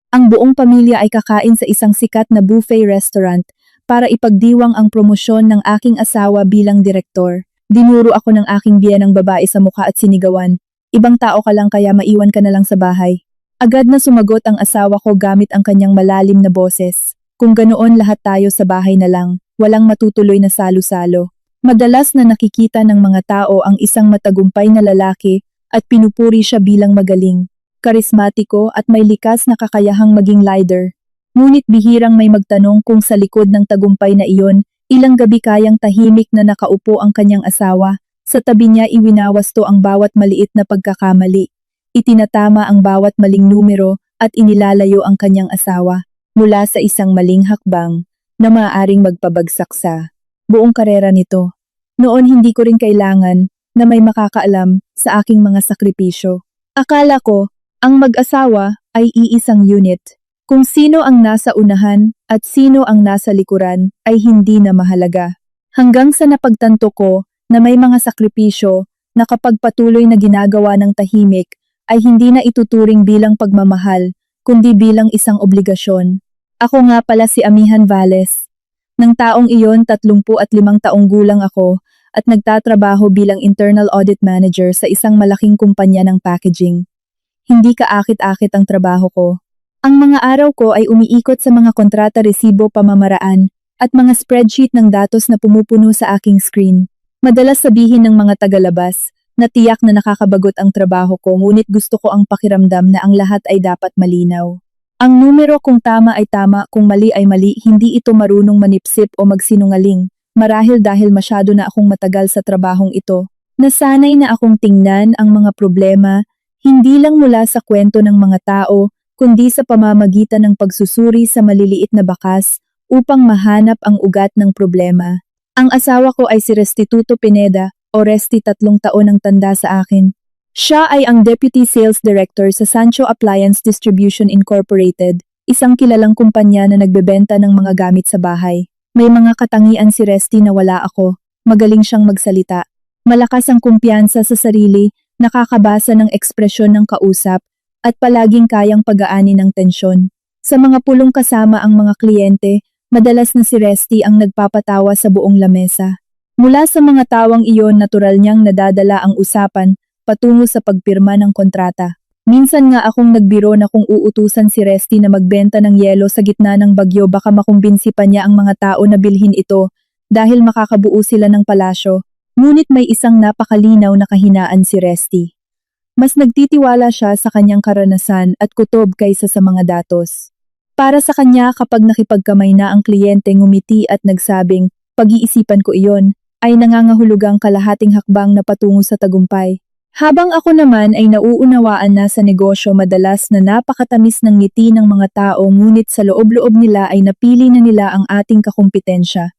Ang buong pamilya ay kakain sa isang sikat na buffet restaurant para ipagdiwang ang promosyon ng aking asawa bilang direktor. Dinuro ako ng aking biyenang babae sa mukha at sinigawan. Ibang tao ka lang kaya maiwan ka na lang sa bahay. Agad na sumagot ang asawa ko gamit ang kanyang malalim na boses. Kung ganoon lahat tayo sa bahay na lang, walang matutuloy na salo-salo. Madalas na nakikita ng mga tao ang isang matagumpay na lalaki at pinupuri siya bilang magaling, karismatiko at may likas na kakayahang maging leader. Ngunit bihirang may magtanong kung sa likod ng tagumpay na iyon, ilang gabi kayang tahimik na nakaupo ang kanyang asawa. Sa tabi niya iwinawasto ang bawat maliit na pagkakamali. Itinatama ang bawat maling numero at inilalayo ang kanyang asawa mula sa isang maling hakbang na maaaring magpabagsak sa buong karera nito. Noon hindi ko rin kailangan na may makakaalam sa aking mga sakripisyo. Akala ko, ang mag-asawa ay iisang unit. Kung sino ang nasa unahan at sino ang nasa likuran ay hindi na mahalaga. Hanggang sa napagtanto ko na may mga sakripisyo na kapag patuloy na ginagawa ng tahimik ay hindi na ituturing bilang pagmamahal, kundi bilang isang obligasyon. Ako nga pala si Amihan Valles. Nang taong iyon 35 taong gulang ako at nagtatrabaho bilang internal audit manager sa isang malaking kumpanya ng packaging. Hindi kaakit-akit ang trabaho ko. Ang mga araw ko ay umiikot sa mga kontrata, resibo, pamamaraan, at mga spreadsheet ng datos na pumupuno sa aking screen. Madalas sabihin ng mga tagalabas na tiyak na nakakabagot ang trabaho ko, ngunit gusto ko ang pakiramdam na ang lahat ay dapat malinaw. Ang numero kung tama ay tama, kung mali ay mali, hindi ito marunong manipsip o magsinungaling. Marahil dahil masyado na akong matagal sa trabahong ito, nasanay na akong tingnan ang mga problema, hindi lang mula sa kwento ng mga tao, kundi sa pamamagitan ng pagsusuri sa maliliit na bakas upang mahanap ang ugat ng problema. Ang asawa ko ay si Restituto Pineda o Resti, 3 taon ang tanda sa akin. Siya ay ang Deputy Sales Director sa Sancho Appliance Distribution Incorporated, isang kilalang kumpanya na nagbebenta ng mga gamit sa bahay. May mga katangian si Resti na wala ako. Magaling siyang magsalita. Malakas ang kumpiyansa sa sarili, nakakabasa ng ekspresyon ng kausap, at palaging kayang pagaanin ng tensyon. Sa mga pulong kasama ang mga kliyente, madalas na si Resti ang nagpapatawa sa buong lamesa. Mula sa mga tawang iyon, natural niyang nadadala ang usapan patungo sa pagpirma ng kontrata. Minsan nga akong nagbiro na kung uutusan si Resti na magbenta ng yelo sa gitna ng bagyo, baka makumbinsi pa niya ang mga tao na bilhin ito dahil makakabuo sila ng palasyo. Ngunit may isang napakalinaw na kahinaan si Resti. Mas nagtitiwala siya sa kanyang karanasan at kutob kaysa sa mga datos. Para sa kanya, kapag nakipagkamay na ang kliyente, ngumiti at nagsabing, "Pag-iisipan ko iyon," ay nangangahulugang kalahating hakbang na patungo sa tagumpay. Habang ako naman ay nauunawaan na sa negosyo, madalas na napakatamis ng ngiti ng mga tao, ngunit sa loob-loob nila ay napili na nila ang ating kakumpetensya.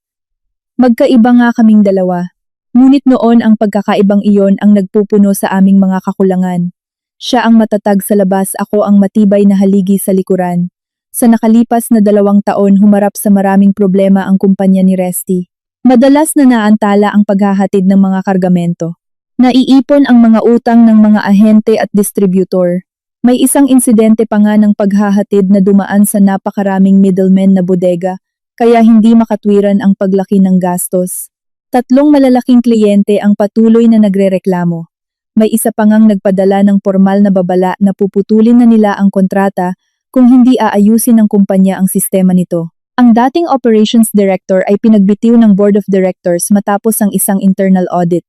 Magkaiba nga kaming dalawa. Ngunit noon ang pagkakaibang iyon ang nagpupuno sa aming mga kakulangan. Siya ang matatag sa labas, ako ang matibay na haligi sa likuran. Sa nakalipas na 2 taon, humarap sa maraming problema ang kumpanya ni Resti. Madalas na naantala ang paghahatid ng mga kargamento. Naiipon ang mga utang ng mga ahente at distributor. May isang insidente pa nga ng paghahatid na dumaan sa napakaraming middlemen na bodega, kaya hindi makatwiran ang paglaki ng gastos. 3 malalaking kliyente ang patuloy na nagrereklamo. May isa pa ngang nagpadala ng formal na babala na puputulin na nila ang kontrata kung hindi aayusin ng kumpanya ang sistema nito. Ang dating operations director ay pinagbitiw ng board of directors matapos ang isang internal audit.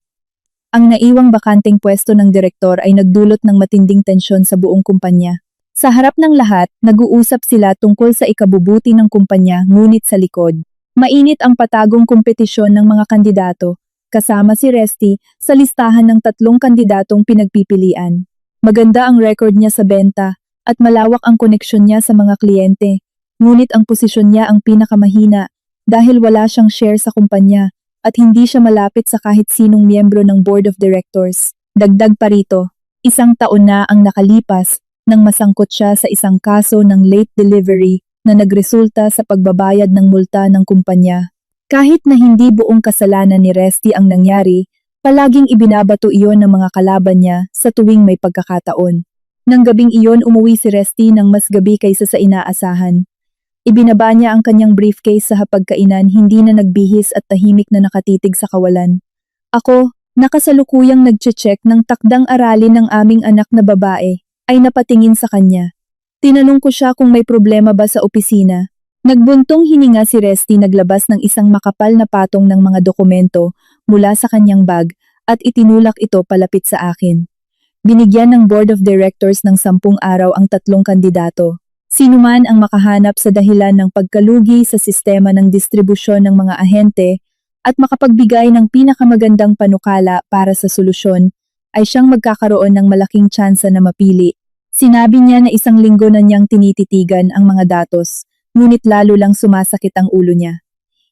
Ang naiwang bakanteng pwesto ng direktor ay nagdulot ng matinding tensyon sa buong kumpanya. Sa harap ng lahat, nag-uusap sila tungkol sa ikabubuti ng kumpanya, ngunit sa likod, mainit ang patagong kompetisyon ng mga kandidato, kasama si Resti sa listahan ng 3 kandidatong pinagpipilian. Maganda ang record niya sa benta at malawak ang koneksyon niya sa mga kliyente, ngunit ang posisyon niya ang pinakamahina dahil wala siyang share sa kumpanya at hindi siya malapit sa kahit sinong miyembro ng board of directors. Dagdag pa rito, 1 taon na ang nakalipas nang masangkot siya sa isang kaso ng late delivery na nagresulta sa pagbabayad ng multa ng kumpanya. Kahit na hindi buong kasalanan ni Resti ang nangyari, palaging ibinabato iyon ng mga kalaban niya sa tuwing may pagkakataon. Nang gabing iyon umuwi si Resty ng mas gabi kaysa sa inaasahan. Ibinaba niya ang kanyang briefcase sa hapagkainan, hindi na nagbihis at tahimik na nakatitig sa kawalan. Ako, nakasalukuyang nagche-check ng takdang aralin ng aming anak na babae, ay napatingin sa kanya. Tinanong ko siya kung may problema ba sa opisina. Nagbuntong hininga si Resty, naglabas ng isang makapal na patong ng mga dokumento mula sa kanyang bag at itinulak ito palapit sa akin. Binigyan ng Board of Directors ng 10 araw ang 3 kandidato. Sino man ang makahanap sa dahilan ng pagkalugi sa sistema ng distribusyon ng mga ahente at makapagbigay ng pinakamagandang panukala para sa solusyon, ay siyang magkakaroon ng malaking tsansa na mapili. Sinabi niya na 1 linggo na niyang tinititigan ang mga datos, ngunit lalo lang sumasakit ang ulo niya.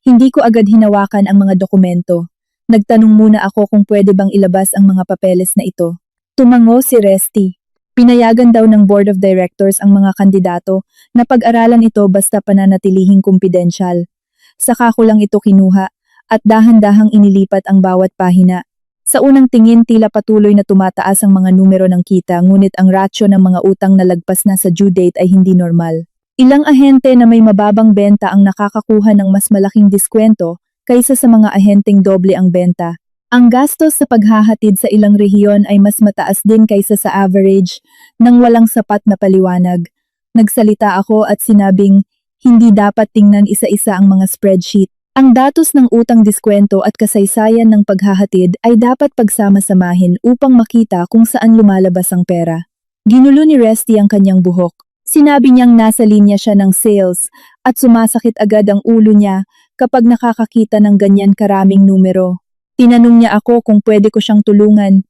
Hindi ko agad hinawakan ang mga dokumento. Nagtanong muna ako kung pwede bang ilabas ang mga papeles na ito. Tumango si Resty. Pinayagan daw ng Board of Directors ang mga kandidato na pag-aralan ito basta pananatilihing kumpidensyal. Saka ko lang ito kinuha at dahan-dahang inilipat ang bawat pahina. Sa unang tingin tila patuloy na tumataas ang mga numero ng kita, ngunit ang ratio ng mga utang na lagpas na sa due date ay hindi normal. Ilang ahente na may mababang benta ang nakakakuha ng mas malaking diskwento kaysa sa mga ahenteng doble ang benta. Ang gastos sa paghahatid sa ilang rehiyon ay mas mataas din kaysa sa average nang walang sapat na paliwanag. Nagsalita ako at sinabing, hindi dapat tingnan isa-isa ang mga spreadsheet. Ang datos ng utang, diskwento at kasaysayan ng paghahatid ay dapat pagsama-samahin upang makita kung saan lumalabas ang pera. Ginulo ni Resty ang kanyang buhok. Sinabi niyang nasa linya siya ng sales at sumasakit agad ang ulo niya kapag nakakakita ng ganyan karaming numero. Tinanong niya ako kung pwede ko siyang tulungan.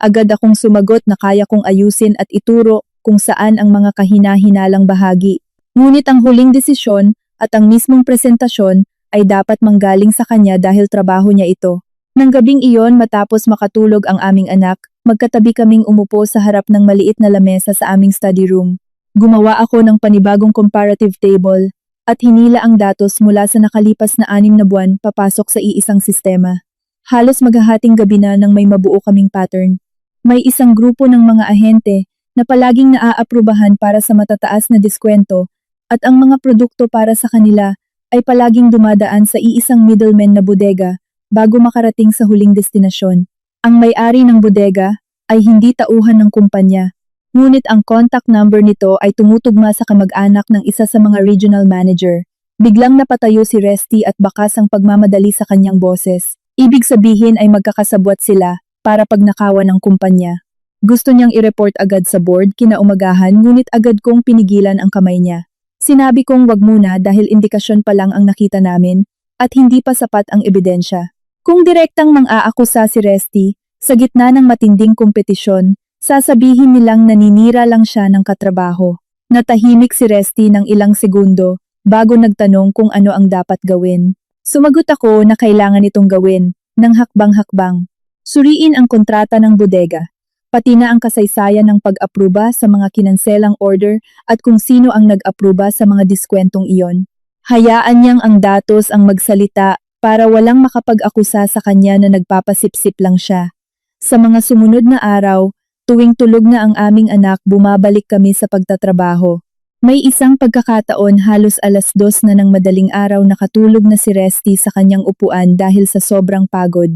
Agad akong sumagot na kaya kong ayusin at ituro kung saan ang mga kahina-hinalang bahagi. Ngunit ang huling desisyon at ang mismong presentasyon ay dapat manggaling sa kanya dahil trabaho niya ito. Nang gabing iyon, matapos makatulog ang aming anak, magkatabi kaming umupo sa harap ng maliit na lamesa sa aming study room. Gumawa ako ng panibagong comparative table at hinila ang datos mula sa nakalipas na 6 na buwan papasok sa iisang sistema. Halos maghahating gabi na nang may mabuo kaming pattern. May isang grupo ng mga ahente na palaging naaaprubahan para sa matataas na diskwento at ang mga produkto para sa kanila ay palaging dumadaan sa iisang middleman na bodega bago makarating sa huling destinasyon. Ang may-ari ng bodega ay hindi tauhan ng kumpanya, ngunit ang contact number nito ay tumutugma sa kamag-anak ng isa sa mga regional manager. Biglang napatayo si Resty at bakas ang pagmamadali sa kanyang boses. Ibig sabihin ay magkakasabwat sila para pagnakawan ng kumpanya. Gusto niyang i-report agad sa board kinaumagahan, ngunit agad kong pinigilan ang kamay niya. Sinabi kong wag muna dahil indikasyon pa lang ang nakita namin at hindi pa sapat ang ebidensya. Kung direktang mang-aakusa si Resty sa gitna ng matinding kompetisyon, sasabihin nilang naninira lang siya ng katrabaho. Natahimik si Resty ng ilang segundo bago nagtanong kung ano ang dapat gawin. Sumagot ako na kailangan itong gawin, ng hakbang-hakbang. Suriin ang kontrata ng bodega, pati na ang kasaysayan ng pag-apruba sa mga kinanselang order at kung sino ang nag-apruba sa mga diskwentong iyon. Hayaan niyang ang datos ang magsalita para walang makapag-akusa sa kanya na nagpapasipsip lang siya. Sa mga sumunod na araw, tuwing tulog na ang aming anak, bumabalik kami sa pagtatrabaho. May isang pagkakataon halos 2:00 na ng madaling araw nakatulog na si Resty sa kanyang upuan dahil sa sobrang pagod.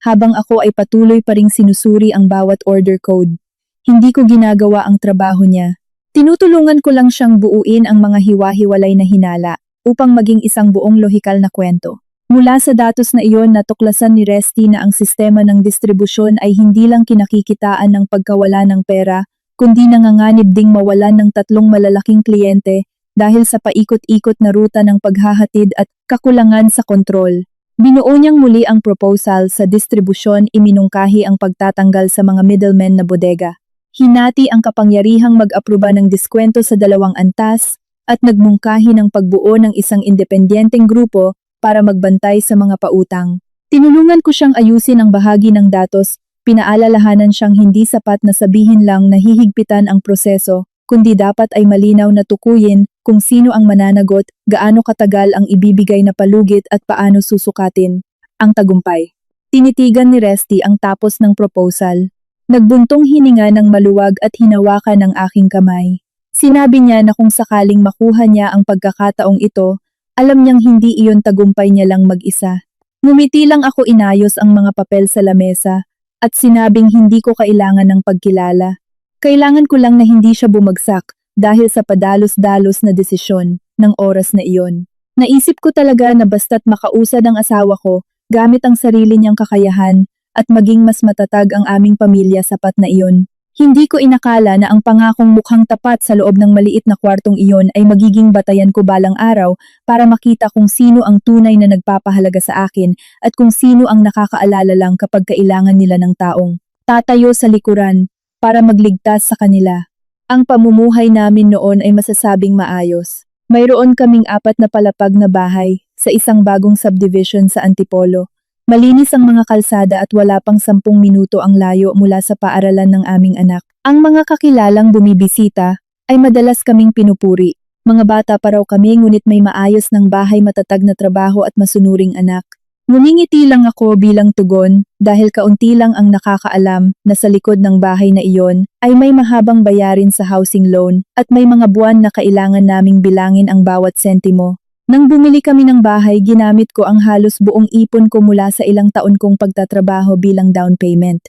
Habang ako ay patuloy pa ring sinusuri ang bawat order code. Hindi ko ginagawa ang trabaho niya. Tinutulungan ko lang siyang buuin ang mga hiwa-hiwalay na hinala upang maging isang buong lohikal na kwento. Mula sa datos na iyon, natuklasan ni Resty na ang sistema ng distribusyon ay hindi lang kinakikitaan ng pagkawala ng pera, kundi nanganganib ding mawalan ng 3 malalaking kliyente dahil sa paikot-ikot na ruta ng paghahatid at kakulangan sa kontrol. Binuo niyang muli ang proposal sa distribusyon, iminungkahi ang pagtatanggal sa mga middlemen na bodega. Hinati ang kapangyarihang mag-apruba ng diskwento sa 2 antas at nagmungkahi ng pagbuo ng isang independenteng grupo para magbantay sa mga pautang. Tinulungan ko siyang ayusin ang bahagi ng datos. Pinaalalahanan siyang hindi sapat na sabihin lang na hihigpitan ang proseso, kundi dapat ay malinaw na tukuyin kung sino ang mananagot, gaano katagal ang ibibigay na palugit at paano susukatin ang tagumpay. Tinitigan ni Resty ang tapos ng proposal. Nagbuntong hininga ng maluwag at hinawakan ang aking kamay. Sinabi niya na kung sakaling makuha niya ang pagkakataong ito, alam niyang hindi iyon tagumpay niya lang mag-isa. Ngumiti lang ako, inayos ang mga papel sa lamesa at sinabing hindi ko kailangan ng pagkilala. Kailangan ko lang na hindi siya bumagsak dahil sa padalos-dalos na desisyon ng oras na iyon. Naisip ko talaga na basta't makausad ang asawa ko gamit ang sarili niyang kakayahan at maging mas matatag ang aming pamilya, sapat na iyon. Hindi ko inakala na ang pangakong mukhang tapat sa loob ng maliit na kwartong iyon ay magiging batayan ko balang araw para makita kung sino ang tunay na nagpapahalaga sa akin at kung sino ang nakakaalala lang kapag kailangan nila ng taong tatayo sa likuran para magligtas sa kanila. Ang pamumuhay namin noon ay masasabing maayos. Mayroon kaming 4 na palapag na bahay sa isang bagong subdivision sa Antipolo. Malinis ang mga kalsada at wala pang 10 minuto ang layo mula sa paaralan ng aming anak. Ang mga kakilalang bumibisita ay madalas kaming pinupuri. Mga bata pa raw kami, ngunit may maayos ng bahay, matatag na trabaho at masunuring anak. Ngumingiti lang ako bilang tugon dahil kaunti lang ang nakakaalam na sa likod ng bahay na iyon ay may mahabang bayarin sa housing loan at may mga buwan na kailangan naming bilangin ang bawat sentimo. Nang bumili kami ng bahay, ginamit ko ang halos buong ipon ko mula sa ilang taon kong pagtatrabaho bilang down payment.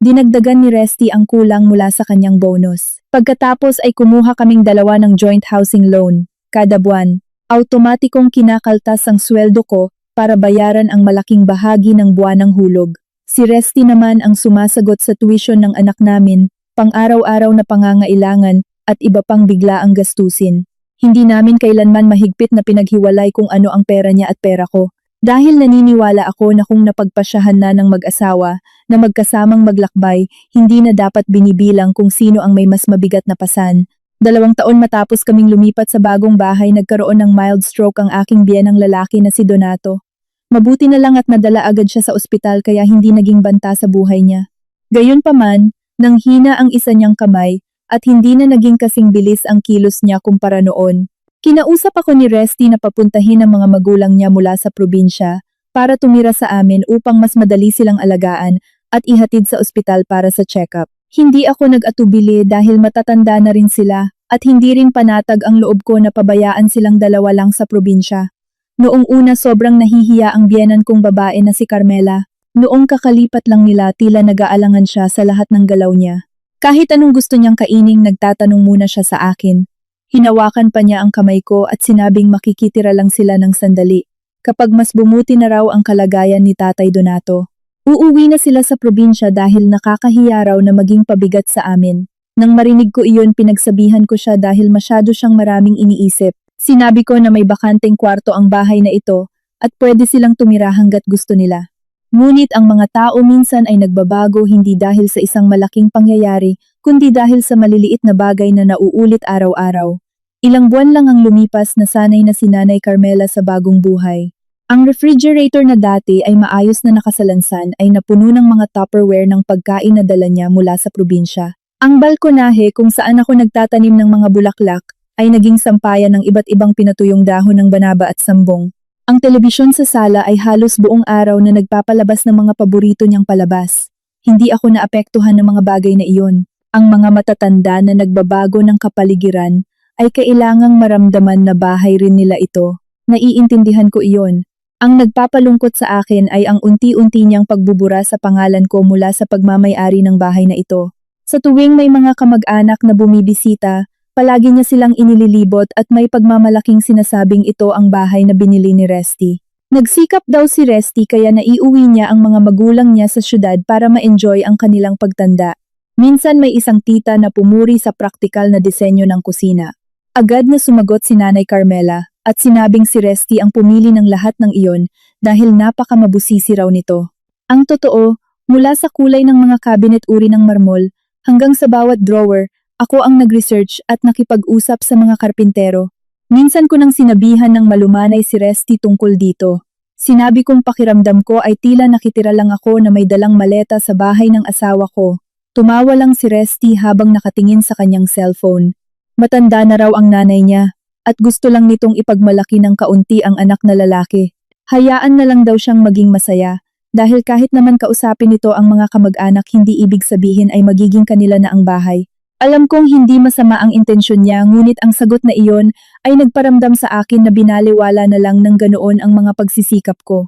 Dinagdagan ni Resty ang kulang mula sa kanyang bonus. Pagkatapos ay kumuha kaming 2 ng joint housing loan. Kada buwan, automatikong kinakaltas ang sweldo ko para bayaran ang malaking bahagi ng buwanang hulog. Si Resty naman ang sumasagot sa tuition ng anak namin, pang-araw-araw na pangangailangan at iba pang biglaang gastusin. Hindi namin kailanman mahigpit na pinaghiwalay kung ano ang pera niya at pera ko. Dahil naniniwala ako na kung napagpasyahan na ng mag-asawa na magkasamang maglakbay, hindi na dapat binibilang kung sino ang may mas mabigat na pasan. 2 taon matapos kaming lumipat sa bagong bahay, nagkaroon ng mild stroke ang aking biyenang lalaki na si Donato. Mabuti na lang at nadala agad siya sa ospital kaya hindi naging banta sa buhay niya. Gayunpaman, nanghina ang isa niyang kamay, at hindi na naging kasing bilis ang kilos niya kumpara noon. Kinausap ako ni Resty na papuntahin ang mga magulang niya mula sa probinsya para tumira sa amin upang mas madali silang alagaan at ihatid sa ospital para sa check-up. Hindi ako nag-atubili dahil matatanda na rin sila at hindi rin panatag ang loob ko na pabayaan silang 2 lang sa probinsya. Noong una sobrang nahihiya ang biyenan kong babae na si Carmela. Noong kakalipat lang nila, tila nag-aalangan siya sa lahat ng galaw niya. Kahit anong gusto niyang kainin, nagtatanong muna siya sa akin. Hinawakan pa niya ang kamay ko at sinabing makikitira lang sila ng sandali. Kapag mas bumuti na raw ang kalagayan ni Tatay Donato, uuwi na sila sa probinsya dahil nakakahiya raw na maging pabigat sa amin. Nang marinig ko iyon, pinagsabihan ko siya dahil masyado siyang maraming iniisip. Sinabi ko na may bakanteng kwarto ang bahay na ito at pwede silang tumira hanggat gusto nila. Ngunit ang mga tao minsan ay nagbabago, hindi dahil sa isang malaking pangyayari, kundi dahil sa maliliit na bagay na nauulit araw-araw. Ilang buwan lang ang lumipas na sanay na si Nanay Carmela sa bagong buhay. Ang refrigerator na dati ay maayos na nakasalansan ay napuno ng mga Tupperware ng pagkain na dala niya mula sa probinsya. Ang balkonahe kung saan ako nagtatanim ng mga bulaklak ay naging sampayan ng iba't ibang pinatuyong dahon ng banaba at sambong. Ang telebisyon sa sala ay halos buong araw na nagpapalabas ng mga paborito niyang palabas. Hindi ako naapektuhan ng mga bagay na iyon. Ang mga matatanda na nagbabago ng kapaligiran ay kailangang maramdaman na bahay rin nila ito. Naiintindihan ko iyon. Ang nagpapalungkot sa akin ay ang unti-unti niyang pagbubura sa pangalan ko mula sa pagmamay-ari ng bahay na ito. Sa tuwing may mga kamag-anak na bumibisita, palagi niya silang inililibot at may pagmamalaking sinasabing ito ang bahay na binili ni Resty. Nagsikap daw si Resty kaya naiuwi niya ang mga magulang niya sa syudad para ma-enjoy ang kanilang pagtanda. Minsan may isang tita na pumuri sa praktikal na disenyo ng kusina. Agad na sumagot si Nanay Carmela at sinabing si Resty ang pumili ng lahat ng iyon dahil napakamabusisi raw nito. Ang totoo, mula sa kulay ng mga cabinet uri ng marmol hanggang sa bawat drawer, ako ang nag-research at nakipag-usap sa mga karpintero. Minsan ko nang sinabihan ng malumanay si Resty tungkol dito. Sinabi kong pakiramdam ko ay tila nakitira lang ako na may dalang maleta sa bahay ng asawa ko. Tumawa lang si Resty habang nakatingin sa kanyang cellphone. Matanda na raw ang nanay niya at gusto lang nitong ipagmalaki ng kaunti ang anak na lalaki. Hayaan na lang daw siyang maging masaya. Dahil kahit naman kausapin nito ang mga kamag-anak hindi ibig sabihin ay magiging kanila na ang bahay. Alam kong hindi masama ang intensyon niya ngunit ang sagot na iyon ay nagparamdam sa akin na binaliwala na lang ng ganoon ang mga pagsisikap ko.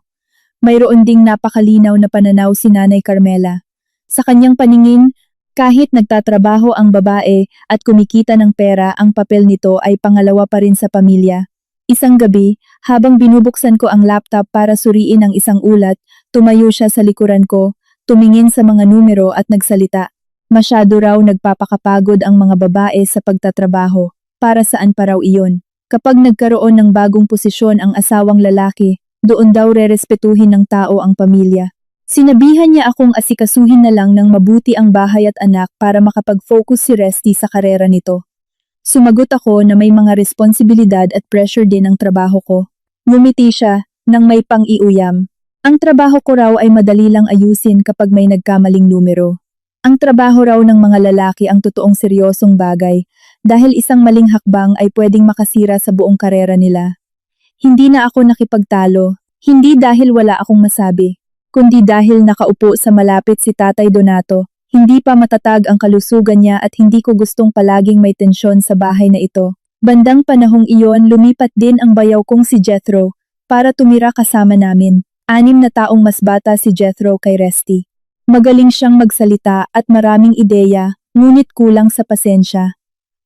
Mayroon ding napakalinaw na pananaw si Nanay Carmela. Sa kanyang paningin, kahit nagtatrabaho ang babae at kumikita ng pera, ang papel nito ay pangalawa pa rin sa pamilya. Isang gabi, habang binubuksan ko ang laptop para suriin ang isang ulat, tumayo siya sa likuran ko, tumingin sa mga numero at nagsalita. Masyado raw nagpapakapagod ang mga babae sa pagtatrabaho. Para saan pa raw iyon? Kapag nagkaroon ng bagong posisyon ang asawang lalaki, doon daw rerespetuhin ng tao ang pamilya. Sinabihan niya akong asikasuhin na lang ng mabuti ang bahay at anak para makapag-focus si Resty sa karera nito. Sumagot ako na may mga responsibilidad at pressure din ang trabaho ko. Ngumiti siya nang may pang-iuyam. Ang trabaho ko raw ay madali lang ayusin kapag may nagkamaling numero. Ang trabaho raw ng mga lalaki ang totoong seryosong bagay dahil isang maling hakbang ay pwedeng makasira sa buong karera nila. Hindi na ako nakipagtalo, hindi dahil wala akong masabi, kundi dahil nakaupo sa malapit si Tatay Donato. Hindi pa matatag ang kalusugan niya at hindi ko gustong palaging may tensyon sa bahay na ito. Bandang panahong iyon lumipat din ang bayaw kong si Jethro para tumira kasama namin. 6 na taong mas bata si Jethro kay Resty. Magaling siyang magsalita at maraming ideya, ngunit kulang sa pasensya.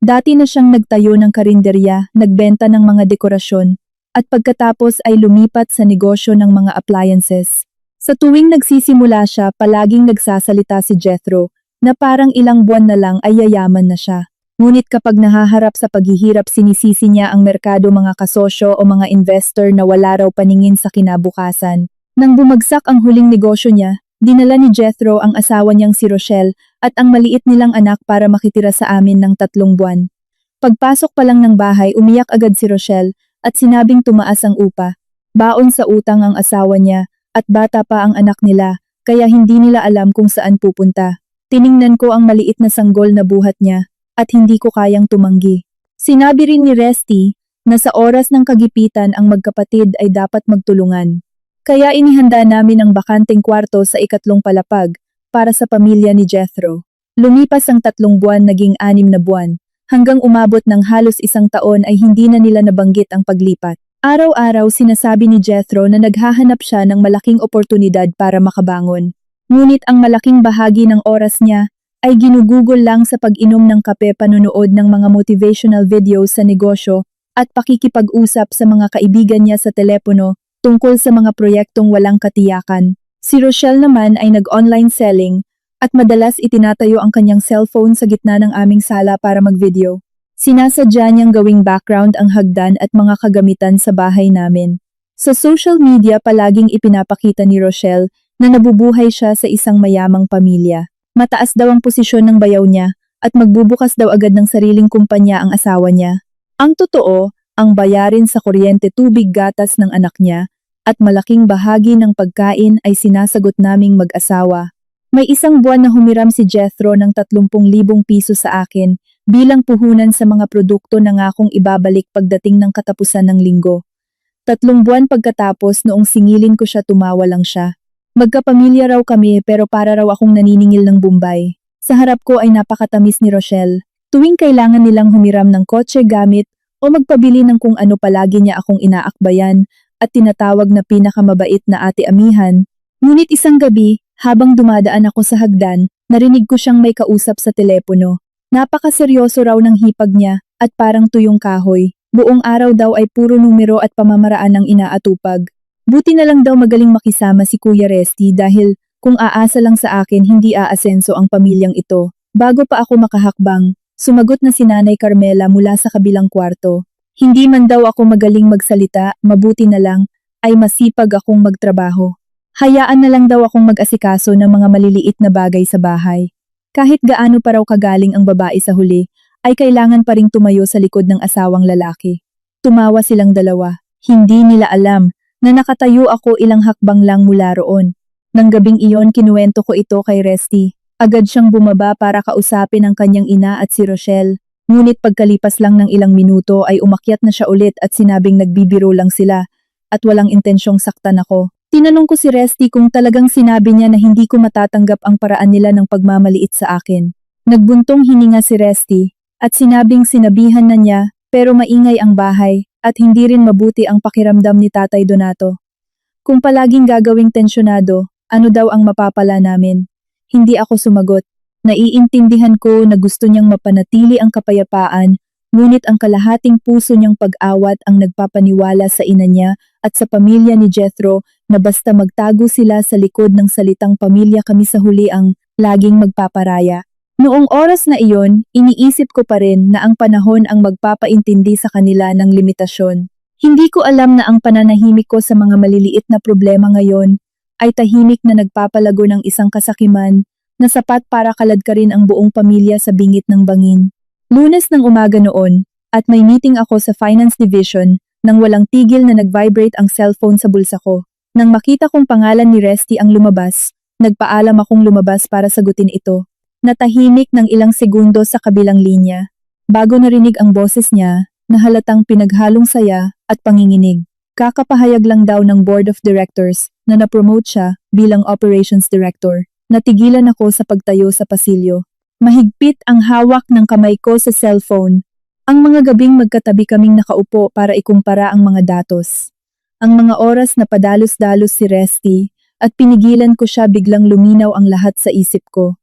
Dati na siyang nagtayo ng karinderya, nagbenta ng mga dekorasyon, at pagkatapos ay lumipat sa negosyo ng mga appliances. Sa tuwing nagsisimula siya, palaging nagsasalita si Jethro na parang ilang buwan na lang ay yayaman na siya. Ngunit kapag nahaharap sa paghihirap, sinisisi niya ang merkado, mga kasosyo o mga investor na wala raw paningin sa kinabukasan. Nang bumagsak ang huling negosyo niya, dinala ni Jethro ang asawa niyang si Rochelle at ang maliit nilang anak para makitira sa amin ng 3 buwan. Pagpasok pa lang ng bahay, umiyak agad si Rochelle at sinabing tumaas ang upa. Baon sa utang ang asawa niya at bata pa ang anak nila, kaya hindi nila alam kung saan pupunta. Tiningnan ko ang maliit na sanggol na buhat niya at hindi ko kayang tumanggi. Sinabi rin ni Resty na sa oras ng kagipitan ang magkapatid ay dapat magtulungan. Kaya inihanda namin ang bakanteng kwarto sa 2 palapag para sa pamilya ni Jethro. Lumipas ang 3 buwan, naging 6 na buwan, hanggang umabot ng halos 1 taon ay hindi na nila nabanggit ang paglipat. Araw-araw sinasabi ni Jethro na naghahanap siya ng malaking oportunidad para makabangon. Ngunit ang malaking bahagi ng oras niya ay ginugugol lang sa pag-inom ng kape, panonood ng mga motivational videos sa negosyo, at pakikipag-usap sa mga kaibigan niya sa telepono tungkol sa mga proyektong walang katiyakan. Si Rochelle naman ay nag-online selling at madalas itinatayo ang kanyang cellphone sa gitna ng aming sala para mag-video. Sinasadya niyang gawing background ang hagdan at mga kagamitan sa bahay namin. Sa social media palaging ipinapakita ni Rochelle na nabubuhay siya sa isang mayamang pamilya. Mataas daw ang posisyon ng bayaw niya at magbubukas daw agad ng sariling kumpanya ang asawa niya. Ang totoo, ang bayarin sa kuryente, tubig, gatas ng anak niya at malaking bahagi ng pagkain ay sinasagot naming mag-asawa. May 1 buwan na humiram si Jethro ng 30,000 piso sa akin bilang puhunan sa mga produkto na ngakong ibabalik pagdating ng katapusan ng linggo. 3 buwan pagkatapos, noong singilin ko siya, tumawa lang siya. Magkapamilya raw kami pero para raw akong naniningil ng Bombay. Sa harap ko ay napakatamis ni Rochelle. Tuwing kailangan nilang humiram ng kotse, gamit o magpabili ng kung ano, palagi niya akong inaakbayan at tinatawag na pinakamabait na ate amihan. Ngunit isang gabi, habang dumadaan ako sa hagdan, narinig ko siyang may kausap sa telepono. Napakaseryoso raw ng hipag niya at parang tuyong kahoy. Buong araw daw ay puro numero at pamamaraan ang inaatupag. Buti na lang daw magaling makisama si Kuya Resty dahil kung aasa lang sa akin hindi aasenso ang pamilyang ito. Bago pa ako makahakbang, sumagot na si Nanay Carmela mula sa kabilang kwarto. Hindi man daw ako magaling magsalita, mabuti na lang ay masipag akong magtrabaho. Hayaan na lang daw akong mag-asikaso ng mga maliliit na bagay sa bahay. Kahit gaano pa raw kagaling ang babae sa huli, ay kailangan pa ring tumayo sa likod ng asawang lalaki. Tumawa silang dalawa. Hindi nila alam na nakatayo ako ilang hakbang lang mula roon. Nang gabing iyon, kinuwento ko ito kay Resty. Agad siyang bumaba para kausapin ang kanyang ina at si Rochelle. Ngunit pagkalipas lang ng ilang minuto ay umakyat na siya ulit at sinabing nagbibiro lang sila at walang intensyong saktan ako. Tinanong ko si Resty kung talagang sinabi niya na hindi ko matatanggap ang paraan nila ng pagmamaliit sa akin. Nagbuntong hininga si Resty at sinabing sinabihan na niya pero maingay ang bahay at hindi rin mabuti ang pakiramdam ni Tatay Donato. Kung palaging gagawing tensyonado, ano daw ang mapapala namin? Hindi ako sumagot. Naiintindihan ko na gusto niyang mapanatili ang kapayapaan, ngunit ang kalahating puso niyang pag-awat ang nagpapaniwala sa ina niya at sa pamilya ni Jethro na basta magtago sila sa likod ng salitang pamilya kami sa huli ang laging magpaparaya. Noong oras na iyon, iniisip ko pa rin na ang panahon ang magpapaintindi sa kanila ng limitasyon. Hindi ko alam na ang pananahimik ko sa mga maliliit na problema ngayon ay tahimik na nagpapalago ng isang kasakiman na sapat para kaladkarin ang buong pamilya sa bingit ng bangin. Lunes ng umaga noon, at may meeting ako sa Finance Division nang walang tigil na nag-vibrate ang cellphone sa bulsa ko. Nang makita kong pangalan ni Resty ang lumabas, nagpaalam akong lumabas para sagutin ito. Natahimik ng ilang segundo sa kabilang linya. Bago narinig ang boses niya, na halatang pinaghalong saya at panginginig. Kakapahayag lang daw ng Board of Directors na na-promote siya bilang Operations Director. Natigilan ako sa pagtayo sa pasilyo. Mahigpit ang hawak ng kamay ko sa cellphone. Ang mga gabing magkatabi kaming nakaupo para ikumpara ang mga datos. Ang mga oras na padalos-dalos si Resty at pinigilan ko siya biglang luminaw ang lahat sa isip ko.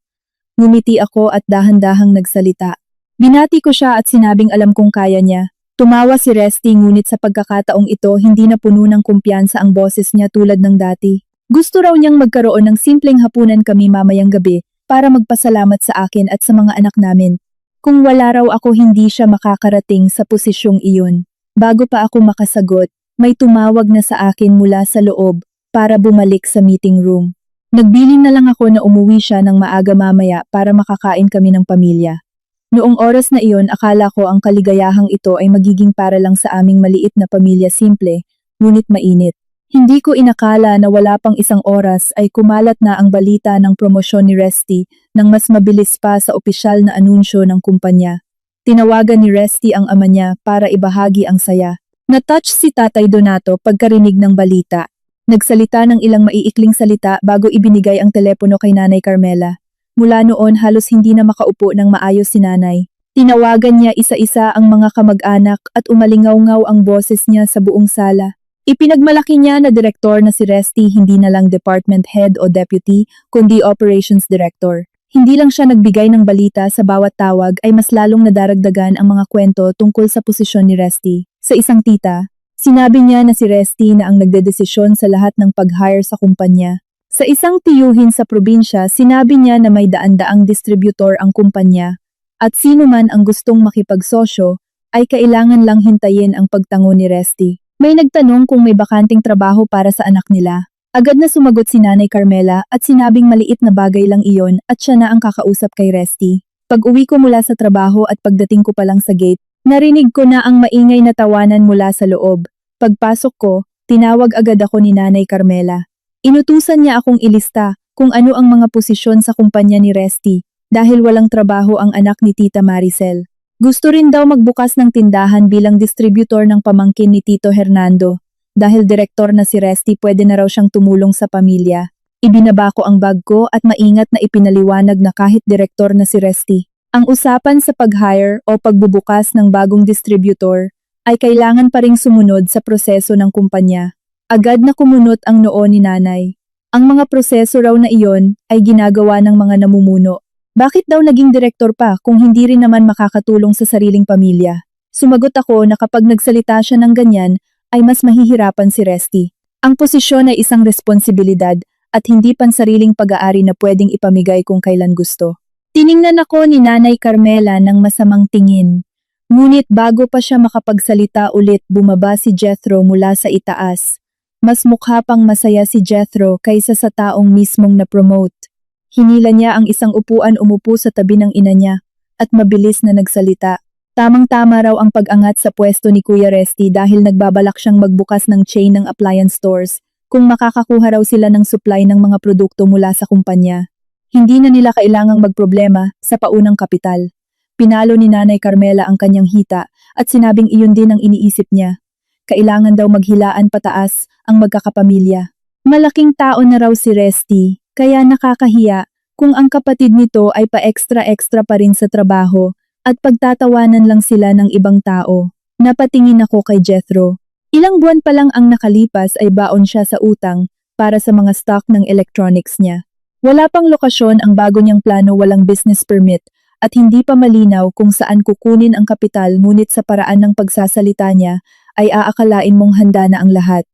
Ngumiti ako at dahan-dahang nagsalita. Binati ko siya at sinabing alam kong kaya niya. Tumawa si Resty ngunit sa pagkakataong ito hindi na puno ng kumpiyansa ang boses niya tulad ng dati. Gusto raw niyang magkaroon ng simpleng hapunan kami mamayang gabi para magpasalamat sa akin at sa mga anak namin. Kung wala raw ako hindi siya makakarating sa posisyong iyon. Bago pa ako makasagot, may tumawag na sa akin mula sa loob para bumalik sa meeting room. Nagbilin na lang ako na umuwi siya ng maaga mamaya para makakain kami ng pamilya. Noong oras na iyon akala ko ang kaligayahang ito ay magiging para lang sa aming maliit na pamilya simple, ngunit mainit. Hindi ko inakala na wala pang isang oras ay kumalat na ang balita ng promosyon ni Resty nang mas mabilis pa sa opisyal na anunsyo ng kumpanya. Tinawagan ni Resty ang ama niya para ibahagi ang saya. Na-touch si Tatay Donato pagkarinig ng balita. Nagsalita ng ilang maiikling salita bago ibinigay ang telepono kay Nanay Carmela. Mula noon halos hindi na makaupo ng maayos si Nanay. Tinawagan niya isa-isa ang mga kamag-anak at umalingaw-ngaw ang boses niya sa buong sala. Ipinagmalaki niya na direktor na si Resty hindi na lang department head o deputy, kundi operations director. Hindi lang siya nagbigay ng balita sa bawat tawag ay mas lalong nadaragdagan ang mga kwento tungkol sa posisyon ni Resty. Sa isang tita, sinabi niya na si Resty na ang nagdedesisyon sa lahat ng pag-hire sa kumpanya. Sa isang tiyuhin sa probinsya, sinabi niya na may daan-daang distributor ang kumpanya at sino man ang gustong makipagsosyo ay kailangan lang hintayin ang pagtango ni Resty. May nagtanong kung may bakanting trabaho para sa anak nila. Agad na sumagot si Nanay Carmela at sinabing maliit na bagay lang iyon at siya na ang kakausap kay Resty. Pag-uwi ko mula sa trabaho at pagdating ko pa lang sa gate, narinig ko na ang maingay na tawanan mula sa loob. Pagpasok ko, tinawag agad ako ni Nanay Carmela. Inutusan niya akong ilista kung ano ang mga posisyon sa kumpanya ni Resty dahil walang trabaho ang anak ni Tita Maricel. Gusto rin daw magbukas ng tindahan bilang distributor ng pamangkin ni Tito Hernando. Dahil direktor na si Resty pwede na raw siyang tumulong sa pamilya. Ibinaba ko ang bag ko at maingat na ipinaliwanag na kahit direktor na si Resty. Ang usapan sa pag-hire o pagbubukas ng bagong distributor ay kailangan pa ring sumunod sa proseso ng kumpanya. Agad na kumunot ang noo ni Nanay. Ang mga proseso raw na iyon ay ginagawa ng mga namumuno. Bakit daw naging direktor pa kung hindi rin naman makakatulong sa sariling pamilya? Sumagot ako na kapag nagsalita siya ng ganyan, ay mas mahihirapan si Resty. Ang posisyon ay isang responsibilidad at hindi pansariling pag-aari na pwedeng ipamigay kung kailan gusto. Tiningnan ako ni Nanay Carmela ng masamang tingin. Ngunit bago pa siya makapagsalita ulit bumaba si Jethro mula sa itaas. Mas mukha pang masaya si Jethro kaysa sa taong mismong na-promote. Hinila niya ang isang upuan umupo sa tabi ng ina niya at mabilis na nagsalita. Tamang-tama raw ang pag-angat sa pwesto ni Kuya Resty dahil nagbabalak siyang magbukas ng chain ng appliance stores kung makakakuha raw sila ng supply ng mga produkto mula sa kumpanya. Hindi na nila kailangang magproblema sa paunang kapital. Pinalo ni Nanay Carmela ang kanyang hita at sinabing iyon din ang iniisip niya. Kailangan daw maghilaan pataas ang magkakapamilya. Malaking tao na raw si Resty, kaya nakakahiya kung ang kapatid nito ay pa-extra-extra pa rin sa trabaho at pagtatawanan lang sila ng ibang tao. Napatingin ako kay Jethro. Ilang buwan pa lang ang nakalipas ay baon siya sa utang para sa mga stock ng electronics niya. Wala pang lokasyon ang bago niyang plano, walang business permit at hindi pa malinaw kung saan kukunin ang kapital, ngunit sa paraan ng pagsasalita niya ay aakalain mong handa na ang lahat.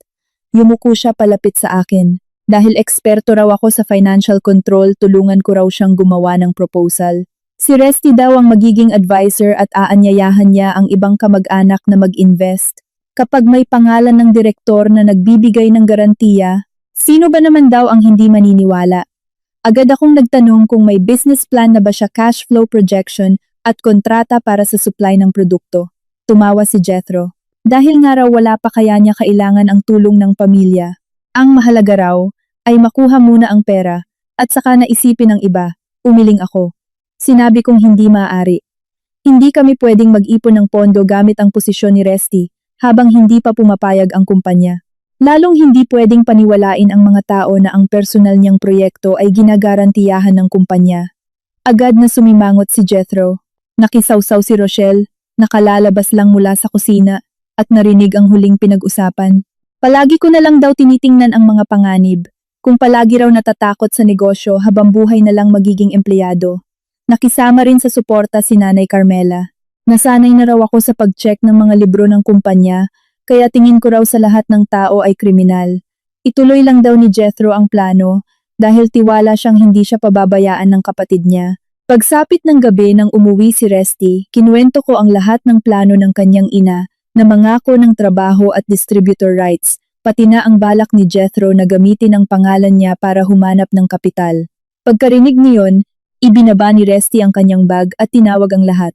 Yumuko siya palapit sa akin. Dahil eksperto raw ako sa financial control, tulungan ko raw siyang gumawa ng proposal. Si Resty daw ang magiging advisor at aanyayahan niya ang ibang kamag-anak na mag-invest. Kapag may pangalan ng direktor na nagbibigay ng garantiya, sino ba naman daw ang hindi maniniwala? Agad akong nagtanong kung may business plan na ba siya, cash flow projection at kontrata para sa supply ng produkto. Tumawa si Jethro. Dahil nga raw wala pa kaya niya kailangan ang tulong ng pamilya. Ang mahalaga raw ay makuha muna ang pera at saka naisipin ang iba. Umiling ako. Sinabi kong hindi maaari. Hindi kami pwedeng mag-ipon ng pondo gamit ang posisyon ni Resty habang hindi pa pumapayag ang kumpanya. Lalong hindi pwedeng paniwalain ang mga tao na ang personal niyang proyekto ay ginagarantiyahan ng kumpanya. Agad na sumimangot si Jethro. Nakisawsaw si Rochelle, nakalalabas lang mula sa kusina at narinig ang huling pinag-usapan. Palagi ko na lang daw tinitingnan ang mga panganib, kung palagi raw natatakot sa negosyo habang buhay na lang magiging empleyado. Nakisama rin sa suporta si Nanay Carmela. Nasanay na raw ako sa pag-check ng mga libro ng kumpanya, kaya tingin ko raw sa lahat ng tao ay kriminal. Ituloy lang daw ni Jethro ang plano dahil tiwala siyang hindi siya pababayaan ng kapatid niya. Pagsapit ng gabi nang umuwi si Resty, kinuwento ko ang lahat ng plano ng kanyang ina na mangako ng trabaho at distributor rights, pati na ang balak ni Jethro na gamitin ang pangalan niya para humanap ng kapital. Pagkarinig niyon, ibinaba ni Resty ang kanyang bag at tinawag ang lahat.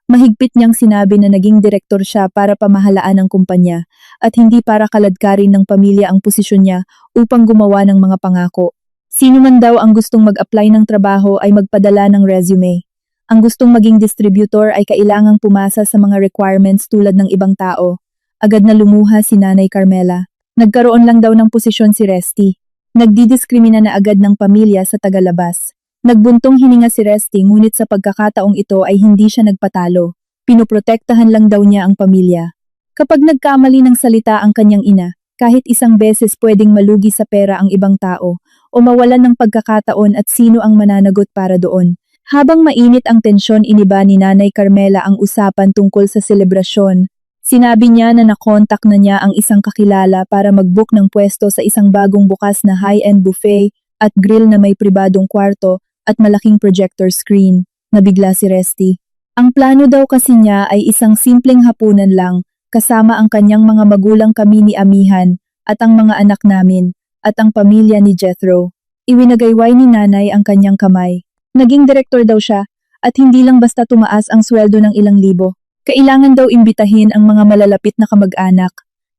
Mahigpit niyang sinabi na naging direktor siya para pamahalaan ang kumpanya at hindi para kaladkarin ng pamilya ang posisyon niya upang gumawa ng mga pangako. Sino man daw ang gustong mag-apply ng trabaho ay magpadala ng resume. Ang gustong maging distributor ay kailangang pumasa sa mga requirements tulad ng ibang tao. Agad na lumuha si Nanay Carmela. Nagkaroon lang daw ng posisyon si Resty. Nagdidiskrimina na agad ng pamilya sa tagalabas. Nagbuntong hininga si Resty, ngunit sa pagkakataong ito ay hindi siya nagpatalo. Pinoprotektahan lang daw niya ang pamilya. Kapag nagkamali ng salita ang kanyang ina, kahit isang beses pwedeng malugi sa pera ang ibang tao o mawalan ng pagkakataon at sino ang mananagot para doon. Habang mainit ang tensyon, iniba ni Nanay Carmela ang usapan tungkol sa selebrasyon. Sinabi niya na nakontak na niya ang isang kakilala para mag-book ng pwesto sa isang bagong bukas na high-end buffet at grill na may pribadong kwarto at malaking projector screen. Nabigla si Resty. Ang plano daw kasi niya ay isang simpleng hapunan lang, kasama ang kanyang mga magulang, kami ni Amihan, at ang mga anak namin, at ang pamilya ni Jethro. Iwinagayway ni Nanay ang kanyang kamay. Naging direktor daw siya, at hindi lang basta tumaas ang sweldo ng ilang libo. Kailangan daw imbitahin ang mga malalapit na kamag-anak,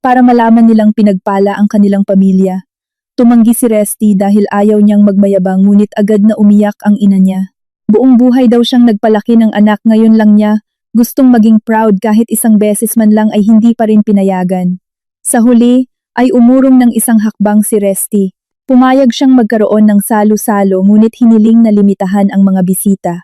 para malaman nilang pinagpala ang kanilang pamilya. Tumanggi si Resty dahil ayaw niyang magmayabang, ngunit agad na umiyak ang ina niya. Buong buhay daw siyang nagpalaki ng anak, ngayon lang niya gustong maging proud kahit isang beses man lang ay hindi pa rin pinayagan. Sa huli, ay umurong ng isang hakbang si Resty. Pumayag siyang magkaroon ng salo-salo, ngunit hiniling na limitahan ang mga bisita.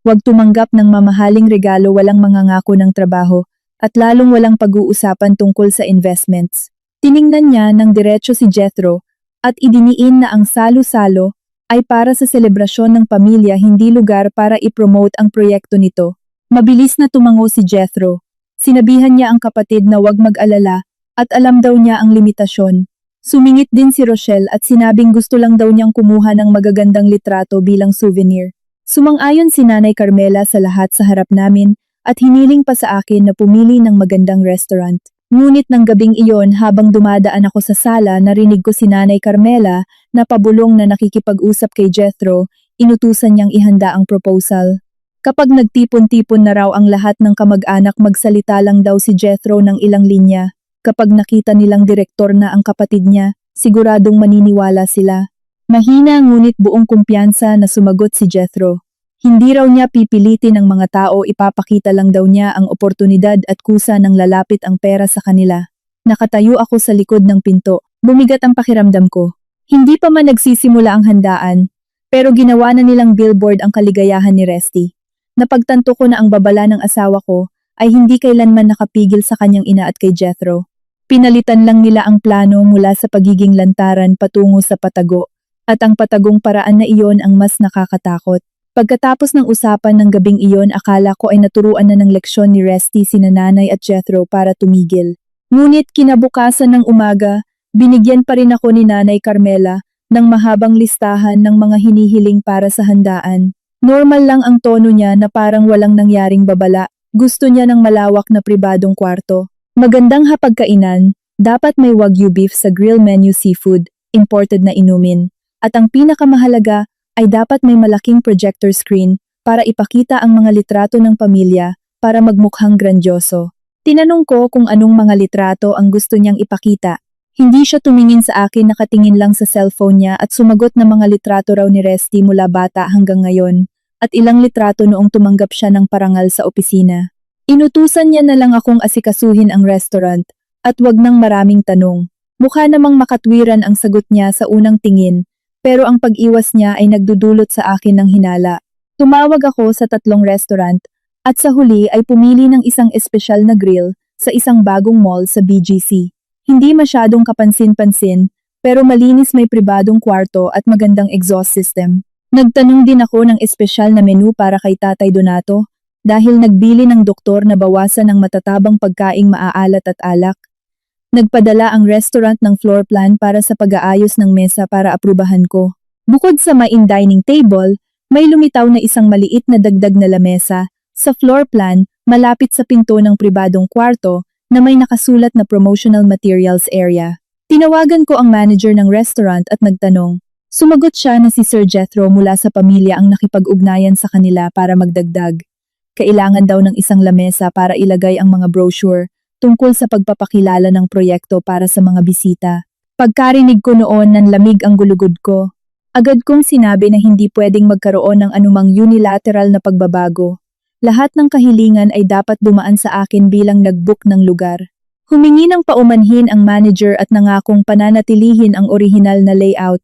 Huwag tumanggap ng mamahaling regalo, walang mangangako ng trabaho, at lalong walang pag-uusapan tungkol sa investments. Tiningnan niya ng diretso si Jethro, at idiniin na ang salo-salo ay para sa selebrasyon ng pamilya, hindi lugar para i-promote ang proyekto nito. Mabilis na tumango si Jethro. Sinabihan niya ang kapatid na huwag mag-alala at alam daw niya ang limitasyon. Sumingit din si Rochelle at sinabing gusto lang daw niyang kumuha ng magagandang litrato bilang souvenir. Sumang-ayon si Nanay Carmela sa lahat sa harap namin at hiniling pa sa akin na pumili ng magandang restaurant. Ngunit ng gabing iyon, habang dumadaan ako sa sala, narinig ko si Nanay Carmela na pabulong na nakikipag-usap kay Jethro. Inutusan niyang ihanda ang proposal. Kapag nagtipon-tipon na raw ang lahat ng kamag-anak, magsalita lang daw si Jethro ng ilang linya. Kapag nakita nilang direktor na ang kapatid niya, siguradong maniniwala sila. Mahina ngunit buong kumpiyansa na sumagot si Jethro. Hindi raw niya pipilitin ang mga tao, ipapakita lang daw niya ang oportunidad at kusa ng lalapit ang pera sa kanila. Nakatayo ako sa likod ng pinto. Bumigat ang pakiramdam ko. Hindi pa man nagsisimula ang handaan, pero ginawa na nilang billboard ang kaligayahan ni Resty. Napagtanto ko na ang babala ng asawa ko ay hindi kailanman nakapigil sa kanyang ina at kay Jethro. Pinalitan lang nila ang plano mula sa pagiging lantaran patungo sa patago, at ang patagong paraan na iyon ang mas nakakatakot. Pagkatapos ng usapan ng gabing iyon, akala ko ay naturuan na ng leksyon ni Resty sina nanay at Jethro para tumigil. Ngunit kinabukasan ng umaga, binigyan pa rin ako ni Nanay Carmela ng mahabang listahan ng mga hinihiling para sa handaan. Normal lang ang tono niya na parang walang nangyaring babala. Gusto niya ng malawak na pribadong kwarto. Magandang hapagkainan, dapat may wagyu beef sa grill menu seafood, imported na inumin. At ang pinakamahalaga ay dapat may malaking projector screen para ipakita ang mga litrato ng pamilya para magmukhang grandioso. Tinanong ko kung anong mga litrato ang gusto niyang ipakita. Hindi siya tumingin sa akin, nakatingin lang sa cellphone niya at sumagot na mga litrato raw ni Resty mula bata hanggang ngayon at ilang litrato noong tumanggap siya ng parangal sa opisina. Inutusan niya na lang akong asikasuhin ang restaurant at wag nang maraming tanong. Mukha namang makatwiran ang sagot niya sa unang tingin, pero ang pag-iwas niya ay nagdudulot sa akin ng hinala. Tumawag ako sa 3 restaurant at sa huli ay pumili ng isang espesyal na grill sa isang bagong mall sa BGC. Hindi masyadong kapansin-pansin, pero malinis, may pribadong kwarto at magandang exhaust system. Nagtanong din ako ng espesyal na menu para kay Tatay Donato, dahil nagbili ng doktor na bawasan ang matatabang pagkaing maaalat at alak. Nagpadala ang restaurant ng floor plan para sa pag-aayos ng mesa para aprubahan ko. Bukod sa main dining table, may lumitaw na isang maliit na dagdag na lamesa sa floor plan malapit sa pinto ng pribadong kwarto na may nakasulat na promotional materials area. Tinawagan ko ang manager ng restaurant at nagtanong. Sumagot siya na si Sir Jethro mula sa pamilya ang nakipag-ugnayan sa kanila para magdagdag. Kailangan daw ng isang lamesa para ilagay ang mga brochure tungkol sa pagpapakilala ng proyekto para sa mga bisita. Pagkarinig ko noon, nanlamig ang gulugod ko. Agad kong sinabi na hindi pwedeng magkaroon ng anumang unilateral na pagbabago. Lahat ng kahilingan ay dapat dumaan sa akin bilang nag-book ng lugar. Humingi ng paumanhin ang manager at nangakong pananatilihin ang orihinal na layout.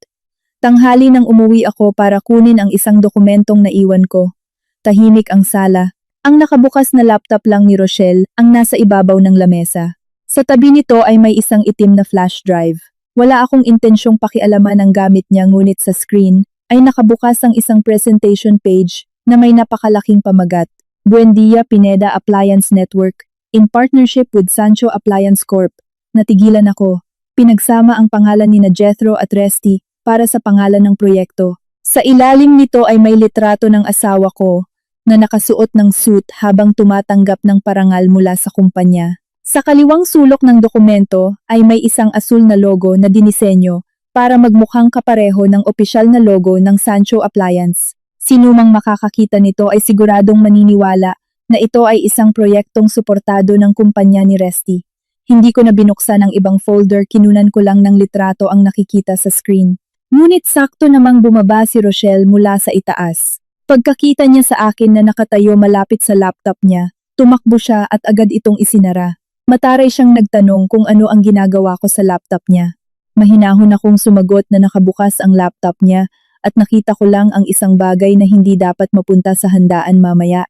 Tanghali nang umuwi ako para kunin ang isang dokumentong naiwan ko. Tahimik ang sala. Ang nakabukas na laptop lang ni Rochelle ang nasa ibabaw ng lamesa. Sa tabi nito ay may isang itim na flash drive. Wala akong intensyong pakialaman ang gamit niya, ngunit sa screen ay nakabukas ang isang presentation page na may napakalaking pamagat. Buendia Pineda Appliance Network, in partnership with Sancho Appliance Corp. Natigilan ako. Pinagsama ang pangalan ni Jethro at Resty para sa pangalan ng proyekto. Sa ilalim nito ay may litrato ng asawa ko na nakasuot ng suit habang tumatanggap ng parangal mula sa kumpanya. Sa kaliwang sulok ng dokumento ay may isang asul na logo na dinisenyo para magmukhang kapareho ng opisyal na logo ng Sancho Appliance. Sinumang makakakita nito ay siguradong maniniwala na ito ay isang proyektong suportado ng kumpanya ni Resty. Hindi ko na binuksan ang ibang folder, kinunan ko lang ng litrato ang nakikita sa screen. Ngunit sakto namang bumaba si Rochelle mula sa itaas. Pagkakita niya sa akin na nakatayo malapit sa laptop niya, tumakbo siya at agad itong isinara. Mataray siyang nagtanong kung ano ang ginagawa ko sa laptop niya. Mahinahon akong sumagot na nakabukas ang laptop niya at nakita ko lang ang isang bagay na hindi dapat mapunta sa handaan mamaya.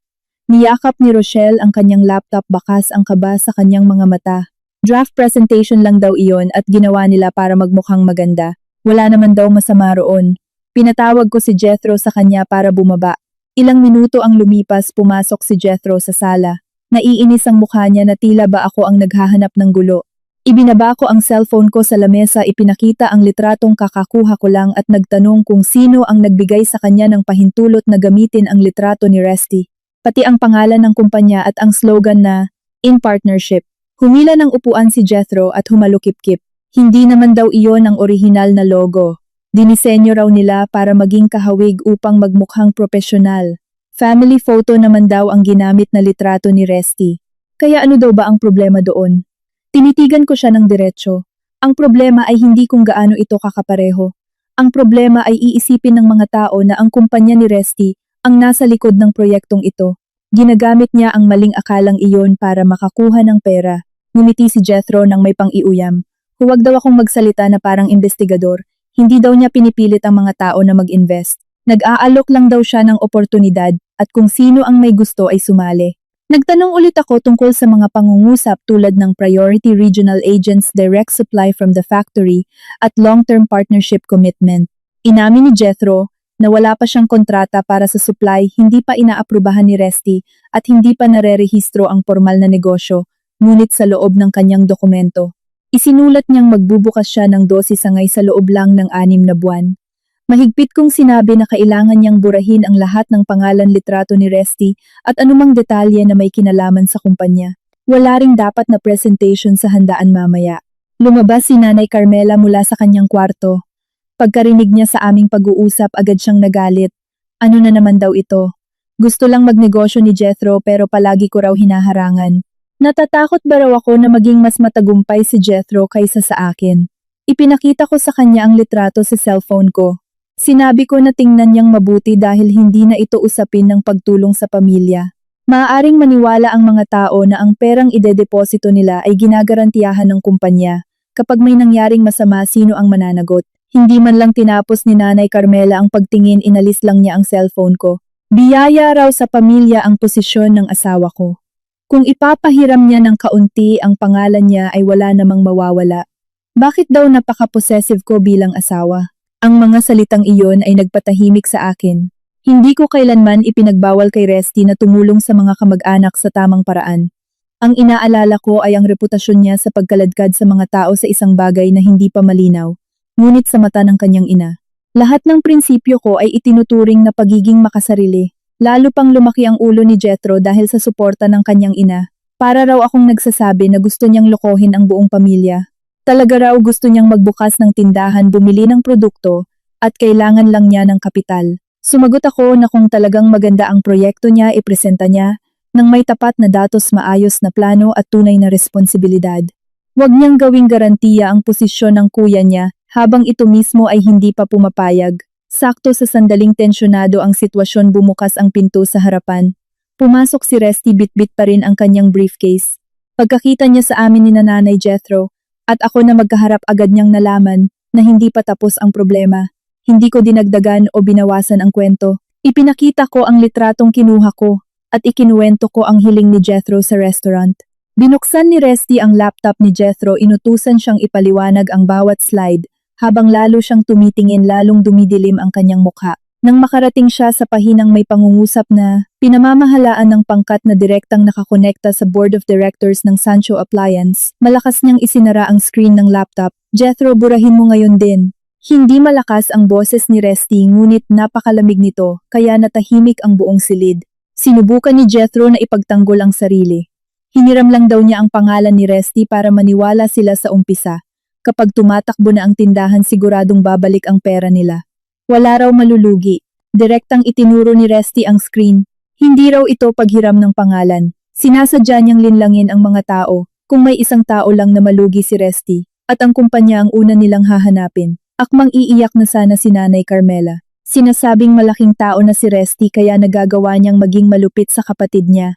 Niyakap ni Rochelle ang kanyang laptop, bakas ang kaba sa kanyang mga mata. Draft presentation lang daw iyon at ginawa nila para magmukhang maganda. Wala naman daw masama roon. Pinatawag ko si Jethro sa kanya para bumaba. Ilang minuto ang lumipas, pumasok si Jethro sa sala. Naiinis ang mukha niya na tila ba ako ang naghahanap ng gulo. Ibinaba ko ang cellphone ko sa lamesa, ipinakita ang litratong kakakuha ko lang at nagtanong kung sino ang nagbigay sa kanya ng pahintulot na gamitin ang litrato ni Resty. Pati ang pangalan ng kumpanya at ang slogan na, "In Partnership." Humila ng upuan si Jethro at humalukip-kip. Hindi naman daw iyon ang orihinal na logo. Dinisenyo raw nila para maging kahawig upang magmukhang propesyonal. Family photo naman daw ang ginamit na litrato ni Resty. Kaya ano daw ba ang problema doon? Tinitigan ko siya ng diretso. Ang problema ay hindi kung gaano ito kakapareho. Ang problema ay iisipin ng mga tao na ang kumpanya ni Resty ang nasa likod ng proyektong ito. Ginagamit niya ang maling akalang iyon para makakuha ng pera. Ngumiti si Jethro nang may pang-iuyam. Huwag daw akong magsalita na parang investigador. Hindi daw niya pinipilit ang mga tao na mag-invest. Nag-aalok lang daw siya ng oportunidad at kung sino ang may gusto ay sumali. Nagtanong ulit ako tungkol sa mga pangungusap tulad ng Priority Regional Agents Direct Supply from the Factory at Long-Term Partnership Commitment. Inamin ni Jethro na wala pa siyang kontrata para sa supply, hindi pa inaaprubahan ni Resty at hindi pa narerehistro ang formal na negosyo, ngunit sa loob ng kanyang dokumento. Isinulat niyang magbubukas siya ng 12 sangay sa loob lang ng 6 na buwan. Mahigpit kong sinabi na kailangan niyang burahin ang lahat ng pangalan litrato ni Resty at anumang detalye na may kinalaman sa kumpanya. Wala ring dapat na presentation sa handaan mamaya. Lumabas si Nanay Carmela mula sa kanyang kwarto. Pagkarinig niya sa aming pag-uusap, agad siyang nagalit. Ano na naman daw ito? Gusto lang magnegosyo ni Jethro pero palagi ko raw hinaharangan. Natatakot ba raw ako na maging mas matagumpay si Jethro kaysa sa akin? Ipinakita ko sa kanya ang litrato sa cellphone ko. Sinabi ko na tingnan niyang mabuti dahil hindi na ito usapin ng pagtulong sa pamilya. Maaaring maniwala ang mga tao na ang perang idedeposito nila ay ginagarantiyahan ng kumpanya. Kapag may nangyaring masama, sino ang mananagot? Hindi man lang tinapos ni Nanay Carmela ang pagtingin, inalis lang niya ang cellphone ko. Biyaya raw sa pamilya ang posisyon ng asawa ko. Kung ipapahiram niya ng kaunti, ang pangalan niya ay wala namang mawawala. Bakit daw napaka-possessive ko bilang asawa? Ang mga salitang iyon ay nagpatahimik sa akin. Hindi ko kailanman ipinagbawal kay Resty na tumulong sa mga kamag-anak sa tamang paraan. Ang inaalala ko ay ang reputasyon niya sa pagkaladkad sa mga tao sa isang bagay na hindi pa malinaw, ngunit sa mata ng kanyang ina. Lahat ng prinsipyo ko ay itinuturing na pagiging makasarili. Lalo pang lumaki ang ulo ni Jethro dahil sa suporta ng kanyang ina. Para raw akong nagsasabi na gusto niyang lokohin ang buong pamilya. Talaga raw gusto niyang magbukas ng tindahan, bumili ng produkto, at kailangan lang niya ng kapital. Sumagot ako na kung talagang maganda ang proyekto niya, ipresenta niya, nang may tapat na datos, maayos na plano at tunay na responsibilidad. Huwag niyang gawing garantiya ang posisyon ng kuya niya habang ito mismo ay hindi pa pumapayag. Sakto sa sandaling tensyonado ang sitwasyon, bumukas ang pinto sa harapan. Pumasok si Resty, bitbit pa rin ang kanyang briefcase. Pagkakita niya sa amin ni Nanay Jethro, at ako na magkaharap, agad niyang nalaman na hindi pa tapos ang problema. Hindi ko dinagdagan o binawasan ang kwento. Ipinakita ko ang litratong kinuha ko at ikinuwento ko ang hiling ni Jethro sa restaurant. Binuksan ni Resty ang laptop ni Jethro, inutusan siyang ipaliwanag ang bawat slide. Habang lalo siyang tumitingin, lalong dumidilim ang kanyang mukha. Nang makarating siya sa pahinang may pangungusap na pinamamahalaan ng pangkat na direktang nakakonekta sa Board of Directors ng Sancho Appliance, malakas niyang isinara ang screen ng laptop. Jethro, burahin mo ngayon din. Hindi malakas ang boses ni Resty, ngunit napakalamig nito, kaya natahimik ang buong silid. Sinubukan ni Jethro na ipagtanggol ang sarili. Hiniram lang daw niya ang pangalan ni Resty para maniwala sila sa umpisa. Kapag tumatakbo na ang tindahan, siguradong babalik ang pera nila. Wala raw malulugi. Direktang itinuro ni Resty ang screen. Hindi raw ito paghiram ng pangalan. Sinasadya niyang linlangin ang mga tao. Kung may isang tao lang na malugi, si Resty, at ang kumpanya ang una nilang hahanapin. Akmang iiyak na sana si Nanay Carmela. Sinasabing malaking tao na si Resty kaya nagagawa niyang maging malupit sa kapatid niya.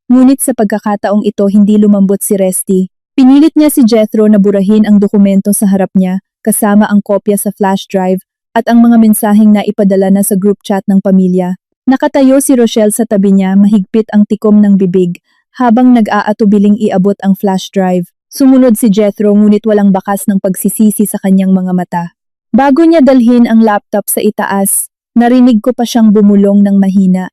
Ngunit sa pagkakataong ito, hindi lumambot si Resty. Pinilit niya si Jethro na burahin ang dokumento sa harap niya, kasama ang kopya sa flash drive at ang mga mensaheng naipadala na sa group chat ng pamilya. Nakatayo si Rochelle sa tabi niya, mahigpit ang tikom ng bibig, habang nag-aatubiling iabot ang flash drive. Sumunod si Jethro, ngunit walang bakas ng pagsisisi sa kanyang mga mata. Bago niya dalhin ang laptop sa itaas, narinig ko pa siyang bumulong ng mahina.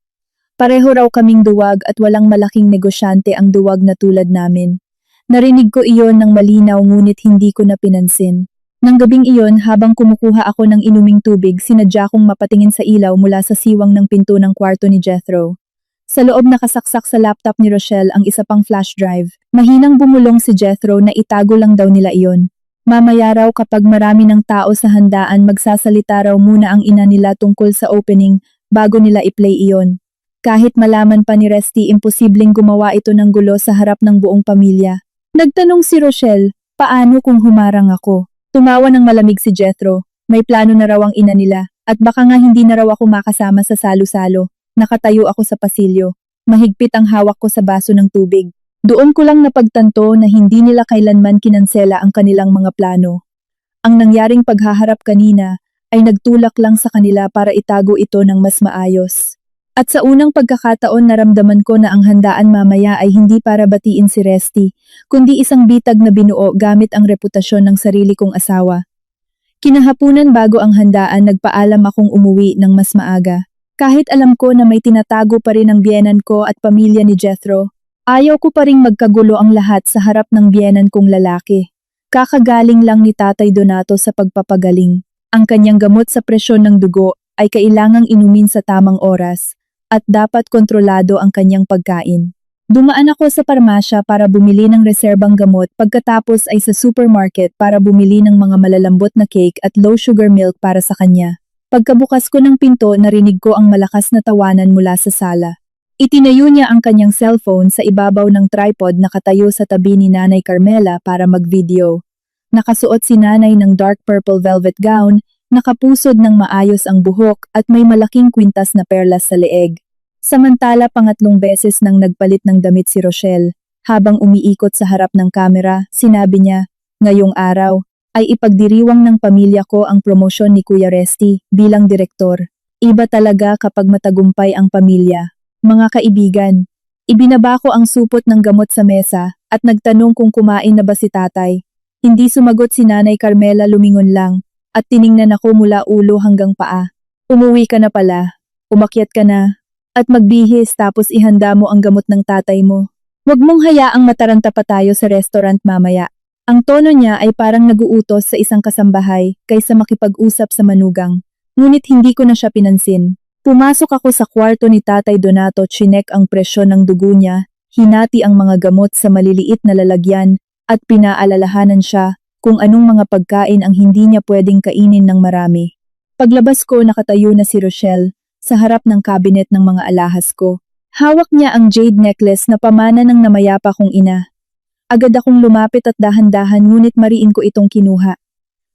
Pareho raw kaming duwag at walang malaking negosyante ang duwag na tulad namin. Narinig ko iyon ng malinaw, ngunit hindi ko na pinansin. Nang gabing iyon, habang kumukuha ako ng inuming tubig, sinadya kong mapatingin sa ilaw mula sa siwang ng pinto ng kwarto ni Jethro. Sa loob, nakasaksak sa laptop ni Rochelle ang isa pang flash drive. Mahinang bumulong si Jethro na itago lang daw nila iyon. Mamaya raw, kapag marami ng tao sa handaan, magsasalita raw muna ang ina nila tungkol sa opening bago nila i-play iyon. Kahit malaman pa ni Resty, imposibleng gumawa ito ng gulo sa harap ng buong pamilya. Nagtanong si Rochelle, paano kung humarang ako? Tumawa ng malamig si Jethro. May plano na raw ang ina nila, at baka nga hindi na raw ako makasama sa salo-salo. Nakatayo ako sa pasilyo. Mahigpit ang hawak ko sa baso ng tubig. Doon ko lang napagtanto na hindi nila kailanman kinansela ang kanilang mga plano. Ang nangyaring paghaharap kanina ay nagtulak lang sa kanila para itago ito ng mas maayos. At sa unang pagkakataon naramdaman ko na ang handaan mamaya ay hindi para batiin si Resty, kundi isang bitag na binuo gamit ang reputasyon ng sarili kong asawa. Kinahapunan bago ang handaan nagpaalam akong umuwi ng mas maaga. Kahit alam ko na may tinatago pa rin ang biyenan ko at pamilya ni Jethro, ayaw ko pa ring magkagulo ang lahat sa harap ng biyenan kong lalaki. Kakagaling lang ni Tatay Donato sa pagpapagaling. Ang kanyang gamot sa presyon ng dugo ay kailangang inumin sa tamang oras at dapat kontrolado ang kanyang pagkain. Dumaan ako sa parmasya para bumili ng reserbang gamot pagkatapos ay sa supermarket para bumili ng mga malalambot na cake at low sugar milk para sa kanya. Pagkabukas ko ng pinto narinig ko ang malakas na tawanan mula sa sala. Itinayo niya ang kanyang cellphone sa ibabaw ng tripod na katayo sa tabi ni Nanay Carmela para mag-video. Nakasuot si Nanay ng dark purple velvet gown, nakapusod ng maayos ang buhok at may malaking kwintas na perlas sa leeg. Samantala pangatlong beses nang nagpalit ng damit si Rochelle. Habang umiikot sa harap ng kamera, sinabi niya, "Ngayong araw ay ipagdiriwang ng pamilya ko ang promosyon ni Kuya Resty bilang direktor. Iba talaga kapag matagumpay ang pamilya." Mga kaibigan, ibinaba ko ang supot ng gamot sa mesa at nagtanong kung kumain na ba si tatay. Hindi sumagot si Nanay Carmela, lumingon lang at tiningnan ako mula ulo hanggang paa. "Umuwi ka na pala, umakyat ka na at magbihis tapos ihanda mo ang gamot ng tatay mo. Huwag mong hayaang mataranta pa tayo sa restaurant mamaya." Ang tono niya ay parang naguutos sa isang kasambahay kaysa makipag-usap sa manugang. Ngunit hindi ko na siya pinansin. Pumasok ako sa kwarto ni Tatay Donato, chinek ang presyon ng dugo niya, hinati ang mga gamot sa maliliit na lalagyan at pinaalalahanan siya kung anong mga pagkain ang hindi niya pwedeng kainin ng marami. Paglabas ko nakatayo na si Rochelle sa harap ng cabinet ng mga alahas ko. Hawak niya ang jade necklace na pamana ng namayapa kong ina. Agad akong lumapit at dahan-dahan ngunit mariin ko itong kinuha.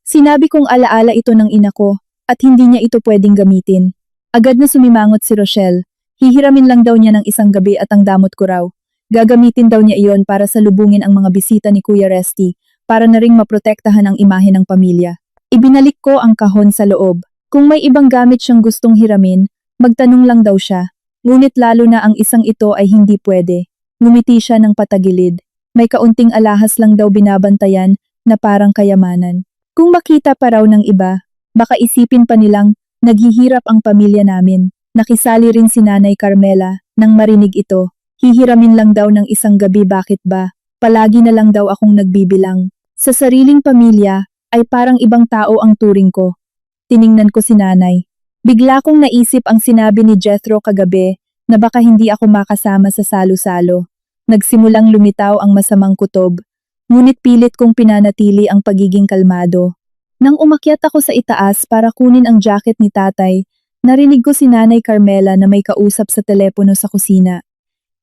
Sinabi kong alaala ito ng ina ko at hindi niya ito pwedeng gamitin. Agad na sumimangot si Rochelle. Hihiramin lang daw niya ng isang gabi at ang damot ko raw. Gagamitin daw niya iyon para salubungin ang mga bisita ni Kuya Resty para na ring maprotektahan ang imahe ng pamilya. Ibinalik ko ang kahon sa loob. Kung may ibang gamit siyang gustong hiramin, magtanong lang daw siya. Ngunit lalo na ang isang ito ay hindi pwede. Ngumiti siya ng patagilid. May kaunting alahas lang daw binabantayan na parang kayamanan. Kung makita pa raw ng iba, baka isipin pa nilang naghihirap ang pamilya namin. Nakisali rin si Nanay Carmela nang marinig ito. Hihiramin lang daw ng isang gabi, bakit ba? Palagi na lang daw akong nagbibilang. Sa sariling pamilya ay parang ibang tao ang turing ko. Tiningnan ko si Nanay. Bigla kong naisip ang sinabi ni Jethro kagabi na baka hindi ako makasama sa salo-salo. Nagsimulang lumitaw ang masamang kutob, ngunit pilit kong pinanatili ang pagiging kalmado. Nang umakyat ako sa itaas para kunin ang jacket ni tatay, narinig ko si Nanay Carmela na may kausap sa telepono sa kusina.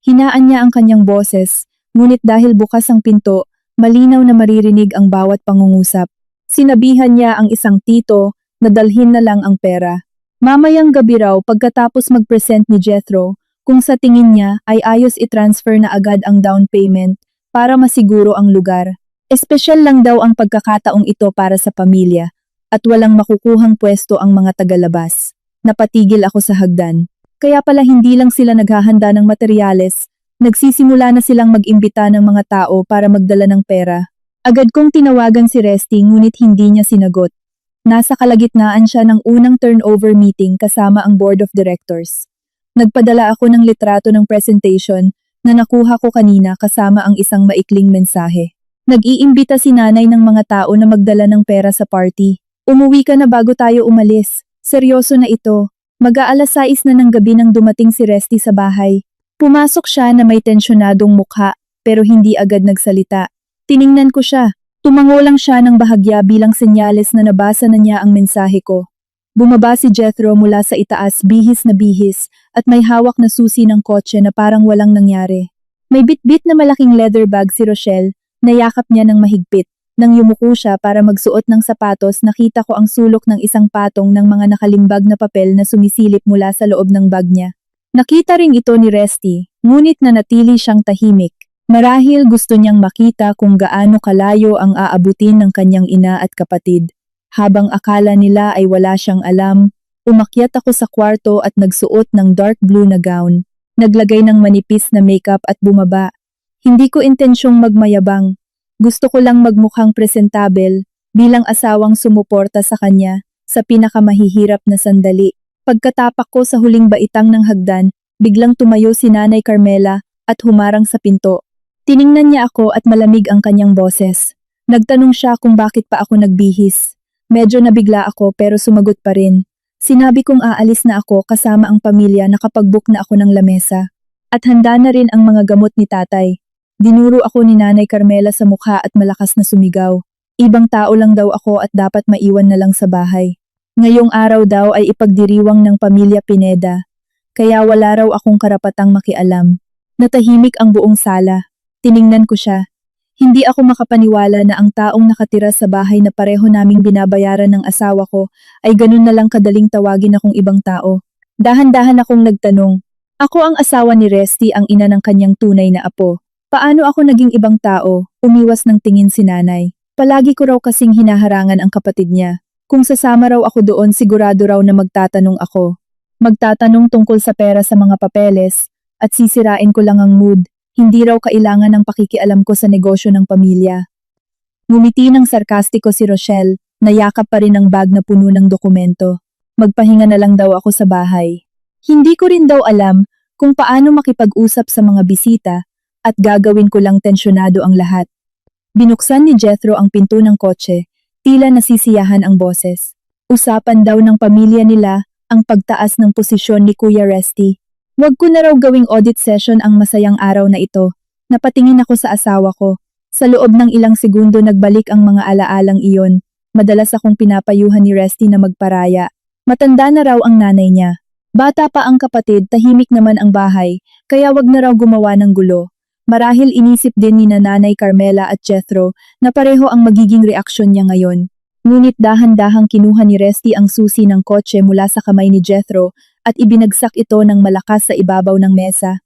Hinaan niya ang kanyang boses, ngunit dahil bukas ang pinto, malinaw na maririnig ang bawat pangungusap. Sinabihan niya ang isang tito na dalhin na lang ang pera. Mamayang gabi raw pagkatapos mag-present ni Jethro, kung sa tingin niya ay ayos i-transfer na agad ang down payment para masiguro ang lugar. Espesyal lang daw ang pagkakataong ito para sa pamilya at walang makukuhang pwesto ang mga tagalabas. Napatigil ako sa hagdan. Kaya pala hindi lang sila naghahanda ng materyales, nagsisimula na silang mag-imbita ng mga tao para magdala ng pera. Agad kong tinawagan si Resty ngunit hindi niya sinagot. Nasa kalagitnaan siya ng unang turnover meeting kasama ang board of directors. Nagpadala ako ng litrato ng presentation na nakuha ko kanina kasama ang isang maikling mensahe. Nag-iimbita si Nanay ng mga tao na magdala ng pera sa party. "Umuwi ka na bago tayo umalis. Seryoso na ito." Mag-aalas 6 na ng gabi nang dumating si Resty sa bahay. Pumasok siya na may tensyonadong mukha pero hindi agad nagsalita. Tiningnan ko siya. Tumango lang siya ng bahagya bilang senyales na nabasa na niya ang mensahe ko. Bumaba si Jethro mula sa itaas, bihis na bihis at may hawak na susi ng kotse na parang walang nangyari. May bitbit na malaking leather bag si Rochelle. Nayakap niya ng mahigpit. Nang yumuko siya para magsuot ng sapatos, nakita ko ang sulok ng isang patong ng mga nakalimbag na papel na sumisilip mula sa loob ng bag niya. Nakita rin ito ni Resty, ngunit nanatili siyang tahimik. Marahil gusto niyang makita kung gaano kalayo ang aabutin ng kanyang ina at kapatid. Habang akala nila ay wala siyang alam, umakyat ako sa kwarto at nagsuot ng dark blue na gown. Naglagay ng manipis na makeup at bumaba. Hindi ko intensyong magmayabang. Gusto ko lang magmukhang presentable bilang asawang sumuporta sa kanya sa pinakamahihirap na sandali. Pagkatapak ko sa huling baitang ng hagdan, biglang tumayo si Nanay Carmela at humarang sa pinto. Tiningnan niya ako at malamig ang kanyang boses. Nagtanong siya kung bakit pa ako nagbihis. Medyo nabigla ako pero sumagot pa rin. Sinabi kong aalis na ako kasama ang pamilya, nakapag-book na ako ng lamesa. At handa na rin ang mga gamot ni tatay. Dinuro ako ni Nanay Carmela sa mukha at malakas na sumigaw. Ibang tao lang daw ako at dapat maiwan na lang sa bahay. Ngayong araw daw ay ipagdiriwang ng pamilya Pineda. Kaya wala raw akong karapatang makialam. Natahimik ang buong sala. Tiningnan ko siya. Hindi ako makapaniwala na ang taong nakatira sa bahay na pareho naming binabayaran ng asawa ko ay ganun na lang kadaling tawagin akong ibang tao. Dahan-dahan akong nagtanong. Ako ang asawa ni Resty, ang ina ng kanyang tunay na apo. Paano ako naging ibang tao? Umiwas ng tingin si nanay. Palagi ko raw kasing hinaharangan ang kapatid niya. Kung sasama raw ako doon, sigurado raw na magtatanong ako. Magtatanong tungkol sa pera, sa mga papeles, at sisirain ko lang ang mood. Hindi raw kailangan ng pakikialam ko sa negosyo ng pamilya. Ngumiti ng sarkastiko si Rochelle, nayakap pa rin ang bag na puno ng dokumento. Magpahinga na lang daw ako sa bahay. Hindi ko rin daw alam kung paano makipag-usap sa mga bisita at gagawin ko lang tensyonado ang lahat. Binuksan ni Jethro ang pinto ng kotse, tila nasisiyahan ang boses. Usapan daw ng pamilya nila ang pagtaas ng posisyon ni Kuya Resty. Huwag ko na raw gawing audit session ang masayang araw na ito. Napatingin ako sa asawa ko. Sa loob ng ilang segundo nagbalik ang mga alaalang iyon. Madalas akong pinapayuhan ni Resty na magparaya. Matanda na raw ang nanay niya. Bata pa ang kapatid, tahimik naman ang bahay, kaya wag na raw gumawa ng gulo. Marahil inisip din ni Nanay Carmela at Jethro na pareho ang magiging reaksyon niya ngayon. Ngunit dahan-dahang kinuha ni Resty ang susi ng kotse mula sa kamay ni Jethro at ibinagsak ito ng malakas sa ibabaw ng mesa.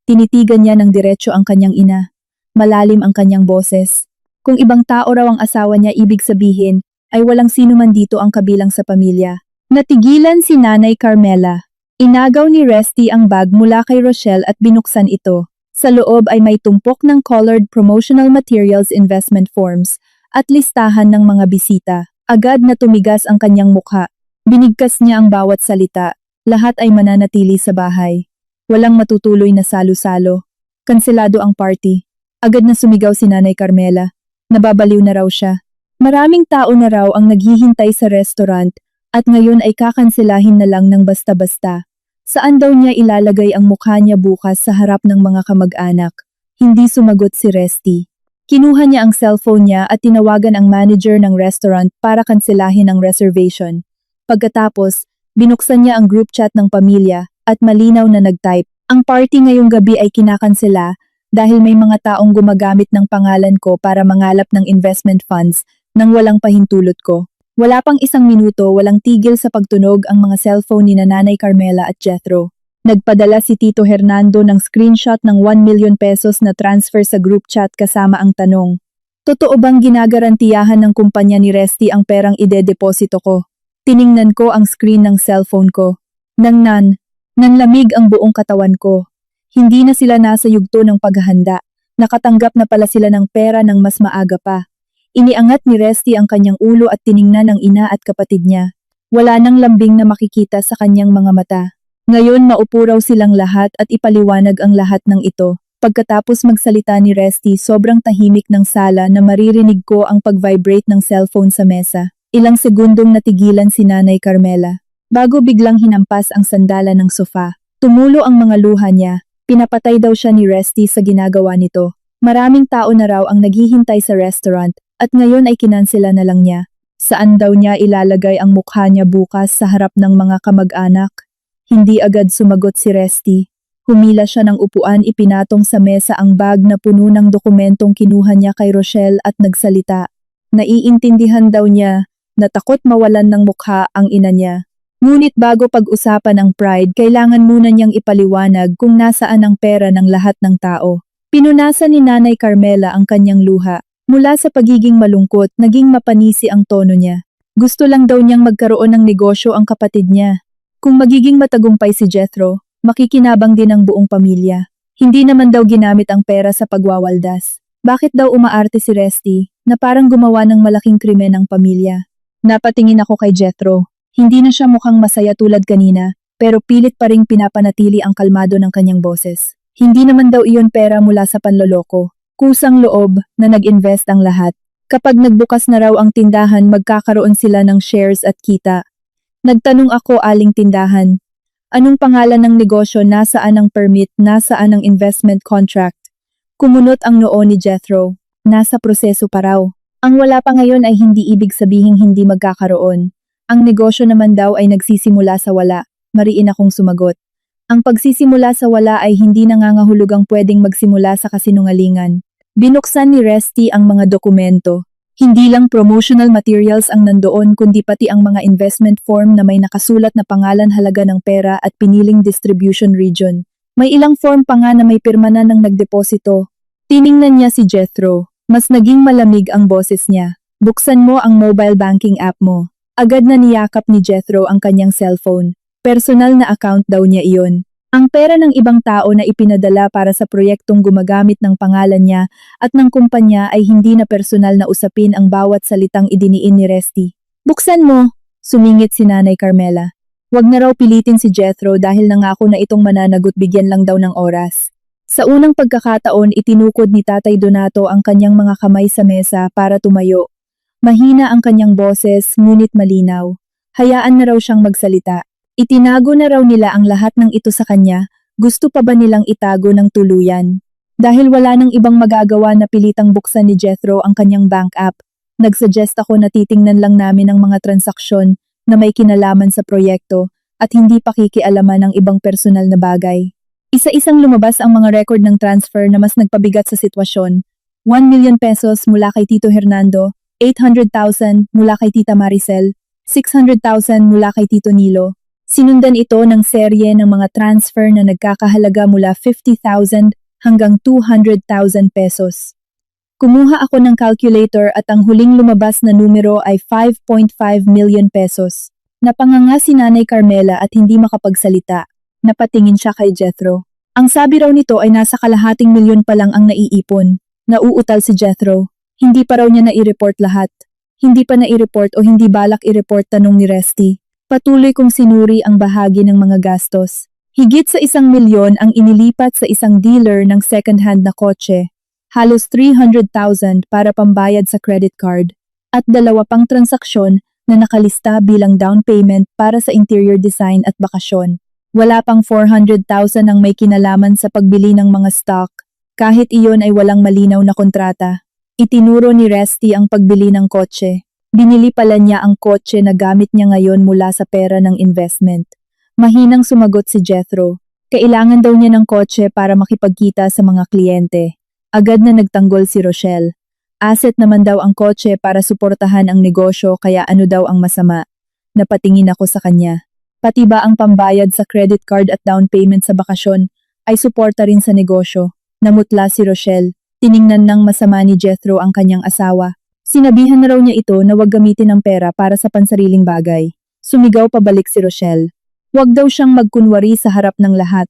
Tinitigan niya ng diretso ang kanyang ina. Malalim ang kanyang boses. Kung ibang tao raw ang asawa niya, ibig sabihin ay walang sino man dito ang kabilang sa pamilya. Natigilan si Nanay Carmela. Inagaw ni Resty ang bag mula kay Rochelle at binuksan ito. Sa loob ay may tumpok ng colored promotional materials, investment forms, at listahan ng mga bisita. Agad na tumigas ang kanyang mukha. Binigkas niya ang bawat salita. Lahat ay mananatili sa bahay. Walang matutuloy na salo-salo. Kanselado ang party. Agad na sumigaw si Nanay Carmela. Nababaliw na raw siya. Maraming tao na raw ang naghihintay sa restaurant at ngayon ay kakanselahin na lang ng basta-basta. Saan daw niya ilalagay ang mukha niya bukas sa harap ng mga kamag-anak? Hindi sumagot si Resty. Kinuha niya ang cellphone niya at tinawagan ang manager ng restaurant para kanselahin ang reservation. Pagkatapos, binuksan niya ang group chat ng pamilya at malinaw na nag-type. Ang party ngayong gabi ay kinakansela dahil may mga taong gumagamit ng pangalan ko para mangalap ng investment funds nang walang pahintulot ko. Wala pang isang minuto, walang tigil sa pagtunog ang mga cellphone ni Nanay Carmela at Jethro. Nagpadala si Tito Hernando ng screenshot ng 1 million pesos na transfer sa group chat kasama ang tanong. Totoo bang ginagarantiyahan ng kumpanya ni Resty ang perang ide-deposito ko? Tiningnan ko ang screen ng cellphone ko. Nanlamig ang buong katawan ko. Hindi na sila nasa yugto ng paghahanda. Nakatanggap na pala sila ng pera ng mas maaga pa. Iniangat ni Resty ang kanyang ulo at tiningnan ng ina at kapatid niya. Wala nang lambing na makikita sa kanyang mga mata. Ngayon maupo raw silang lahat at ipaliwanag ang lahat ng ito. Pagkatapos magsalita ni Resty, sobrang tahimik ng sala na maririnig ko ang pag-vibrate ng cellphone sa mesa. Ilang segundong natigilan si Nanay Carmela. Bago biglang hinampas ang sandala ng sofa. Tumulo ang mga luha niya. Pinapatay daw siya ni Resty sa ginagawa nito. Maraming tao na raw ang naghihintay sa restaurant at ngayon ay kinansela na lang niya. Saan daw niya ilalagay ang mukha niya bukas sa harap ng mga kamag-anak? Hindi agad sumagot si Resty. Humila siya ng upuan, ipinatong sa mesa ang bag na puno ng dokumentong kinuha niya kay Rochelle at nagsalita. Naiintindihan daw niya na takot mawalan ng mukha ang ina niya. Ngunit bago pag-usapan ang pride, kailangan muna niyang ipaliwanag kung nasaan ang pera ng lahat ng tao. Pinunasan ni Nanay Carmela ang kanyang luha. Mula sa pagiging malungkot, naging mapanisi ang tono niya. Gusto lang daw niyang magkaroon ng negosyo ang kapatid niya. Kung magiging matagumpay si Jethro, makikinabang din ang buong pamilya. Hindi naman daw ginamit ang pera sa pagwawaldas. Bakit daw umaarte si Resty, na parang gumawa ng malaking krimen ang pamilya? Napatingin ako kay Jethro. Hindi na siya mukhang masaya tulad kanina, pero pilit pa ring pinapanatili ang kalmado ng kanyang boses. Hindi naman daw iyon pera mula sa panloloko. Kusang loob na nag-invest ang lahat. Kapag nagbukas na raw ang tindahan, magkakaroon sila ng shares at kita. Nagtanong ako, aling tindahan? Anong pangalan ng negosyo, nasaan ang permit, nasaan ang investment contract? Kumunot ang noo ni Jethro. Nasa proseso pa raw. Ang wala pa ngayon ay hindi ibig sabihing hindi magkakaroon. Ang negosyo naman daw ay nagsisimula sa wala. Mariin akong sumagot. Ang pagsisimula sa wala ay hindi nangangahulugang pwedeng magsimula sa kasinungalingan. Binuksan ni Resty ang mga dokumento. Hindi lang promotional materials ang nandoon kundi pati ang mga investment form na may nakasulat na pangalan, halaga ng pera at piniling distribution region. May ilang form pa nga na may pirma na ng nagdeposito. Tiningnan niya si Jethro. Mas naging malamig ang boses niya. Buksan mo ang mobile banking app mo. Agad na niyakap ni Jethro ang kanyang cellphone. Personal na account daw niya iyon. Ang pera ng ibang tao na ipinadala para sa proyektong gumagamit ng pangalan niya at ng kumpanya ay hindi na personal na usapin ang bawat salitang idiniin ni Resty. Buksan mo! Sumingit si Nanay Carmela. Wag na raw pilitin si Jethro dahil nangako na itong mananagot, bigyan lang daw ng oras. Sa unang pagkakataon, itinukod ni Tatay Donato ang kanyang mga kamay sa mesa para tumayo. Mahina ang kanyang boses, ngunit malinaw. Hayaan na raw siyang magsalita. Itinago na raw nila ang lahat ng ito sa kanya, gusto pa ba nilang itago ng tuluyan? Dahil wala nang ibang magagawa, na pilitang buksan ni Jethro ang kanyang bank app. Nagsuggest ako na titingnan lang namin ang mga transaksyon na may kinalaman sa proyekto at hindi pakikialaman ng ibang personal na bagay. Isa-isang lumabas ang mga record ng transfer na mas nagpabigat sa sitwasyon. 1 million pesos mula kay Tito Hernando, 800,000 mula kay Tita Maricel, 600,000 mula kay Tito Nilo. Sinundan ito ng serye ng mga transfer na nagkakahalaga mula 50,000 hanggang 200,000 pesos. Kumuha ako ng calculator at ang huling lumabas na numero ay 5.5 million pesos. Napanganga si Nanay Carmela at hindi makapagsalita. Napatingin siya kay Jethro. Ang sabi raw nito ay nasa kalahating milyon pa lang ang naiipon. Nauutal si Jethro. Hindi pa raw niya nai-report lahat. Hindi pa nai-report o hindi balak i-report, tanong ni Resty. Patuloy kong sinuri ang bahagi ng mga gastos. Higit sa 1 milyon ang inilipat sa isang dealer ng second-hand na kotse. Halos 300,000 para pambayad sa credit card. At 2 pang transaksyon na nakalista bilang down payment para sa interior design at bakasyon. Wala pang 400,000 ang may kinalaman sa pagbili ng mga stock. Kahit iyon ay walang malinaw na kontrata. Itinuro ni Resty ang pagbili ng kotse. Binili pala niya ang kotse na gamit niya ngayon mula sa pera ng investment. Mahinang sumagot si Jethro. Kailangan daw niya ng kotse para makipagkita sa mga kliyente. Agad na nagtanggol si Rochelle. Asset naman daw ang kotse para suportahan ang negosyo, kaya ano daw ang masama? Napatingin ako sa kanya. Pati ba ang pambayad sa credit card at down payment sa bakasyon ay suporta rin sa negosyo? Namutla si Rochelle. Tiningnan ng masama ni Jethro ang kanyang asawa. Sinabihan na raw niya ito na huwag gamitin ang pera para sa pansariling bagay. Sumigaw pabalik si Rochelle. Huwag daw siyang magkunwari sa harap ng lahat.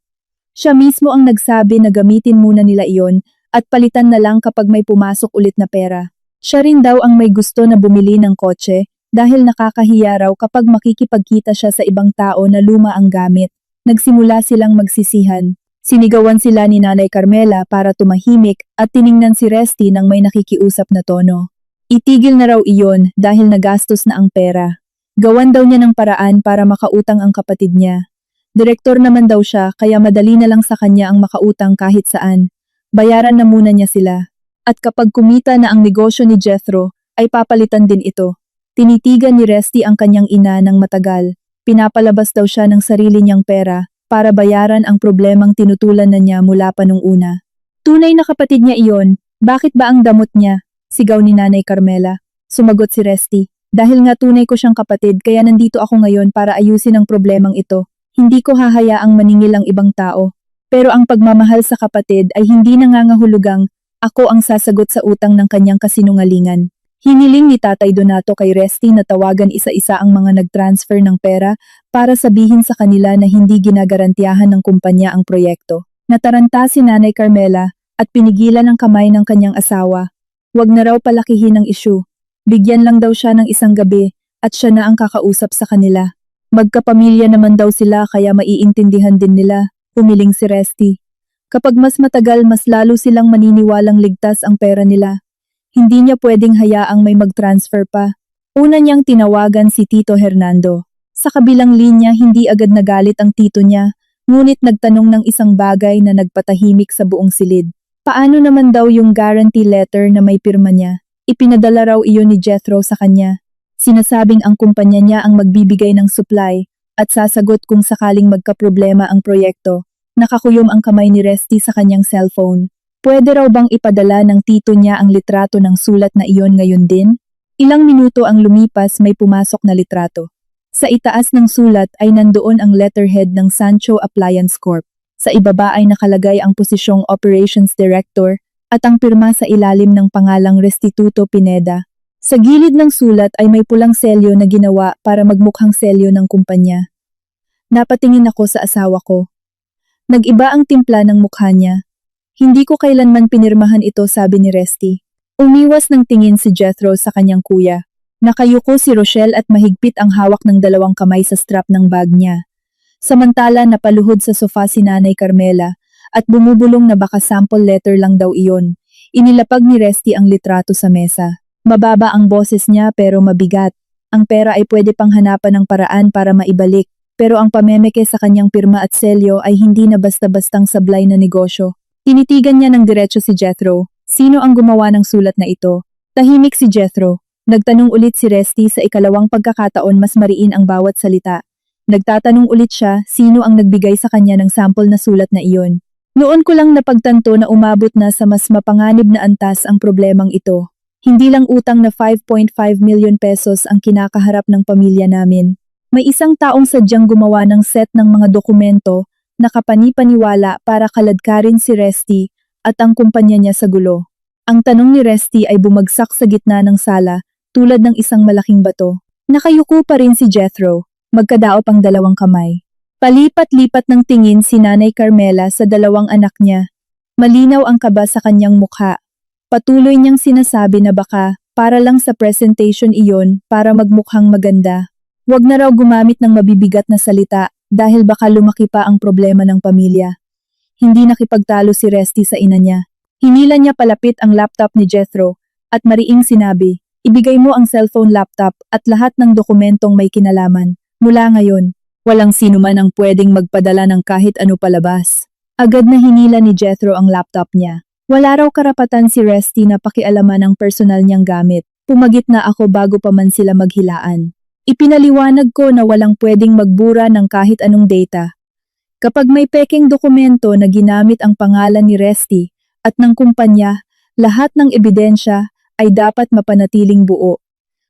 Siya mismo ang nagsabi na gamitin muna nila iyon at palitan na lang kapag may pumasok ulit na pera. Siya rin daw ang may gusto na bumili ng kotse dahil nakakahiya raw kapag makikipagkita siya sa ibang tao na luma ang gamit. Nagsimula silang magsisihan. Sinigawan sila ni Nanay Carmela para tumahimik at tiningnan si Resty ng may nakikiusap na tono. Itigil na raw iyon dahil nagastos na ang pera. Gawan daw niya ng paraan para makautang ang kapatid niya. Direktor naman daw siya, kaya madali na lang sa kanya ang makautang kahit saan. Bayaran na muna niya sila. At kapag kumita na ang negosyo ni Jethro, ay papalitan din ito. Tinitigan ni Resty ang kanyang ina ng matagal. Pinapalabas daw siya ng sarili niyang pera para bayaran ang problemang tinutulan na niya mula pa nung una. Tunay na kapatid niya iyon, bakit ba ang damot niya? Sigaw ni Nanay Carmela. Sumagot si Resty. Dahil nga tunay ko siyang kapatid, kaya nandito ako ngayon para ayusin ang problemang ito. Hindi ko hahayaang maningil ang ibang tao. Pero ang pagmamahal sa kapatid ay hindi nangangahulugang ako ang sasagot sa utang ng kanyang kasinungalingan. Hiniling ni Tatay Donato kay Resty na tawagan isa-isa ang mga nag-transfer ng pera para sabihin sa kanila na hindi ginagarantiyahan ng kumpanya ang proyekto. Nataranta si Nanay Carmela at pinigilan ang kamay ng kanyang asawa. Huwag na raw palakihin ang issue. Bigyan lang daw siya ng isang gabi at siya na ang kakausap sa kanila. Magkapamilya naman daw sila kaya maiintindihan din nila, humiling si Resty. Kapag mas matagal mas lalo silang maniniwalang ligtas ang pera nila. Hindi niya pwedeng hayaang may mag-transfer pa. Una niyang tinawagan si Tito Hernando. Sa kabilang linya hindi agad nagalit ang tito niya, ngunit nagtanong ng isang bagay na nagpatahimik sa buong silid. Paano naman daw yung guarantee letter na may pirma niya? Ipinadala raw iyon ni Jethro sa kanya. Sinasabing ang kumpanya niya ang magbibigay ng supply at sasagot kung sakaling magkaproblema ang proyekto. Nakakuyom ang kamay ni Resty sa kanyang cellphone. Pwede raw bang ipadala ng tito niya ang litrato ng sulat na iyon ngayon din? Ilang minuto ang lumipas may pumasok na litrato. Sa itaas ng sulat ay nandoon ang letterhead ng Sancho Appliance Corp. Sa ibaba ay nakalagay ang posisyong Operations Director at ang pirma sa ilalim ng pangalang Restituto Pineda. Sa gilid ng sulat ay may pulang selyo na ginawa para magmukhang selyo ng kumpanya. Napatingin ako sa asawa ko. Nag-iba ang timpla ng mukha niya. Hindi ko kailanman pinirmahan ito, sabi ni Resty. Umiwas ng tingin si Jethro sa kanyang kuya. Nakayuko si Rochelle at mahigpit ang hawak ng dalawang kamay sa strap ng bag niya. Samantala napaluhod sa sofa si Nanay Carmela at bumubulong na baka sample letter lang daw iyon. Inilapag ni Resty ang litrato sa mesa. Mababa ang boses niya pero mabigat. Ang pera ay pwede pang hanapan ng paraan para maibalik. Pero ang pamemeke sa kanyang pirma at selyo ay hindi na basta-bastang sablay na negosyo. Tinitigan niya ng diretso si Jethro. Sino ang gumawa ng sulat na ito? Tahimik si Jethro. Nagtanong ulit si Resty sa ikalawang pagkakataon mas mariin ang bawat salita. Nagtatanong ulit siya sino ang nagbigay sa kanya ng sample na sulat na iyon. Noon ko lang napagtanto na umabot na sa mas mapanganib na antas ang problemang ito. Hindi lang utang na 5.5 million pesos ang kinakaharap ng pamilya namin. May isang taong sadyang gumawa ng set ng mga dokumento na kapani-paniwala para kaladkarin si Resty at ang kumpanya niya sa gulo. Ang tanong ni Resty ay bumagsak sa gitna ng sala tulad ng isang malaking bato. Nakayuko pa rin si Jethro, magkadaop ang dalawang kamay. Palipat-lipat ng tingin si Nanay Carmela sa dalawang anak niya. Malinaw ang kaba sa kanyang mukha. Patuloy niyang sinasabi na baka para lang sa presentation iyon para magmukhang maganda. Huwag na raw gumamit ng mabibigat na salita dahil baka lumaki pa ang problema ng pamilya. Hindi nakipagtalo si Resty sa ina niya. Hinila niya palapit ang laptop ni Jethro at mariing sinabi, ibigay mo ang cellphone laptop at lahat ng dokumentong may kinalaman. Mula ngayon, walang sino man ang pwedeng magpadala ng kahit ano palabas. Agad na hinila ni Jethro ang laptop niya. Wala raw karapatan si Resty na pakialaman ang personal niyang gamit. Pumagit na ako bago pa man sila maghilaan. Ipinaliwanag ko na walang pwedeng magbura ng kahit anong data. Kapag may pekeng dokumento na ginamit ang pangalan ni Resty at ng kumpanya, lahat ng ebidensya ay dapat mapanatiling buo.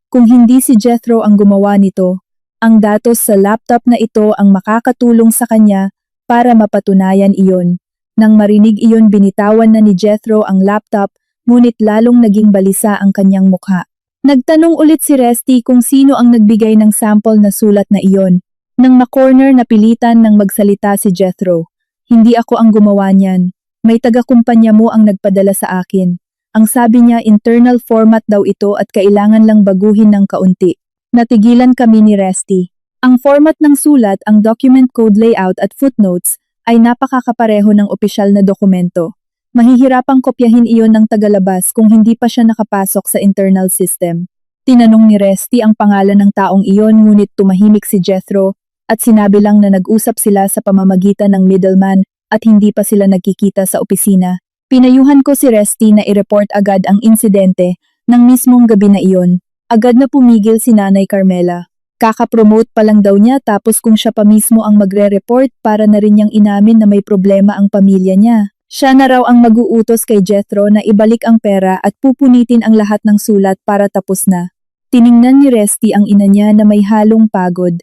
Kung hindi si Jethro ang gumawa nito, ang datos sa laptop na ito ang makakatulong sa kanya para mapatunayan iyon. Nang marinig iyon binitawan na ni Jethro ang laptop, ngunit lalong naging balisa ang kanyang mukha. Nagtanong ulit si Resty kung sino ang nagbigay ng sample na sulat na iyon. Nang makorner napilitan ng magsalita si Jethro. Hindi ako ang gumawa niyan. May taga-kumpanya mo ang nagpadala sa akin. Ang sabi niya internal format daw ito at kailangan lang baguhin ng kaunti. Natigilan kami ni Resty. Ang format ng sulat, ang document code layout at footnotes ay napakakapareho ng opisyal na dokumento. Mahihirapang kopyahin iyon ng tagalabas kung hindi pa siya nakapasok sa internal system. Tinanong ni Resty ang pangalan ng taong iyon ngunit tumahimik si Jethro at sinabi lang na nag-usap sila sa pamamagitan ng middleman at hindi pa sila nagkikita sa opisina. Pinayuhan ko si Resty na i-report agad ang insidente ng mismong gabi na iyon. Agad na pumigil si Nanay Carmela. Kaka-promote pa lang daw niya tapos kung siya pa mismo ang magre-report para na rin niyang inamin na may problema ang pamilya niya. Siya na raw ang mag-uutos kay Jethro na ibalik ang pera at pupunitin ang lahat ng sulat para tapos na. Tiningnan ni Resty ang ina niya na may halong pagod.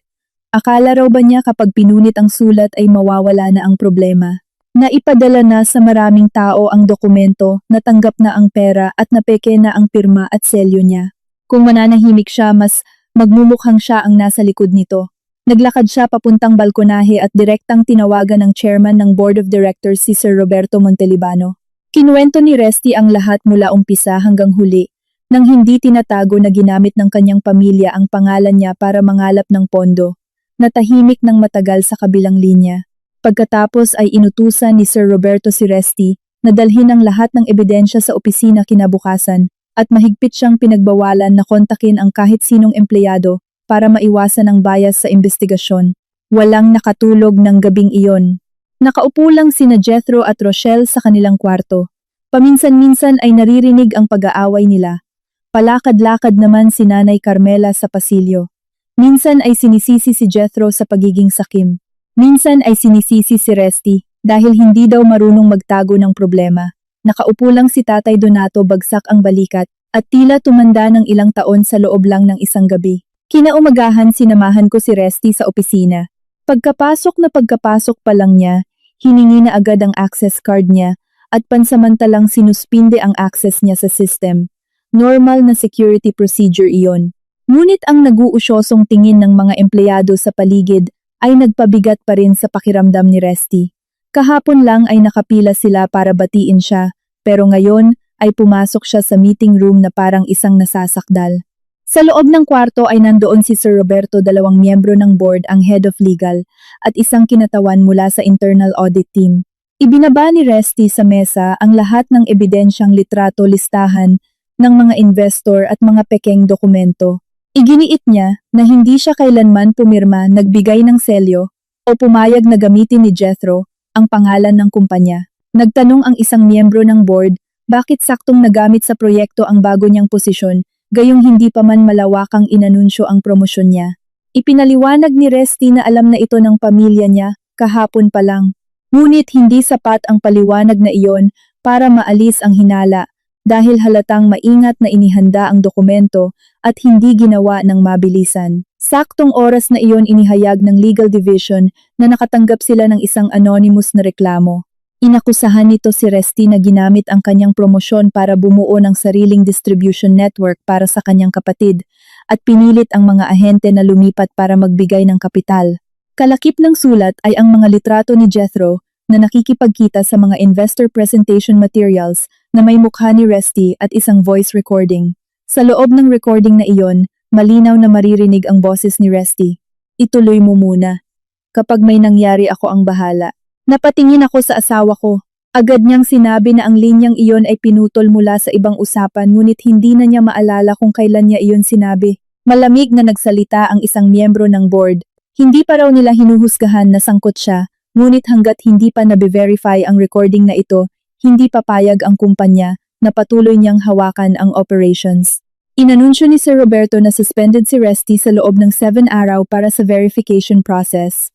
Akala raw ba niya kapag pinunit ang sulat ay mawawala na ang problema. Naipadala na sa maraming tao ang dokumento, natanggap na ang pera at napeke na ang pirma at selyo niya. Kung mananahimik siya, mas magmumukhang siya ang nasa likod nito. Naglakad siya papuntang balkonahe at direktang tinawagan ng chairman ng board of directors si Sir Roberto Montelibano. Kinuwento ni Resty ang lahat mula umpisa hanggang huli, nang hindi tinatago na ginamit ng kanyang pamilya ang pangalan niya para mangalap ng pondo. Natahimik ng matagal sa kabilang linya. Pagkatapos ay inutusan ni Sir Roberto si Resty na dalhin ang lahat ng ebidensya sa opisina kinabukasan at mahigpit siyang pinagbawalan na kontakin ang kahit sinong empleyado para maiwasan ang bias sa investigasyon. Walang nakatulog ng gabing iyon. Nakaupo lang sina Jethro at Rochelle sa kanilang kwarto. Paminsan-minsan ay naririnig ang pag-aaway nila. Palakad-lakad naman si Nanay Carmela sa pasilyo. Minsan ay sinisisi si Jethro sa pagiging sakim. Minsan ay sinisisi si Resty dahil hindi daw marunong magtago ng problema. Nakaupo lang si Tatay Donato bagsak ang balikat at tila tumanda ng ilang taon sa loob lang ng isang gabi. Kinaumagahan sinamahan ko si Resty sa opisina. Pagkapasok pa lang niya, hiningi na agad ang access card niya at pansamantalang sinuspinde ang access niya sa system. Normal na security procedure iyon. Ngunit ang naguusyosong tingin ng mga empleyado sa paligid ay nagpabigat pa rin sa pakiramdam ni Resty. Kahapon lang ay nakapila sila para batiin siya, pero ngayon ay pumasok siya sa meeting room na parang isang nasasakdal. Sa loob ng kwarto ay nandoon si Sir Roberto, 2 miyembro ng board, ang head of legal, at isang kinatawan mula sa internal audit team. Ibinaba ni Resty sa mesa ang lahat ng ebidensyang litrato, listahan ng mga investor at mga pekeng dokumento. Iginiit niya na hindi siya kailanman pumirma, nagbigay ng selyo o pumayag na gamitin ni Jethro ang pangalan ng kumpanya. Nagtanong ang isang miyembro ng board bakit saktong nagamit sa proyekto ang bago niyang posisyon, gayong hindi pa man malawakang inanunsyo ang promosyon niya. Ipinaliwanag ni Resty na alam na ito ng pamilya niya kahapon pa lang. Ngunit hindi sapat ang paliwanag na iyon para maalis ang hinala dahil halatang maingat na inihanda ang dokumento at hindi ginawa ng mabilisan. Saktong oras na iyon inihayag ng legal division na nakatanggap sila ng isang anonymous na reklamo. Inakusahan nito si Resty na ginamit ang kanyang promosyon para bumuo ng sariling distribution network para sa kanyang kapatid at pinilit ang mga ahente na lumipat para magbigay ng kapital. Kalakip ng sulat ay ang mga litrato ni Jethro na nakikipagkita sa mga investor presentation materials na may mukha ni Resty at isang voice recording. Sa loob ng recording na iyon, malinaw na maririnig ang boses ni Resty. Ituloy mo muna. Kapag may nangyari ako ang bahala. Napatingin ako sa asawa ko. Agad niyang sinabi na ang linyang iyon ay pinutol mula sa ibang usapan, ngunit hindi na niya maalala kung kailan niya iyon sinabi. Malamig na nagsalita ang isang miyembro ng board. Hindi pa raw nila hinuhusgahan na sangkot siya, ngunit hanggat hindi pa nabe-verify ang recording na ito, hindi papayag ang kumpanya na patuloy niyang hawakan ang operations. Inanunsyo ni Sir Roberto na suspended si Resty sa loob ng 7 araw para sa verification process.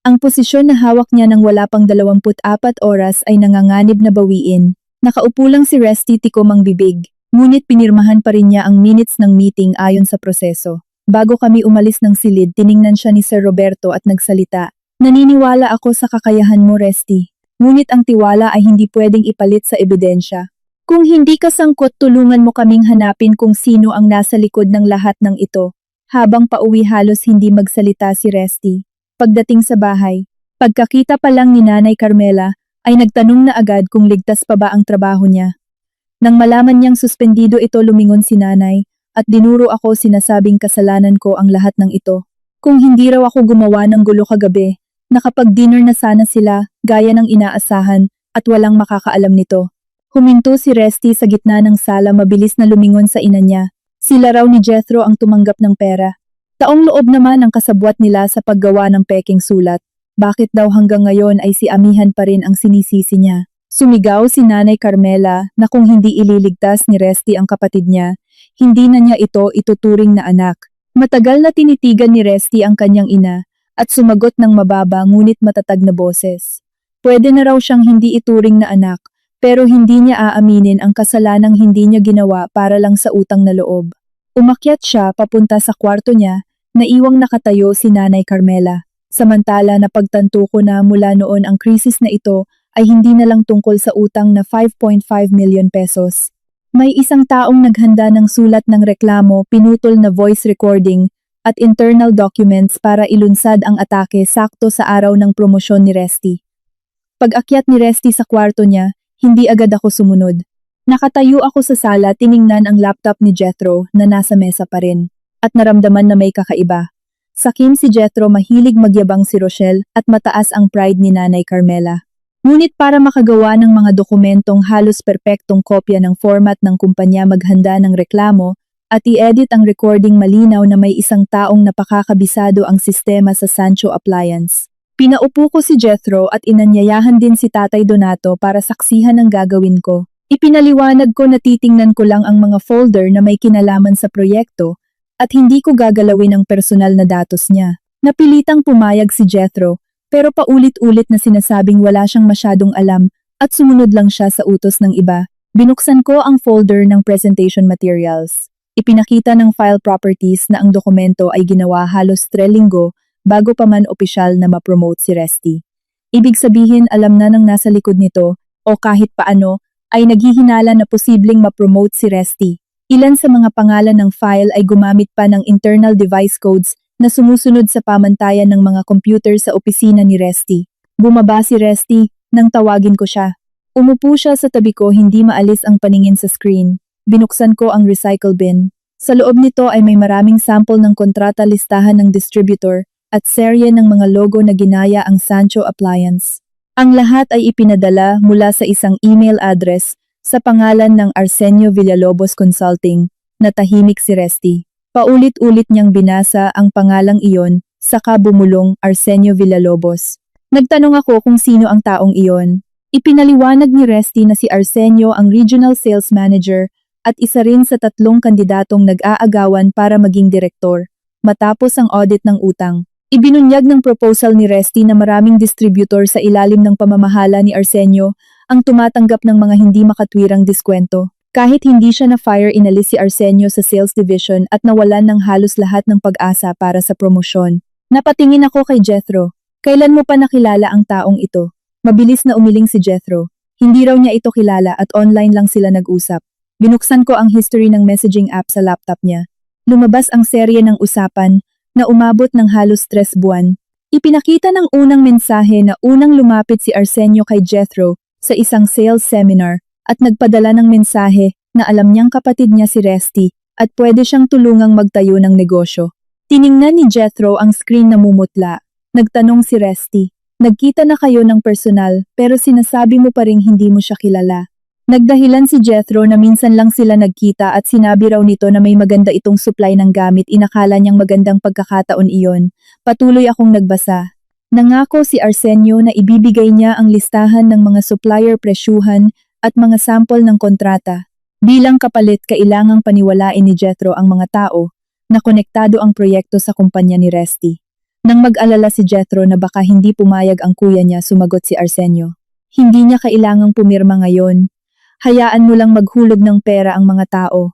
Ang posisyon na hawak niya ng wala pang 24 oras ay nanganganib na bawiin. Nakaupo lang si Resty, tikom ang bibig, ngunit pinirmahan pa rin niya ang minutes ng meeting ayon sa proseso. Bago kami umalis ng silid, tiningnan siya ni Sir Roberto at nagsalita. Naniniwala ako sa kakayahan mo, Resty. Ngunit ang tiwala ay hindi pwedeng ipalit sa ebidensya. Kung hindi ka sangkot, tulungan mo kaming hanapin kung sino ang nasa likod ng lahat ng ito. Habang pauwi halos hindi magsalita si Resty. Pagdating sa bahay, pagkakita pa lang ni Nanay Carmela, ay nagtanong na agad kung ligtas pa ba ang trabaho niya. Nang malaman niyang suspendido ito, lumingon si Nanay at dinuro ako, sinasabing kasalanan ko ang lahat ng ito. Kung hindi raw ako gumawa ng gulo kagabi, nakapag-dinner na sana sila, gaya ng inaasahan, at walang makakaalam nito. Huminto si Resty sa gitna ng sala, mabilis na lumingon sa ina niya. Sila raw ni Jethro ang tumanggap ng pera. Taong loob naman ang kasabwat nila sa paggawa ng peking sulat. Bakit daw hanggang ngayon ay si Amihan pa rin ang sinisisi niya? Sumigaw si Nanay Carmela na kung hindi ililigtas ni Resty ang kapatid niya, hindi na niya ito ituturing na anak. Matagal na tinitigan ni Resty ang kanyang ina at sumagot ng mababa ngunit matatag na boses. Pwede na raw siyang hindi ituring na anak, pero hindi niya aaminin ang kasalanang hindi niya ginawa para lang sa utang na loob. Umakyat siya papunta sa kwarto niya, naiwang nakatayo si Nanay Carmela. Samantala napagtanto ko na mula noon ang krisis na ito ay hindi na lang tungkol sa utang na 5.5 million pesos. May isang taong naghanda ng sulat ng reklamo, pinutol na voice recording, at internal documents para ilunsad ang atake sakto sa araw ng promosyon ni Resty. Pag-akyat ni Resty sa kwarto niya, hindi agad ako sumunod. Nakatayo ako sa sala, tiningnan ang laptop ni Jethro na nasa mesa pa rin, at naramdaman na may kakaiba. Sakim si Jethro, mahilig magyabang si Rochelle at mataas ang pride ni Nanay Carmela. Ngunit para makagawa ng mga dokumentong halos perpektong kopya ng format ng kumpanya, maghanda ng reklamo, at i-edit ang recording, malinaw na may isang taong napakakabisado ang sistema sa Sancho Appliance. Pinaupo ko si Jethro at inanyayahan din si Tatay Donato para saksihan ang gagawin ko. Ipinaliwanag ko na titingnan ko lang ang mga folder na may kinalaman sa proyekto at hindi ko gagalawin ang personal na datos niya. Napilitang pumayag si Jethro, pero paulit-ulit na sinasabing wala siyang masyadong alam at sumunod lang siya sa utos ng iba. Binuksan ko ang folder ng presentation materials. Ipinakita ng file properties na ang dokumento ay ginawa halos 3 linggo bago pa man opisyal na ma-promote si Resty. Ibig sabihin, alam na ng nasa likod nito, o kahit paano, ay naghihinala na posibleng ma-promote si Resty. Ilan sa mga pangalan ng file ay gumamit pa ng internal device codes na sumusunod sa pamantayan ng mga computer sa opisina ni Resty. Bumaba si Resty nang tawagin ko siya. Umupo siya sa tabi ko, hindi maalis ang paningin sa screen. Binuksan ko ang recycle bin. Sa loob nito ay may maraming sample ng kontrata, listahan ng distributor, at serye ng mga logo na ginaya ang Sancho Appliance. Ang lahat ay ipinadala mula sa isang email address sa pangalan ng Arsenio Villalobos Consulting, na tahimik si Resty. Paulit-ulit niyang binasa ang pangalang iyon, saka bumulong Arsenio Villalobos. Nagtanong ako kung sino ang taong iyon. Ipinaliwanag ni Resty na si Arsenio ang Regional Sales Manager at isa rin sa 3 kandidatong nag-aagawan para maging direktor, matapos ang audit ng utang. Ibinunyag ng proposal ni Resty na maraming distributor sa ilalim ng pamamahala ni Arsenio ang tumatanggap ng mga hindi makatwirang diskwento. Kahit hindi siya na-fire, inalis si Arsenio sa sales division at nawalan ng halos lahat ng pag-asa para sa promosyon. Napatingin ako kay Jethro. Kailan mo pa nakilala ang taong ito? Mabilis na umiling si Jethro. Hindi raw niya ito kilala at online lang sila nag-usap. Binuksan ko ang history ng messaging app sa laptop niya. Lumabas ang serye ng usapan na umabot ng halos 3 buwan. Ipinakita ng unang mensahe na unang lumapit si Arsenio kay Jethro sa isang sales seminar at nagpadala ng mensahe na alam niyang kapatid niya si Resty at pwede siyang tulungang magtayo ng negosyo. Tiningnan ni Jethro ang screen na mumutla. Nagtanong si Resty, "Nagkita na kayo ng personal pero sinasabi mo pa ring hindi mo siya kilala?" Nagdahilan si Jethro na minsan lang sila nagkita at sinabi raw nito na may maganda itong supply ng gamit, inakala niyang magandang pagkakataon iyon. Patuloy akong nagbasa. Nangako si Arsenio na ibibigay niya ang listahan ng mga supplier, presyuhan, at mga sample ng kontrata. Bilang kapalit, kailangang paniwalain ni Jethro ang mga tao na konektado ang proyekto sa kumpanya ni Resty. Nang mag-alala si Jethro na baka hindi pumayag ang kuya niya, sumagot si Arsenio. "Hindi niya kailangang pumirma ngayon. Hayaan mo lang maghulog ng pera ang mga tao.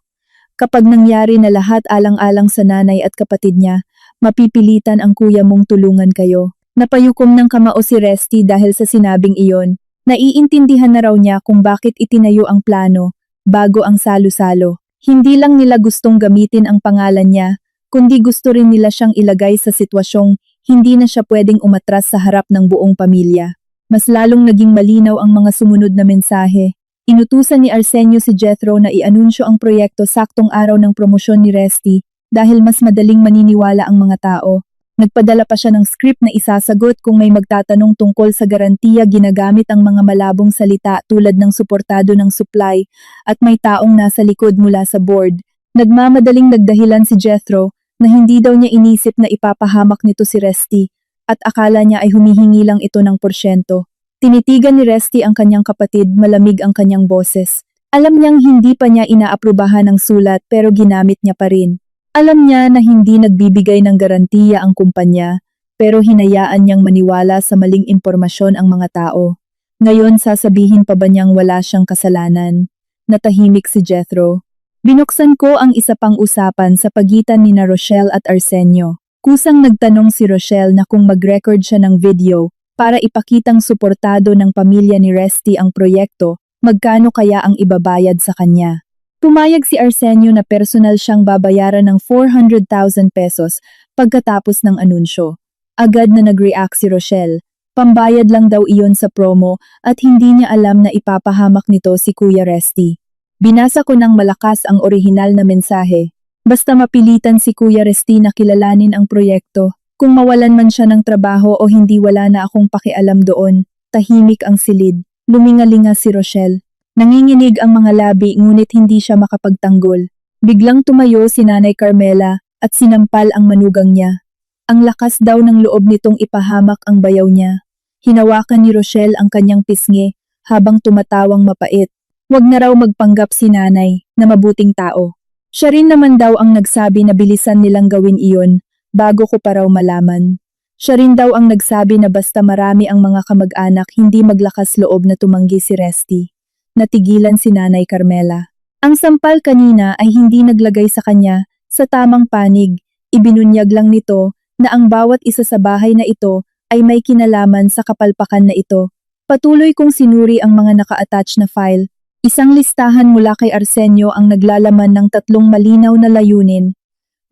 Kapag nangyari na lahat alang-alang sa nanay at kapatid niya, mapipilitan ang kuya mong tulungan kayo." Napayukom ng kamao si Resty dahil sa sinabing iyon. Naiintindihan na raw niya kung bakit itinayo ang plano bago ang salo-salo. Hindi lang nila gustong gamitin ang pangalan niya, kundi gusto rin nila siyang ilagay sa sitwasyong hindi na siya pwedeng umatras sa harap ng buong pamilya. Mas lalong naging malinaw ang mga sumunod na mensahe. Inutusan ni Arsenio si Jethro na i-anunsyo ang proyekto saktong araw ng promosyon ni Resty dahil mas madaling maniniwala ang mga tao. Nagpadala pa siya ng script na isasagot kung may magtatanong tungkol sa garantiya, ginagamit ang mga malabong salita tulad ng suportado ng supply at may taong nasa likod mula sa board. Nagmamadaling nagdahilan si Jethro na hindi daw niya inisip na ipapahamak nito si Resty at akala niya ay humihingi lang ito ng porsyento. Tinitigan ni Resty ang kanyang kapatid, malamig ang kanyang boses. Alam niyang hindi pa niya inaaprubahan ang sulat pero ginamit niya pa rin. Alam niya na hindi nagbibigay ng garantiya ang kumpanya, pero hinayaan niyang maniwala sa maling impormasyon ang mga tao. Ngayon sasabihin pa ba niyang wala siyang kasalanan? Natahimik si Jethro. Binuksan ko ang isa pang usapan sa pagitan ni na Rochelle at Arsenio. Kusang nagtanong si Rochelle na kung mag-record siya ng video Para ipakitang suportado ng pamilya ni Resty ang proyekto, magkano kaya ang ibabayad sa kanya? Pumayag si Arsenio na personal siyang babayaran ng 400,000 pesos pagkatapos ng anunsyo. Agad na nag-react si Rochelle. Pambayad lang daw iyon sa promo at hindi niya alam na ipapahamak nito si Kuya Resty. Binasa ko ng malakas ang orihinal na mensahe. Basta mapilitan si Kuya Resty na kilalanin ang proyekto. Kung mawalan man siya ng trabaho o hindi, wala na akong pakialam doon. Tahimik ang silid. Lumingalinga si Rochelle. Nanginginig ang mga labi ngunit hindi siya makapagtanggol. Biglang tumayo si Nanay Carmela at sinampal ang manugang niya. Ang lakas daw ng loob nitong ipahamak ang bayaw niya. Hinawakan ni Rochelle ang kanyang pisngi habang tumatawang mapait. Huwag na raw magpanggap si Nanay na mabuting tao. Siya rin naman daw ang nagsabi na bilisan nilang gawin iyon bago ko pa raw malaman. Siya rin daw ang nagsabi na basta marami ang mga kamag-anak hindi maglakas loob na tumanggi si Resty. Natigilan si Nanay Carmela. Ang sampal kanina ay hindi naglagay sa kanya sa tamang panig. Ibinunyag lang nito na ang bawat isa sa bahay na ito ay may kinalaman sa kapalpakan na ito. Patuloy kong sinuri ang mga naka-attach na file. Isang listahan mula kay Arsenio ang naglalaman ng 3 malinaw na layunin.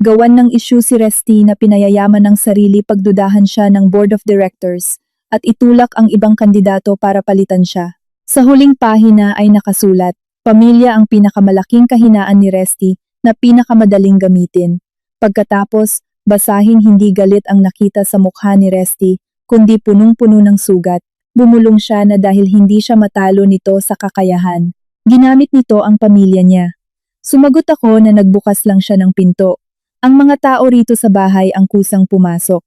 Gawan ng issue si Resty na pinayayaman ng sarili pagdudahan siya ng Board of Directors at itulak ang ibang kandidato para palitan siya. Sa huling pahina ay nakasulat, pamilya ang pinakamalaking kahinaan ni Resty na pinakamadaling gamitin. Pagkatapos, basahin hindi galit ang nakita sa mukha ni Resty, kundi punong-puno ng sugat. Bumulong siya na dahil hindi siya matalo nito sa kakayahan. Ginamit nito ang pamilya niya. Sumagot ako na nagbukas lang siya ng pinto. Ang mga tao rito sa bahay ang kusang pumasok.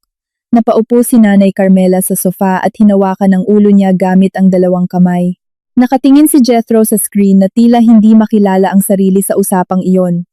Napaupo si Nanay Carmela sa sofa at hinawakan ang ulo niya gamit ang 2 kamay. Nakatingin si Jethro sa screen na tila hindi makilala ang sarili sa usapang iyon.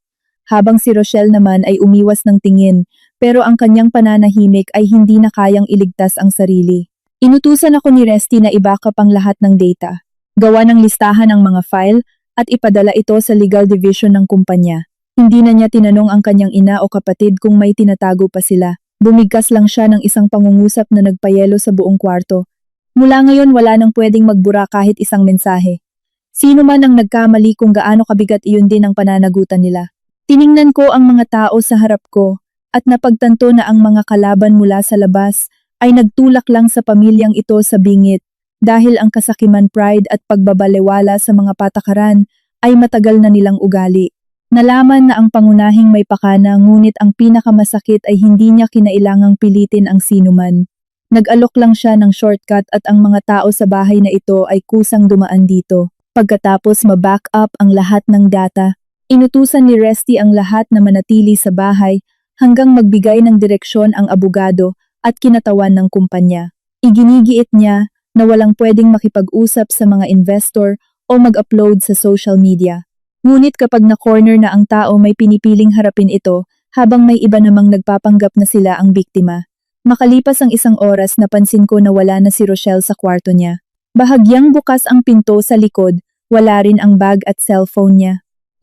Habang si Rochelle naman ay umiwas ng tingin, pero ang kanyang pananahimik ay hindi na kayang iligtas ang sarili. Inutusan ako ni Resty na i-backup ang lahat ng data. Gawa ng listahan ng mga file at ipadala ito sa legal division ng kumpanya. Hindi na niya tinanong ang kanyang ina o kapatid kung may tinatago pa sila. Bumigkas lang siya ng isang pangungusap na nagpayelo sa buong kwarto. Mula ngayon wala nang pwedeng magbura kahit isang mensahe. Sino man ang nagkamali kung gaano kabigat iyon din ang pananagutan nila. Tiningnan ko ang mga tao sa harap ko at napagtanto na ang mga kalaban mula sa labas ay nagtulak lang sa pamilyang ito sa bingit. Dahil ang kasakiman, pride at pagbabalewala sa mga patakaran ay matagal na nilang ugali. Nalaman na ang pangunahing may pakana ngunit ang pinakamasakit ay hindi niya kinailangang pilitin ang sinuman. Nag-alok lang siya ng shortcut at ang mga tao sa bahay na ito ay kusang dumaan dito. Pagkatapos ma-back up ang lahat ng data, inutusan ni Resty ang lahat na manatili sa bahay hanggang magbigay ng direksyon ang abogado at kinatawan ng kumpanya. Iginigiit niya na walang pwedeng makipag-usap sa mga investor o mag-upload sa social media. Ngunit kapag na-corner na ang tao, may pinipiling harapin ito habang may iba namang nagpapanggap na sila ang biktima. Makalipas ang 1 oras, napansin ko na wala na si Rochelle sa kwarto niya. Bahagyang bukas ang pinto sa likod, wala rin ang bag at cellphone niya.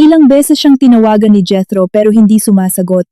Ilang beses siyang tinawagan ni Jethro pero hindi sumasagot.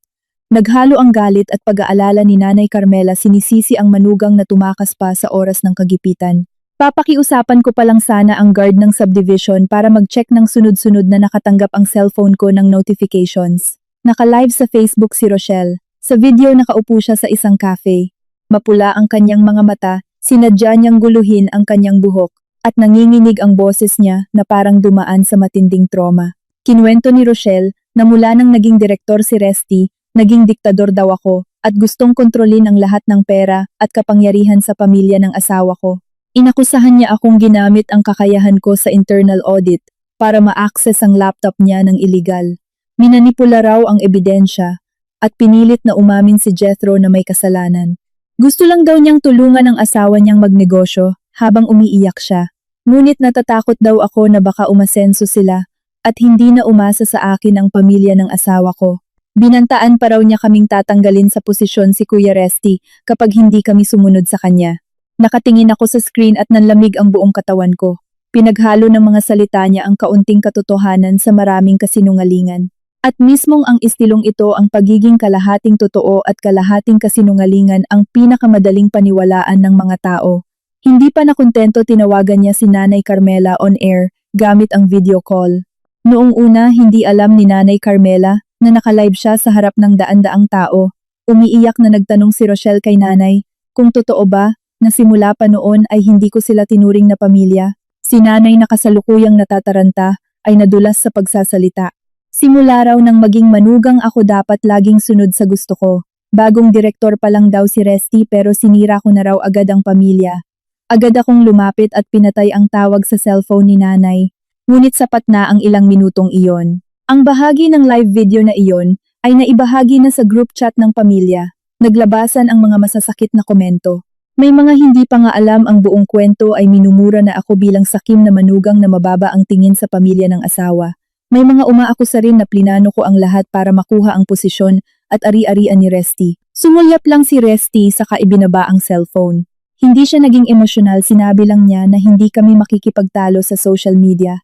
Naghalo ang galit at pag-aalala ni Nanay Carmela, sinisisi ang manugang na tumakas pa sa oras ng kagipitan. Papakiusapan ko pa lang sana ang guard ng subdivision para mag-check ng sunod-sunod na nakatanggap ang cellphone ko ng notifications. Naka-live sa Facebook si Rochelle. Sa video nakaupo siya sa isang cafe. Mapula ang kanyang mga mata, sinadya niyang guluhin ang kanyang buhok, at nanginginig ang boses niya na parang dumaan sa matinding trauma. Kinuwento ni Rochelle na mula nang naging direktor si Resty, naging diktador daw ako at gustong kontrolin ang lahat ng pera at kapangyarihan sa pamilya ng asawa ko. Inakusahan niya akong ginamit ang kakayahan ko sa internal audit para ma-access ang laptop niya ng iligal. Minanipula raw ang ebidensya at pinilit na umamin si Jethro na may kasalanan. Gusto lang daw niyang tulungan ang asawa niyang magnegosyo habang umiiyak siya. Ngunit natatakot daw ako na baka umasenso sila at hindi na umasa sa akin ang pamilya ng asawa ko. Binantaan pa raw niya kaming tatanggalin sa posisyon si Kuya Resty kapag hindi kami sumunod sa kanya. Nakatingin ako sa screen at nanlamig ang buong katawan ko. Pinaghalo ng mga salita niya ang kaunting katotohanan sa maraming kasinungalingan. At mismong ang istilong ito, ang pagiging kalahating totoo at kalahating kasinungalingan, ang pinakamadaling paniwalaan ng mga tao. Hindi pa nakontento tinawagan niya si Nanay Carmela on air gamit ang video call. Noong una hindi alam ni Nanay Carmela na nakalive siya sa harap ng daan-daang tao. Umiiyak na nagtanong si Rochelle kay Nanay kung totoo ba na simula pa noon ay hindi ko sila tinuring na pamilya. Si Nanay na kasalukuyang natataranta ay nadulas sa pagsasalita. Simula raw nang maging manugang ako dapat laging sunod sa gusto ko. Bagong direktor pa lang daw si Resty pero sinira ko na raw agad ang pamilya. Agad akong lumapit at pinatay ang tawag sa cellphone ni Nanay. Ngunit sapat na ang ilang minutong iyon. Ang bahagi ng live video na iyon ay naibahagi na sa group chat ng pamilya. Naglabasan ang mga masasakit na komento. May mga hindi pa nga alam ang buong kwento ay minumura na ako bilang sakim na manugang na mababa ang tingin sa pamilya ng asawa. May mga umaakusa rin na plinano ko ang lahat para makuha ang posisyon at ari-arian ni Resty. Sumulyap lang si Resty saka ibinaba ang cellphone. Hindi siya naging emosyonal, sinabi lang niya na hindi kami makikipagtalo sa social media.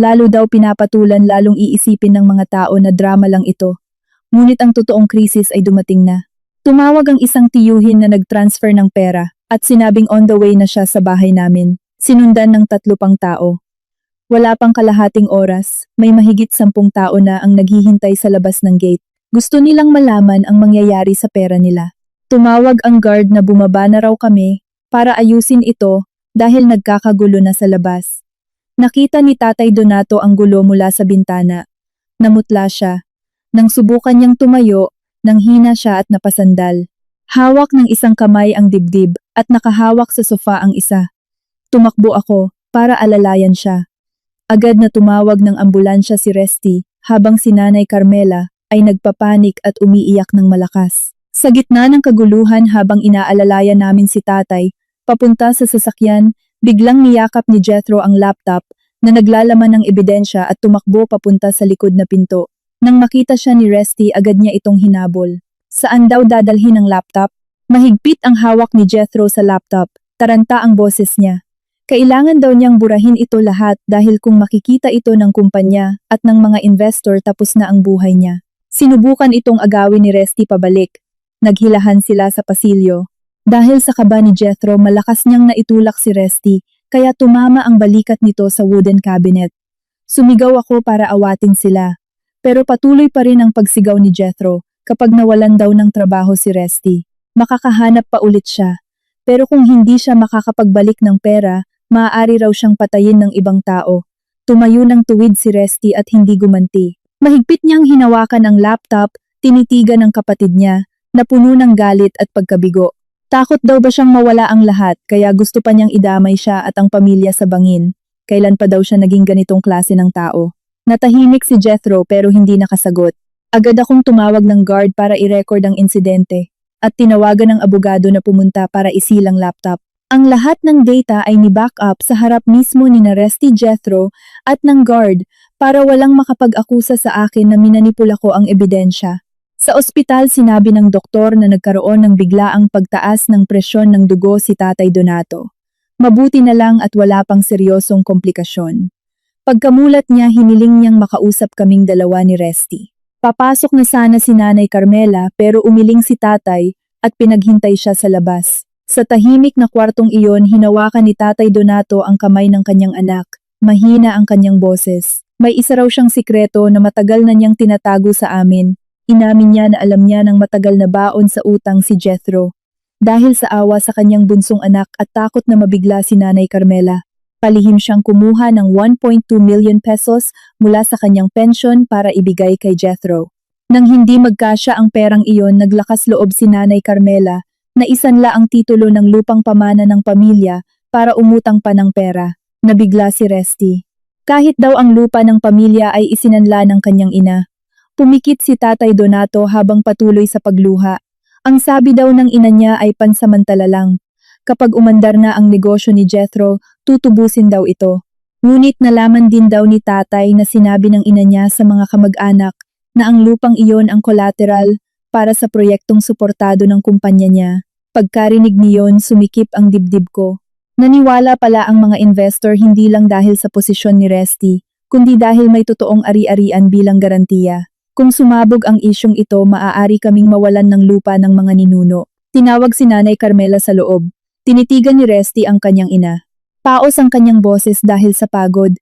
Lalo daw pinapatulan lalong iisipin ng mga tao na drama lang ito. Ngunit ang totoong krisis ay dumating na. Tumawag ang isang tiyuhin na nag-transfer ng pera at sinabing on the way na siya sa bahay namin. Sinundan ng 3 pang tao. Wala pang kalahating oras, may mahigit 10 tao na ang naghihintay sa labas ng gate. Gusto nilang malaman ang mangyayari sa pera nila. Tumawag ang guard na bumaba na raw kami para ayusin ito dahil nagkakagulo na sa labas. Nakita ni Tatay Donato ang gulo mula sa bintana. Namutla siya. Nang subukan niyang tumayo, nanghina siya at napasandal. Hawak ng isang kamay ang dibdib at nakahawak sa sofa ang isa. Tumakbo ako para alalayan siya. Agad na tumawag ng ambulansya si Resty habang si Nanay Carmela ay nagpapanik at umiiyak ng malakas. Sa gitna ng kaguluhan habang inaalalayan namin si Tatay, papunta sa sasakyan, biglang niyakap ni Jethro ang laptop na naglalaman ng ebidensya at tumakbo papunta sa likod na pinto. Nang makita siya ni Resty, agad niya itong hinabol. Saan daw dadalhin ang laptop? Mahigpit ang hawak ni Jethro sa laptop. Taranta ang boses niya. Kailangan daw niyang burahin ito lahat dahil kung makikita ito ng kumpanya at ng mga investor tapos na ang buhay niya. Sinubukan itong agawin ni Resty pabalik. Naghilahan sila sa pasilyo. Dahil sa kaba ni Jethro, malakas niyang naitulak si Resty, kaya tumama ang balikat nito sa wooden cabinet. Sumigaw ako para awatin sila. Pero patuloy pa rin ang pagsigaw ni Jethro kapag nawalan daw ng trabaho si Resty. Makakahanap pa ulit siya. Pero kung hindi siya makakapagbalik ng pera, maaari raw siyang patayin ng ibang tao. Tumayo ng tuwid si Resty at hindi gumanti. Mahigpit niyang hinawakan ang laptop, tinitigan ng kapatid niya, na puno ng galit at pagkabigo. Takot daw ba siyang mawala ang lahat kaya gusto pa niyang idamay siya at ang pamilya sa bangin. Kailan pa daw siya naging ganitong klase ng tao? Natahimik si Jethro pero hindi nakasagot. Agad akong tumawag ng guard para i-record ang insidente at tinawagan ng abogado na pumunta para isilang laptop. Ang lahat ng data ay ni-backup sa harap mismo ni Resty, Jethro at ng guard para walang makapag-akusa sa akin na minanipula ko ang ebidensya. Sa ospital sinabi ng doktor na nagkaroon ng biglaang pagtaas ng presyon ng dugo si Tatay Donato. Mabuti na lang at wala pang seryosong komplikasyon. Pagkamulat niya, hiniling niyang makausap kaming dalawa ni Resty. Papasok na sana si Nanay Carmela pero umiling si Tatay at pinaghintay siya sa labas. Sa tahimik na kwartong iyon, hinawakan ni Tatay Donato ang kamay ng kanyang anak. Mahina ang kanyang boses. May isa raw siyang sikreto na matagal na niyang tinatago sa amin. Inamin niya na alam niya ng matagal na baon sa utang si Jethro. Dahil sa awa sa kanyang bunsong anak at takot na mabigla si Nanay Carmela, palihim siyang kumuha ng 1.2 million pesos mula sa kanyang pensyon para ibigay kay Jethro. Nang hindi magkasya ang perang iyon, naglakas loob si Nanay Carmela na isanla ang titulo ng lupang pamana ng pamilya para umutang pa ng pera. Nabigla si Resty. Kahit daw ang lupa ng pamilya ay isinanla ng kanyang ina. Pumikit si Tatay Donato habang patuloy sa pagluha. Ang sabi daw ng ina niya ay pansamantala lang. Kapag umandar na ang negosyo ni Jethro, tutubusin daw ito. Ngunit nalaman din daw ni Tatay na sinabi ng ina niya sa mga kamag-anak na ang lupang iyon ang collateral para sa proyektong suportado ng kumpanya niya. Pagkarinig niyon, sumikip ang dibdib ko. Naniwala pala ang mga investor hindi lang dahil sa posisyon ni Resty, kundi dahil may totoong ari-arian bilang garantiya. Kung sumabog ang isyong ito, maaari kaming mawalan ng lupa ng mga ninuno. Tinawag si Nanay Carmela sa loob. Tinitigan ni Resty ang kanyang ina. Paos ang kanyang boses dahil sa pagod.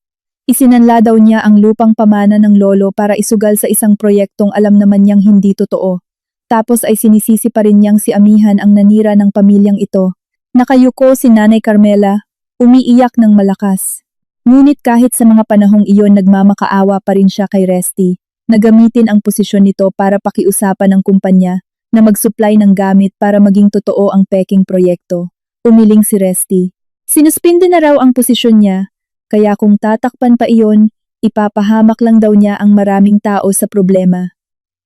Isinanla daw niya ang lupang pamana ng lolo para isugal sa isang proyektong alam naman niyang hindi totoo. Tapos ay sinisisi pa rin niyang si Amihan ang nanira ng pamilyang ito. Nakayuko si Nanay Carmela, umiiyak ng malakas. Ngunit kahit sa mga panahong iyon nagmamakaawa pa rin siya kay Resty, na gamitin ang posisyon nito para pakiusapan ng kumpanya na mag-supply ng gamit para maging totoo ang peking proyekto. Umiling si Resty. Sinuspinde na raw ang posisyon niya, kaya kung tatakpan pa iyon, ipapahamak lang daw niya ang maraming tao sa problema.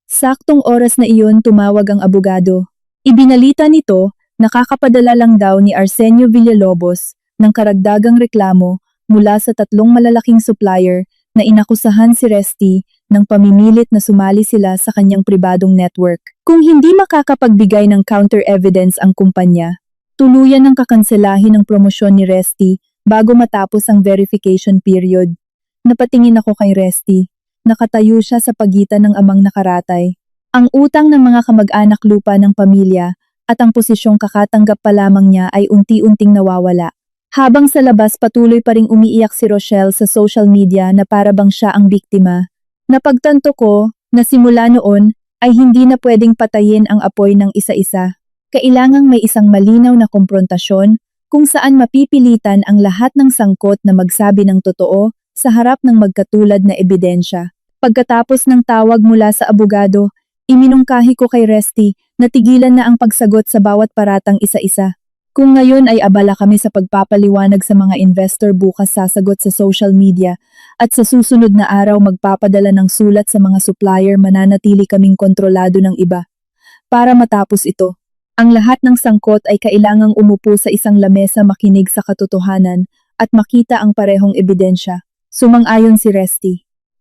Saktong oras na iyon tumawag ang abogado. Ibinalita nito, nakakapadala lang daw ni Arsenio Villalobos ng karagdagang reklamo mula sa 3 malalaking supplier na inakusahan si Resty ng pamimilit na sumali sila sa kanyang pribadong network. Kung hindi makakapagbigay ng counter evidence ang kumpanya, tuluyan ng kakanselahin ang promosyon ni Resty bago matapos ang verification period. Napatingin ako kay Resty. Nakatayo siya sa pagitan ng amang nakaratay. Ang utang ng mga kamag-anak lupa ng pamilya at ang posisyong kakatanggap pa lamang niya ay unti-unting nawawala. Habang sa labas patuloy pa ring umiiyak si Rochelle sa social media na para bang siya ang biktima. Napagtanto ko na simula noon ay hindi na pwedeng patayin ang apoy ng isa-isa. Kailangang may isang malinaw na komprontasyon kung saan mapipilitan ang lahat ng sangkot na magsabi ng totoo sa harap ng magkatulad na ebidensya. Pagkatapos ng tawag mula sa abogado, iminungkahi ko kay Resty na tigilan na ang pagsagot sa bawat paratang isa-isa. Kung ngayon ay abala kami sa pagpapaliwanag sa mga investor, bukas sasagot sa social media at sa susunod na araw magpapadala ng sulat sa mga supplier, mananatili kaming kontrolado ng iba. Para matapos ito, ang lahat ng sangkot ay kailangang umupo sa isang lamesa, makinig sa katotohanan at makita ang parehong ebidensya. Sumang-ayon si Resty.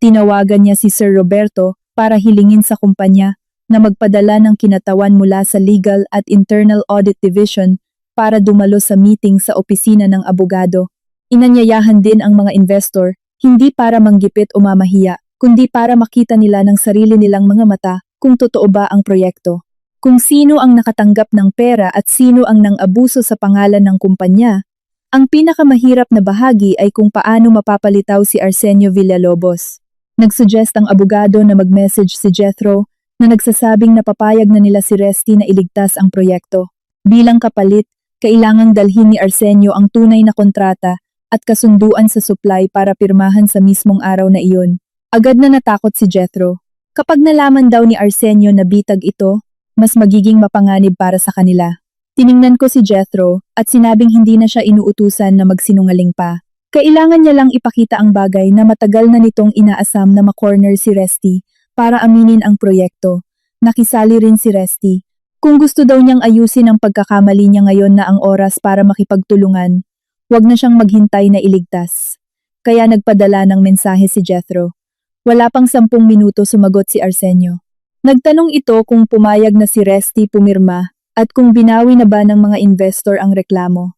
Tinawagan niya si Sir Roberto para hilingin sa kumpanya na magpadala ng kinatawan mula sa Legal at Internal Audit Division para dumalo sa meeting sa opisina ng abogado. Inanyayahan din ang mga investor, hindi para manggipit o mamahiya, kundi para makita nila ng sarili nilang mga mata kung totoo ba ang proyekto. Kung sino ang nakatanggap ng pera at sino ang nang-abuso sa pangalan ng kumpanya. Ang pinakamahirap na bahagi ay kung paano mapapalitaw si Arsenio Villalobos. Nagsuggest ang abogado na mag-message si Jethro na nagsasabing napapayag na nila si Resty na iligtas ang proyekto. Bilang kapalit, kailangang dalhin ni Arsenio ang tunay na kontrata at kasunduan sa supply para pirmahan sa mismong araw na iyon. Agad na natakot si Jethro. Kapag nalaman daw ni Arsenio na bitag ito, mas magiging mapanganib para sa kanila. Tiningnan ko si Jethro at sinabing hindi na siya inuutusan na magsinungaling pa. Kailangan niya lang ipakita ang bagay na matagal na nitong inaasam na makorner si Resty para aminin ang proyekto. Nakisali rin si Resty. Kung gusto daw niyang ayusin ang pagkakamali niya, ngayon na ang oras para makipagtulungan. Huwag na siyang maghintay na iligtas. Kaya nagpadala ng mensahe si Jethro. Wala pang 10 minuto sumagot si Arsenio. Nagtanong ito kung pumayag na si Resty pumirma at kung binawi na ba ng mga investor ang reklamo.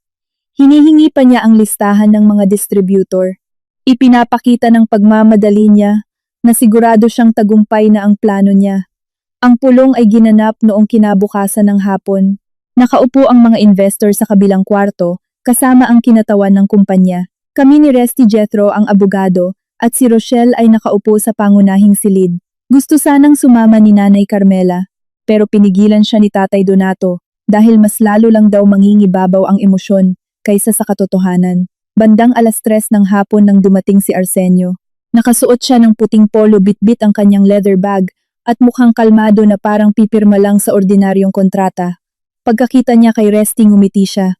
Hinihingi pa niya ang listahan ng mga distributor. Ipinapakita ng pagmamadali niya na sigurado siyang tagumpay na ang plano niya. Ang pulong ay ginanap noong kinabukasan ng hapon. Nakaupo ang mga investor sa kabilang kwarto kasama ang kinatawan ng kumpanya. Kami ni Resty, Jethro ang abogado at si Rochelle ay nakaupo sa pangunahing silid. Gusto sanang sumama ni Nanay Carmela pero pinigilan siya ni Tatay Donato dahil mas lalo lang daw mangingibabaw ang emosyon kaysa sa katotohanan. Bandang 3:00 ng hapon nang dumating si Arsenio. Nakasuot siya ng puting polo, bitbit ang kanyang leather bag at mukhang kalmado na parang pipirma lang sa ordinaryong kontrata. Pagkakita niya kay Resty, ngumiti siya.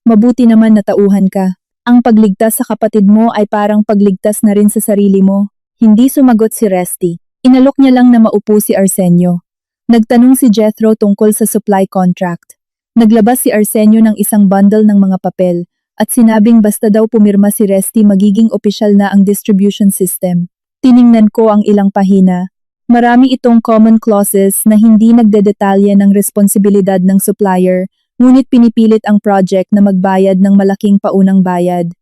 Mabuti naman na tauhan ka. Ang pagligtas sa kapatid mo ay parang pagligtas na rin sa sarili mo. Hindi sumagot si Resty. Inalok niya lang na maupo si Arsenio. Nagtanong si Jethro tungkol sa supply contract. Naglabas si Arsenio ng isang bundle ng mga papel at sinabing basta daw pumirma si Resty magiging opisyal na ang distribution system. Tiningnan ko ang ilang pahina. Marami itong common clauses na hindi nagdedetalye ng responsibilidad ng supplier, ngunit pinipilit ang project na magbayad ng malaking paunang bayad.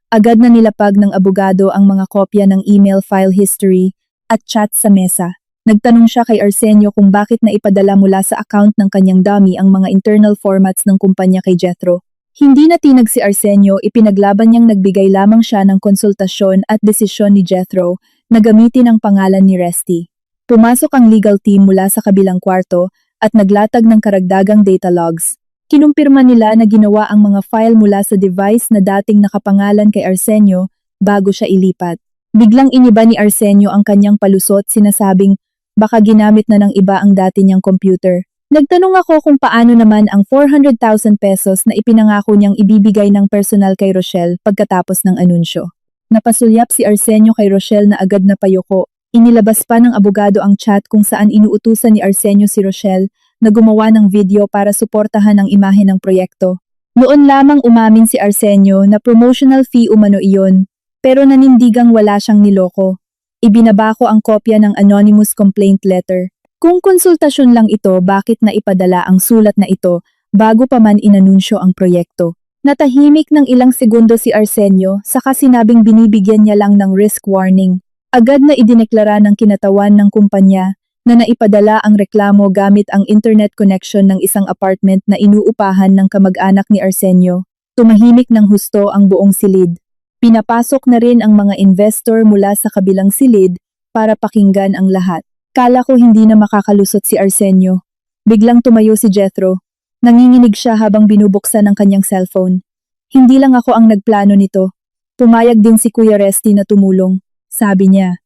Agad na nilapag ng abogado ang mga kopya ng email file history at chat sa mesa. Nagtanong siya kay Arsenio kung bakit na ipadala mula sa account ng kanyang dummy ang mga internal formats ng kumpanya kay Jethro. Hindi natinag si Arsenio, ipinaglaban niyang nagbigay lamang siya ng konsultasyon at desisyon ni Jethro na gamitin ang pangalan ni Resty. Pumasok ang legal team mula sa kabilang kwarto at naglatag ng karagdagang data logs. Kinumpirma nila na ginawa ang mga file mula sa device na dating nakapangalan kay Arsenio bago siya ilipat. Biglang iniba ni Arsenio ang kanyang palusot, sinasabing baka ginamit na ng iba ang dati niyang computer. Nagtanong ako kung paano naman ang 400,000 pesos na ipinangako niyang ibibigay ng personal kay Rochelle pagkatapos ng anunsyo. Napasulyap si Arsenio kay Rochelle na agad na payoko. Inilabas pa ng abogado ang chat kung saan inuutusan ni Arsenio si Rochelle na gumawa ng video para suportahan ang imahe ng proyekto. Noon lamang umamin si Arsenio na promotional fee umano iyon, pero nanindigang wala siyang niloko. Ibinaba ko ang kopya ng anonymous complaint letter. Kung konsultasyon lang ito, bakit na ipadala ang sulat na ito bago pa man inanunsyo ang proyekto? Natahimik ng ilang segundo si Arsenio, saka sinabing binibigyan niya lang ng risk warning. Agad na idineklara ng kinatawan ng kumpanya na naipadala ang reklamo gamit ang internet connection ng isang apartment na inuupahan ng kamag-anak ni Arsenio. Tumahimik ng husto ang buong silid. Pinapasok na rin ang mga investor mula sa kabilang silid para pakinggan ang lahat. Kala ko hindi na makakalusot si Arsenio. Biglang tumayo si Jethro. Nanginginig siya habang binubuksan ang kanyang cellphone. Hindi lang ako ang nagplano nito. Pumayag din si Kuya Resty na tumulong. Sabi niya.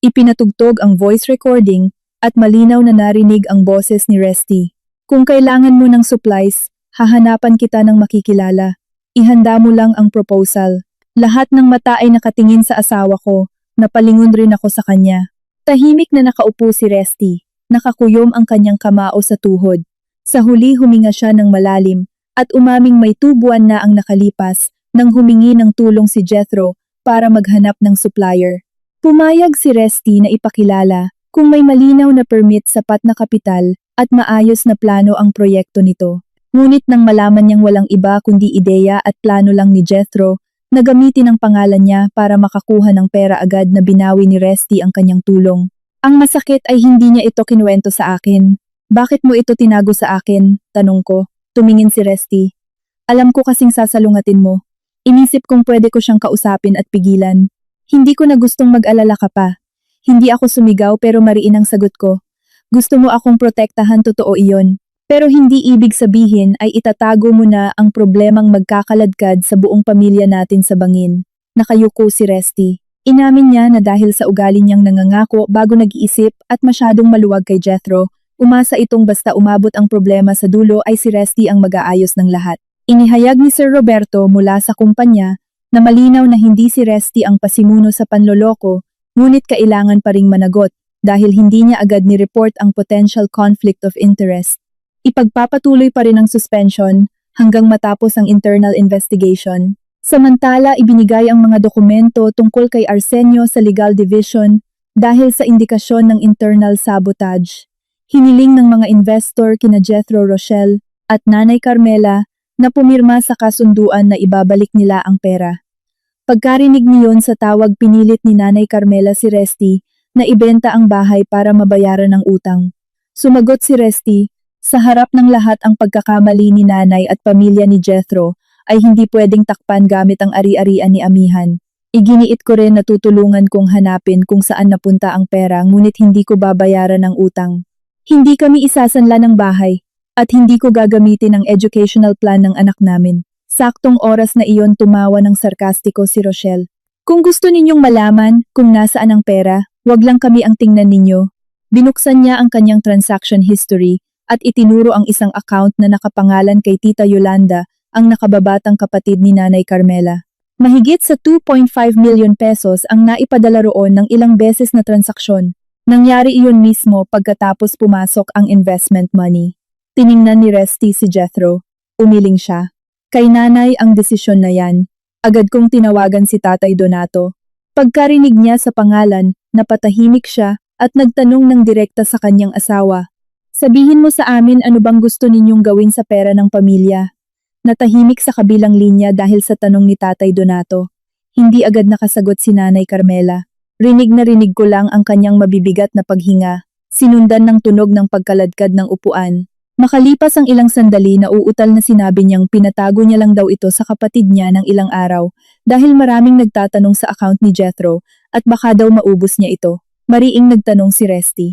Ipinatugtog ang voice recording at malinaw na narinig ang boses ni Resty. Kung kailangan mo ng supplies, hahanapan kita ng makikilala. Ihanda mo lang ang proposal. Lahat ng mata ay nakatingin sa asawa ko. Napalingon rin ako sa kanya. Tahimik na nakaupo si Resty, nakakuyom ang kanyang kamao sa tuhod. Sa huli huminga siya ng malalim at umaming may 2 buwan na ang nakalipas nang humingi ng tulong si Jethro para maghanap ng supplier. Pumayag si Resty na ipakilala kung may malinaw na permit, sapat na kapital at maayos na plano ang proyekto nito. Ngunit nang malaman niyang walang iba kundi ideya at plano lang ni Jethro, na gamitin ang pangalan niya para makakuha ng pera, agad na binawi ni Resty ang kanyang tulong. Ang masakit ay hindi niya ito kinuwento sa akin. Bakit mo ito tinago sa akin? Tanong ko. Tumingin si Resty. Alam ko kasing sasalungatin mo. Inisip kong pwede ko siyang kausapin at pigilan. Hindi ko na gustong mag-alala ka pa. Hindi ako sumigaw pero mariin ang sagot ko. Gusto mo akong protektahan, totoo iyon. Pero hindi ibig sabihin ay itatago mo na ang problemang magkakaladkad sa buong pamilya natin sa bangin. Nakayuko si Resty. Inamin niya na dahil sa ugali niyang nangangako bago nag-iisip at masyadong maluwag kay Jethro, umasa itong basta umabot ang problema sa dulo ay si Resty ang mag-aayos ng lahat. Inihayag ni Sir Roberto mula sa kumpanya na malinaw na hindi si Resty ang pasimuno sa panloloko, ngunit kailangan pa ring managot dahil hindi niya agad ni-report ang potential conflict of interest. Ipagpapatuloy pa rin ang suspension hanggang matapos ang internal investigation. Samantala, ibinigay ang mga dokumento tungkol kay Arsenio sa Legal Division dahil sa indikasyon ng internal sabotage. Hiniling ng mga investor kina Jethro, Rochelle at Nanay Carmela na pumirma sa kasunduan na ibabalik nila ang pera. Pagkarinig niyon sa tawag, pinilit ni Nanay Carmela si Resty na ibenta ang bahay para mabayaran ang utang. Sumagot si Resty, sa harap ng lahat ang pagkakamali ni nanay at pamilya ni Jethro ay hindi pwedeng takpan gamit ang ari-arian ni amihan. Iginiit ko rin na tutulungan kong hanapin kung saan napunta ang pera, ngunit hindi ko babayaran ang utang. Hindi kami isasanla ng bahay at hindi ko gagamitin ang educational plan ng anak namin. Saktong oras na iyon tumawa ng sarkastiko si Rochelle. Kung gusto ninyong malaman kung nasaan ang pera, wag lang kami ang tingnan ninyo. Binuksan niya ang kanyang transaction history at itinuro ang isang account na nakapangalan kay Tita Yolanda, ang nakababatang kapatid ni Nanay Carmela. Mahigit sa 2.5 million pesos ang naipadala roon ng ilang beses na transaksyon. Nangyari iyon mismo pagkatapos pumasok ang investment money. Tiningnan ni Resty si Jethro. Umiling siya. Kay nanay ang desisyon na yan. Agad kong tinawagan si Tatay Donato. Pagkarinig niya sa pangalan, napatahimik siya at nagtanong ng direkta sa kanyang asawa. Sabihin mo sa amin ano bang gusto ninyong gawin sa pera ng pamilya. Natahimik sa kabilang linya dahil sa tanong ni Tatay Donato. Hindi agad nakasagot si Nanay Carmela. Rinig na rinig ko lang ang kanyang mabibigat na paghinga, sinundan ng tunog ng pagkaladkad ng upuan. Makalipas ang ilang sandali nauutal na sinabi niyang pinatago niya lang daw ito sa kapatid niya ng ilang araw dahil maraming nagtatanong sa account ni Jethro at baka daw maubos niya ito. Mariing nagtanong si Resty.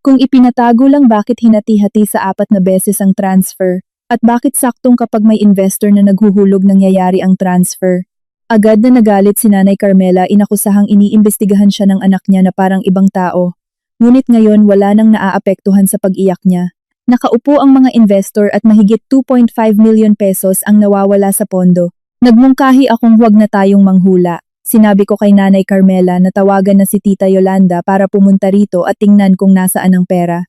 Kung ipinatago lang bakit hinati-hati sa 4 na beses ang transfer at bakit saktong kapag may investor na naghuhulog nangyayari ang transfer. Agad na nagalit si Nanay Carmela inakusahang iniimbestigahan siya ng anak niya na parang ibang tao. Ngunit ngayon wala nang naaapektuhan sa pag-iyak niya. Nakaupo ang mga investor at mahigit 2.5 million pesos ang nawawala sa pondo. Nagmungkahi akong huwag na tayong manghula. Sinabi ko kay Nanay Carmela na tawagan na si Tita Yolanda para pumunta rito at tingnan kung nasaan ang pera.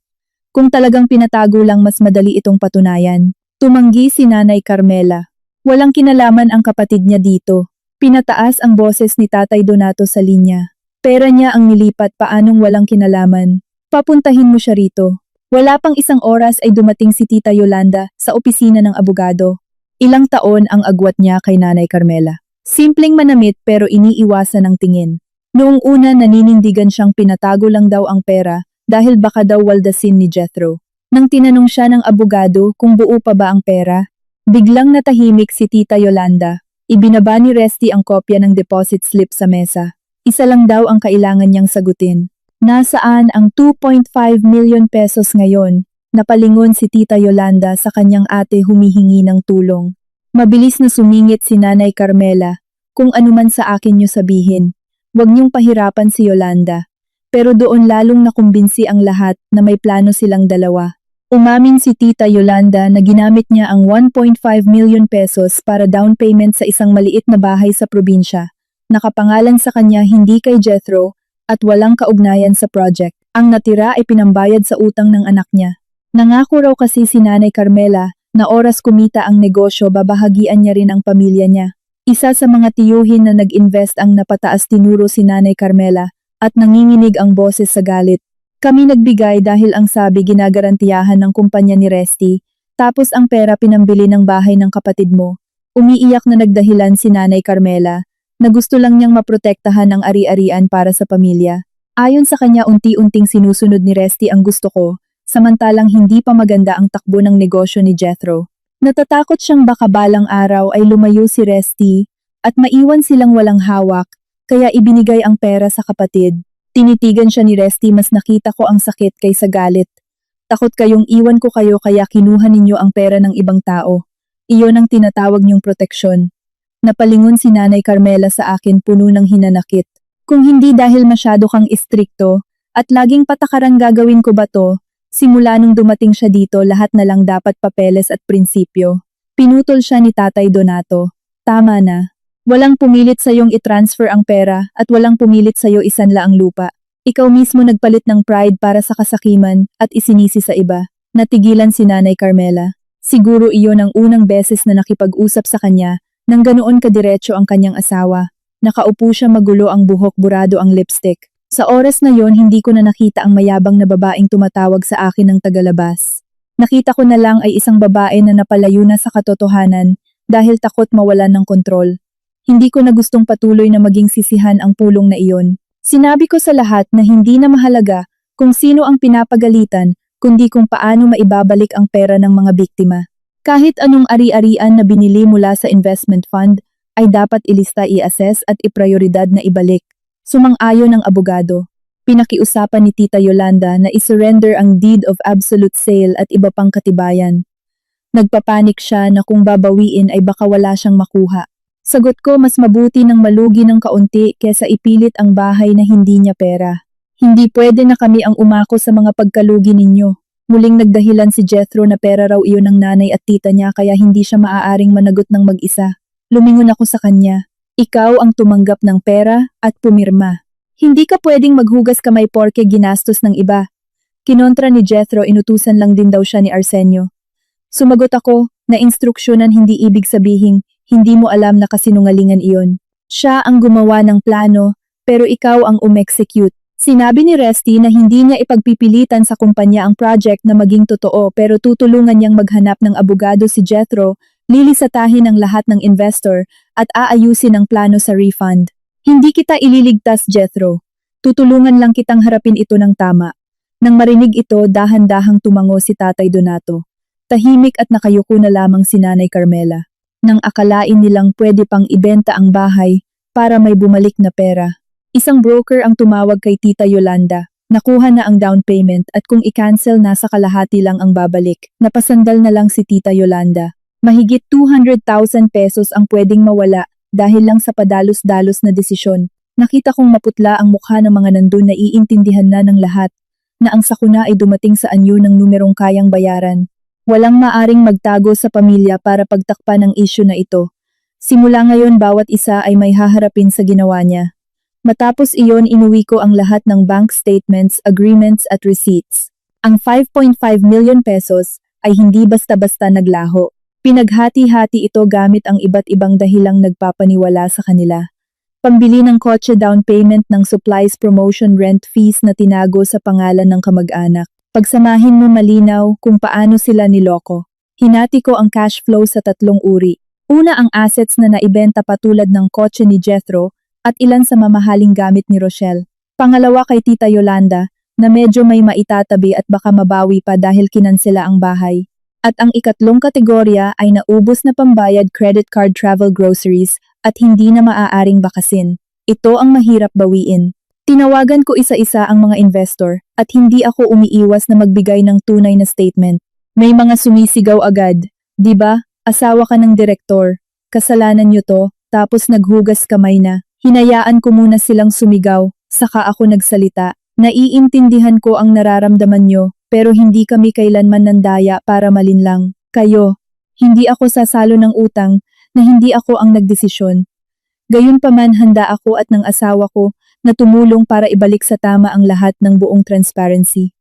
Kung talagang pinatago lang mas madali itong patunayan. Tumanggi si Nanay Carmela. Walang kinalaman ang kapatid niya dito. Pinataas ang boses ni Tatay Donato sa linya. Pera niya ang nilipat paanong walang kinalaman. Papuntahin mo siya rito. Wala pang isang oras ay dumating si Tita Yolanda sa opisina ng abogado. Ilang taon ang agwat niya kay Nanay Carmela. Simpleng manamit pero iniiwasan ang tingin. Noong una naninindigan siyang pinatago lang daw ang pera dahil baka daw waldasin ni Jethro. Nang tinanong siya ng abogado kung buo pa ba ang pera, biglang natahimik si Tita Yolanda. Ibinaba ni Resty ang kopya ng deposit slip sa mesa. Isa lang daw ang kailangan niyang sagutin. Nasaan ang 2.5 million pesos ngayon? Napalingon si Tita Yolanda sa kanyang ate humihingi ng tulong. Mabilis na sumingit si Nanay Carmela. Kung anuman sa akin niyo sabihin, huwag niyong pahirapan si Yolanda. Pero doon lalong nakumbinsi ang lahat na may plano silang dalawa. Umamin si Tita Yolanda na ginamit niya ang 1.5 million pesos para down payment sa isang maliit na bahay sa probinsya. Nakapangalan sa kanya hindi kay Jethro, at walang kaugnayan sa project. Ang natira ay pinambayad sa utang ng anak niya. Nangako raw kasi si Nanay Carmela na oras kumita ang negosyo babahagian niya rin ang pamilya niya. Isa sa mga tiyuhin na nag-invest ang napataas tinuro si Nanay Carmela at nanginginig ang boses sa galit. Kami nagbigay dahil ang sabi ginagarantiyahan ng kumpanya ni Resty, tapos ang pera pinambili ng bahay ng kapatid mo. Umiiyak na nagdahilan si Nanay Carmela na gusto lang niyang maprotektahan ang ari-arian para sa pamilya. Ayon sa kanya unti-unting sinusunod ni Resty ang gusto ko, samantalang hindi pa maganda ang takbo ng negosyo ni Jethro. Natatakot siyang baka balang araw ay lumayo si Resty at maiwan silang walang hawak, kaya ibinigay ang pera sa kapatid. Tinitigan siya ni Resty mas nakita ko ang sakit kaysa galit. Takot kayong iwan ko kayo kaya kinuha ninyo ang pera ng ibang tao. Iyon ang tinatawag niyong proteksyon. Napalingon si Nanay Carmela sa akin puno ng hinanakit. Kung hindi dahil masyado kang istrikto at laging patakaran gagawin ko ba to, simula nung dumating siya dito lahat na lang dapat papeles at prinsipyo. Pinutol siya ni Tatay Donato. Tama na. Walang pumilit sa'yong i-transfer ang pera at walang pumilit sa'yo isanla ang lupa. Ikaw mismo nagpalit ng pride para sa kasakiman at isinisi sa iba. Natigilan si Nanay Carmela. Siguro iyon ang unang beses na nakipag-usap sa kanya nang ganoon kadiretso ang kanyang asawa. Nakaupo siya magulo ang buhok burado ang lipstick. Sa oras na yon hindi ko na nakita ang mayabang na babaeng tumatawag sa akin ng tagalabas. Nakita ko na lang ay isang babae na napalayo na sa katotohanan dahil takot mawalan ng kontrol. Hindi ko na gustong patuloy na maging sisihan ang pulong na iyon. Sinabi ko sa lahat na hindi na mahalaga kung sino ang pinapagalitan kundi kung paano maibabalik ang pera ng mga biktima. Kahit anong ari-arian na binili mula sa investment fund ay dapat ilista, i-assess at iprioridad na ibalik. Sumang-ayon ang abogado. Pinakiusapan ni Tita Yolanda na isurrender ang deed of absolute sale at iba pang katibayan. Nagpapanik siya na kung babawiin ay baka wala siyang makuha. Sagot ko mas mabuti ng malugi ng kaunti kesa ipilit ang bahay na hindi niya pera. Hindi pwede na kami ang umako sa mga pagkalugi ninyo. Muling nagdahilan si Jethro na pera raw iyon ng nanay at tita niya kaya hindi siya maaaring managot ng mag-isa. Lumingon ako sa kanya. Ikaw ang tumanggap ng pera at pumirma. Hindi ka pwedeng maghugas kamay porke ginastos ng iba. Kinontra ni Jethro, inutusan lang din daw siya ni Arsenio. Sumagot ako na instruksyonan hindi ibig sabihing hindi mo alam na kasinungalingan iyon. Siya ang gumawa ng plano pero ikaw ang umexecute. Sinabi ni Resty na hindi niya ipagpipilitan sa kumpanya ang project na maging totoo pero tutulungan niyang maghanap ng abogado si Jethro, lilisatahin ang lahat ng investor at aayusin ang plano sa refund. Hindi kita ililigtas, Jethro. Tutulungan lang kitang harapin ito ng tama. Nang marinig ito, dahan-dahang tumango si Tatay Donato. Tahimik at nakayuko na lamang si Nanay Carmela. Nang akalain nilang pwede pang ibenta ang bahay para may bumalik na pera. Isang broker ang tumawag kay Tita Yolanda. Nakuha na ang down payment at kung i-cancel nasa kalahati lang ang babalik. Napasandal na lang si Tita Yolanda. Mahigit 200,000 pesos ang pwedeng mawala dahil lang sa padalos-dalos na desisyon. Nakita kong maputla ang mukha ng mga nandun na iintindihan na ng lahat na ang sakuna ay dumating sa anyo ng numerong kayang bayaran. Walang maaring magtago sa pamilya para pagtakpan ang issue na ito. Simula ngayon bawat isa ay may haharapin sa ginawa niya. Matapos iyon inuwi ko ang lahat ng bank statements, agreements at receipts. Ang 5.5 million pesos ay hindi basta-basta naglaho. Pinaghati-hati ito gamit ang iba't ibang dahilang nagpapaniwala sa kanila. Pambili ng kotse, down payment ng supplies, promotion, rent, fees na tinago sa pangalan ng kamag-anak. Pagsamahin mo malinaw kung paano sila niloko. Hinati ko ang cash flow sa tatlong uri. Una ang assets na naibenta patulad ng kotse ni Jethro at ilan sa mamahaling gamit ni Rochelle. Pangalawa kay Tita Yolanda na medyo may maitatabi at baka mabawi pa dahil kinansela ang bahay. At ang ikatlong kategorya ay naubos na pambayad, credit card, travel, groceries at hindi na maaaring bakasin. Ito ang mahirap bawiin. Tinawagan ko isa-isa ang mga investor at hindi ako umiiwas na magbigay ng tunay na statement. May mga sumisigaw agad, "Di ba? Asawa ka ng direktor. Kasalanan niyo to," tapos naghugas kamay na. Hinayaan ko muna silang sumigaw, saka ako nagsalita. Naiintindihan ko ang nararamdaman nyo, pero hindi kami kailanman nandaya para malinlang. Kayo, hindi ako sasalo ng utang na hindi ako ang nagdesisyon. Gayunpaman handa ako at ng asawa ko na tumulong para ibalik sa tama ang lahat ng buong transparency.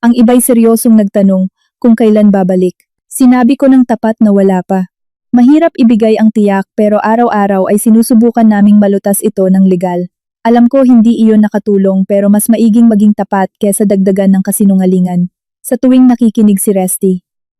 Ang iba'y seryosong nagtanong kung kailan babalik. Sinabi ko ng tapat na wala pa. Mahirap ibigay ang tiyak pero araw-araw ay sinusubukan naming malutas ito ng legal. Alam ko hindi iyon nakatulong pero mas maiging maging tapat kesa dagdagan ng kasinungalingan. Sa tuwing nakikinig si Resty,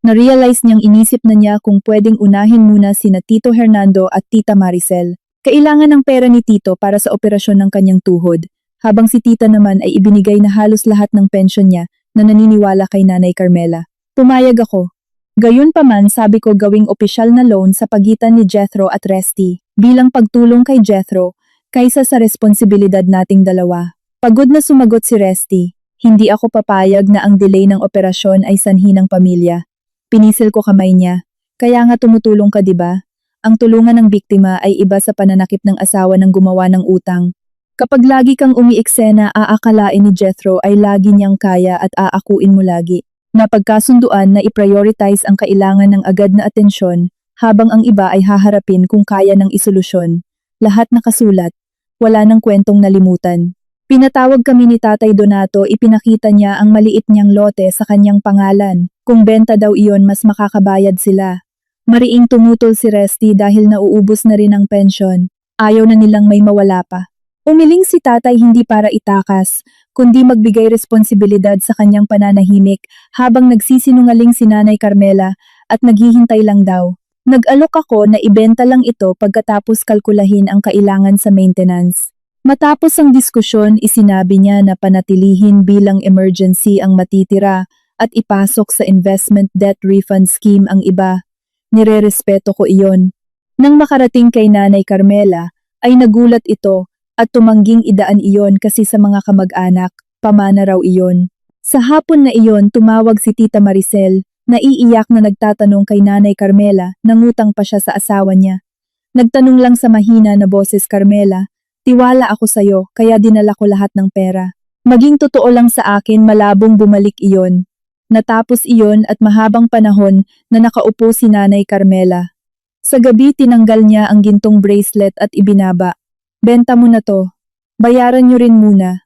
na-realize niyang inisip na niya kung pwedeng unahin muna sina Tito Hernando at Tita Maricel. Kailangan ng pera ni Tito para sa operasyon ng kanyang tuhod, habang si Tita naman ay ibinigay na halos lahat ng pensyon niya na naniniwala kay Nanay Carmela. Pumayag ako. Gayunpaman sabi ko gawing opisyal na loan sa pagitan ni Jethro at Resty bilang pagtulong kay Jethro kaysa sa responsibilidad nating dalawa. Pagod na sumagot si Resty, hindi ako papayag na ang delay ng operasyon ay sanhi ng pamilya. Pinisil ko kamay niya, kaya nga tumutulong ka diba? Ang tulungan ng biktima ay iba sa pananakip ng asawa ng gumawa ng utang. Kapag lagi kang umiiksena, aakalain ni Jethro ay lagi niyang kaya at aakuin mo lagi. Napagkasunduan na i-prioritize ang kailangan ng agad na atensyon habang ang iba ay haharapin kung kaya ng isolusyon. Lahat nakasulat, wala ng kwentong nalimutan. Pinatawag kami ni Tatay Donato, ipinakita niya ang maliit niyang lote sa kanyang pangalan. Kung benta daw iyon mas makakabayad sila. Mariing tumutol si Resty dahil nauubos na rin ang pensyon. Ayaw na nilang may mawala pa. Umiling si Tatay hindi para itakas, kundi magbigay responsibilidad sa kanyang pananahimik habang nagsisinungaling si Nanay Carmela at naghihintay lang daw. Nag-alok ako na ibenta lang ito pagkatapos kalkulahin ang kailangan sa maintenance. Matapos ang diskusyon, isinabi niya na panatilihin bilang emergency ang matitira at ipasok sa investment debt refund scheme ang iba. Nirerespeto ko iyon. Nang makarating kay Nanay Carmela, ay nagulat ito at tumangging idaan iyon kasi sa mga kamag-anak, pamana raw iyon. Sa hapon na iyon tumawag si Tita Maricel, naiiyak na nagtatanong kay Nanay Carmela, nangutang pa siya sa asawa niya. Nagtanong lang sa mahina na boses, "Carmela, tiwala ako sa'yo kaya dinala ko lahat ng pera. Maging totoo lang sa akin, malabong bumalik iyon." Natapos iyon at mahabang panahon na nakaupo si Nanay Carmela. Sa gabi tinanggal niya ang gintong bracelet at ibinaba. "Benta mo na to. Bayaran niyo rin muna."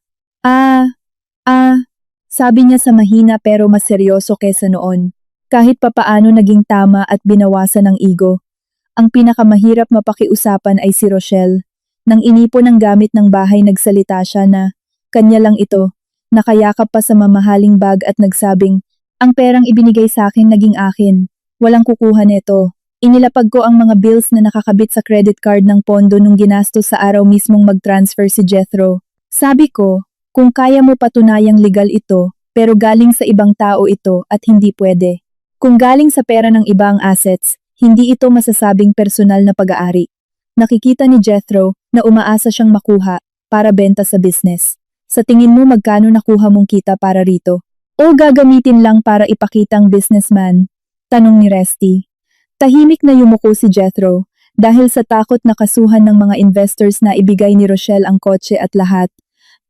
Sabi niya sa mahina pero mas seryoso kesa noon. Kahit papaano naging tama at binawasan ng ego. Ang pinakamahirap mapakiusapan ay si Rochelle. Nang inipon ang gamit ng bahay nagsalita siya na, kanya lang ito. Nakayakap pa sa mamahaling bag at nagsabing, "Ang perang ibinigay sa akin naging akin. Walang kukuha nito. Inilapag ko ang mga bills na nakakabit sa credit card ng pondo nung ginastos sa araw mismong mag-transfer si Jethro. Sabi ko, kung kaya mo patunayang legal ito, pero galing sa ibang tao ito at hindi pwede. Kung galing sa pera ng iba ang assets, hindi ito masasabing personal na pag-aari. Nakikita ni Jethro na umaasa siyang makuha para benta sa business. Sa tingin mo magkano nakuha mong kita para rito? O gagamitin lang para ipakitang businessman? Tanong ni Resty. Tahimik na yumuko si Jethro dahil sa takot na kasuhan ng mga investors na ibigay ni Rochelle ang kotse at lahat,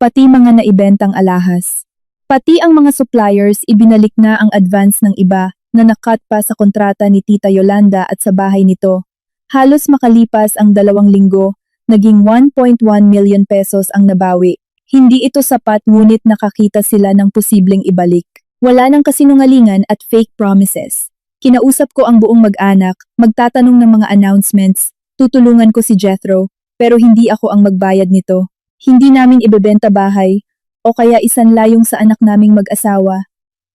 pati mga naibentang alahas. Pati ang mga suppliers ibinalik na ang advance ng iba na nakat pa sa kontrata ni Tita Yolanda at sa bahay nito. Halos makalipas ang 2 linggo, naging 1.1 million pesos ang nabawi. Hindi ito sapat ngunit nakakita sila ng posibleng ibalik. Wala nang kasinungalingan at fake promises. Kinausap ko ang buong mag-anak, magtatanong ng mga announcements, tutulungan ko si Jethro, pero hindi ako ang magbayad nito. Hindi namin ibebenta bahay, o kaya isanlayong sa anak naming mag-asawa.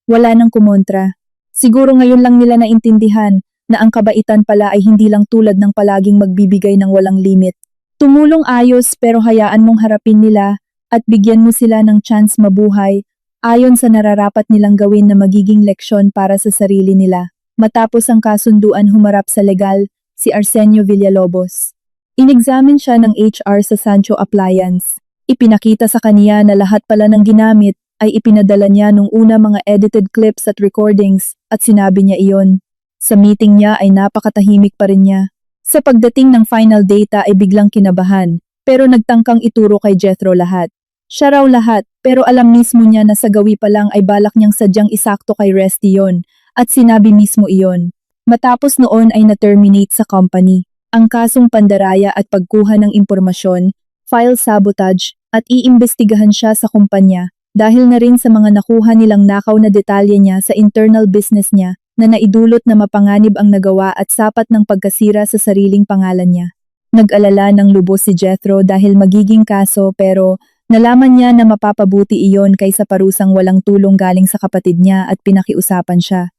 Wala nang kumontra. Siguro ngayon lang nila naintindihan na ang kabaitan pala ay hindi lang tulad ng palaging magbibigay ng walang limit. Tumulong ayos pero hayaan mong harapin nila at bigyan mo sila ng chance mabuhay ayon sa nararapat nilang gawin na magiging leksyon para sa sarili nila. Matapos ang kasunduan humarap sa legal, si Arsenio Villalobos. Inexamine siya ng HR sa Sancho Appliance. Ipinakita sa kaniya na lahat pala ng ginamit ay ipinadala niya nung una mga edited clips at recordings at sinabi niya iyon. Sa meeting niya ay napakatahimik pa rin niya. Sa pagdating ng final data ay biglang kinabahan, pero nagtangkang ituro kay Jethro lahat. Siya raw lahat, pero alam mismo niya na sa gawi pa lang ay balak niyang sadyang isakto kay Resty yon, at sinabi mismo iyon. Matapos noon ay na-terminate sa company. Ang kasong pandaraya at pagkuha ng impormasyon, file sabotage, at iimbestigahan siya sa kumpanya. Dahil na rin sa mga nakuha nilang nakaw na detalye niya sa internal business niya na naidulot na mapanganib ang nagawa at sapat ng pagkasira sa sariling pangalan niya. Nag-alala ng lubos si Jethro dahil magiging kaso pero nalaman niya na mapapabuti iyon kaysa parusang walang tulong galing sa kapatid niya at pinakiusapan siya.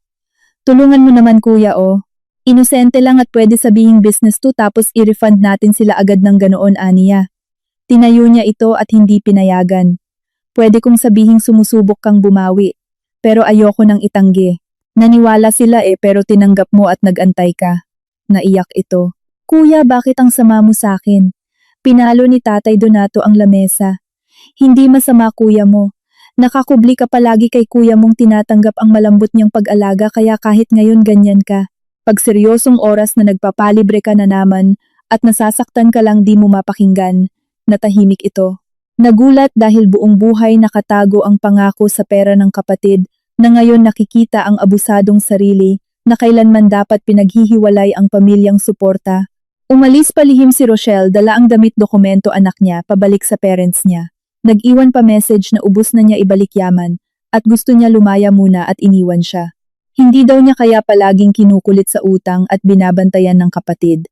Tulungan mo naman kuya o. Inosente lang at pwede sabihing business to tapos i-refund natin sila agad ng ganoon aniya. Tinayo niya ito at hindi pinayagan. Pwede kong sabihing sumusubok kang bumawi, pero ayoko nang itanggi. Naniwala sila pero tinanggap mo at nagantay ka. Naiyak ito. Kuya, bakit ang sama mo sa akin? Pinalo ni Tatay Donato ang lamesa. Hindi masama kuya mo. Nakakubli ka palagi kay kuya mong tinatanggap ang malambot niyang pag-alaga kaya kahit ngayon ganyan ka. Pag seryosong oras na nagpapalibre ka na naman at nasasaktan ka lang di mo mapakinggan, natahimik ito. Nagulat dahil buong buhay nakatago ang pangako sa pera ng kapatid na ngayon nakikita ang abusadong sarili na kailanman dapat pinaghihiwalay ang pamilyang suporta. Umalis palihim si Rochelle dala ang damit dokumento anak niya pabalik sa parents niya. Nag-iwan pa message na ubos na niya ibalik yaman at gusto niya lumaya muna at iniwan siya. Hindi daw niya kaya palaging kinukulit sa utang at binabantayan ng kapatid.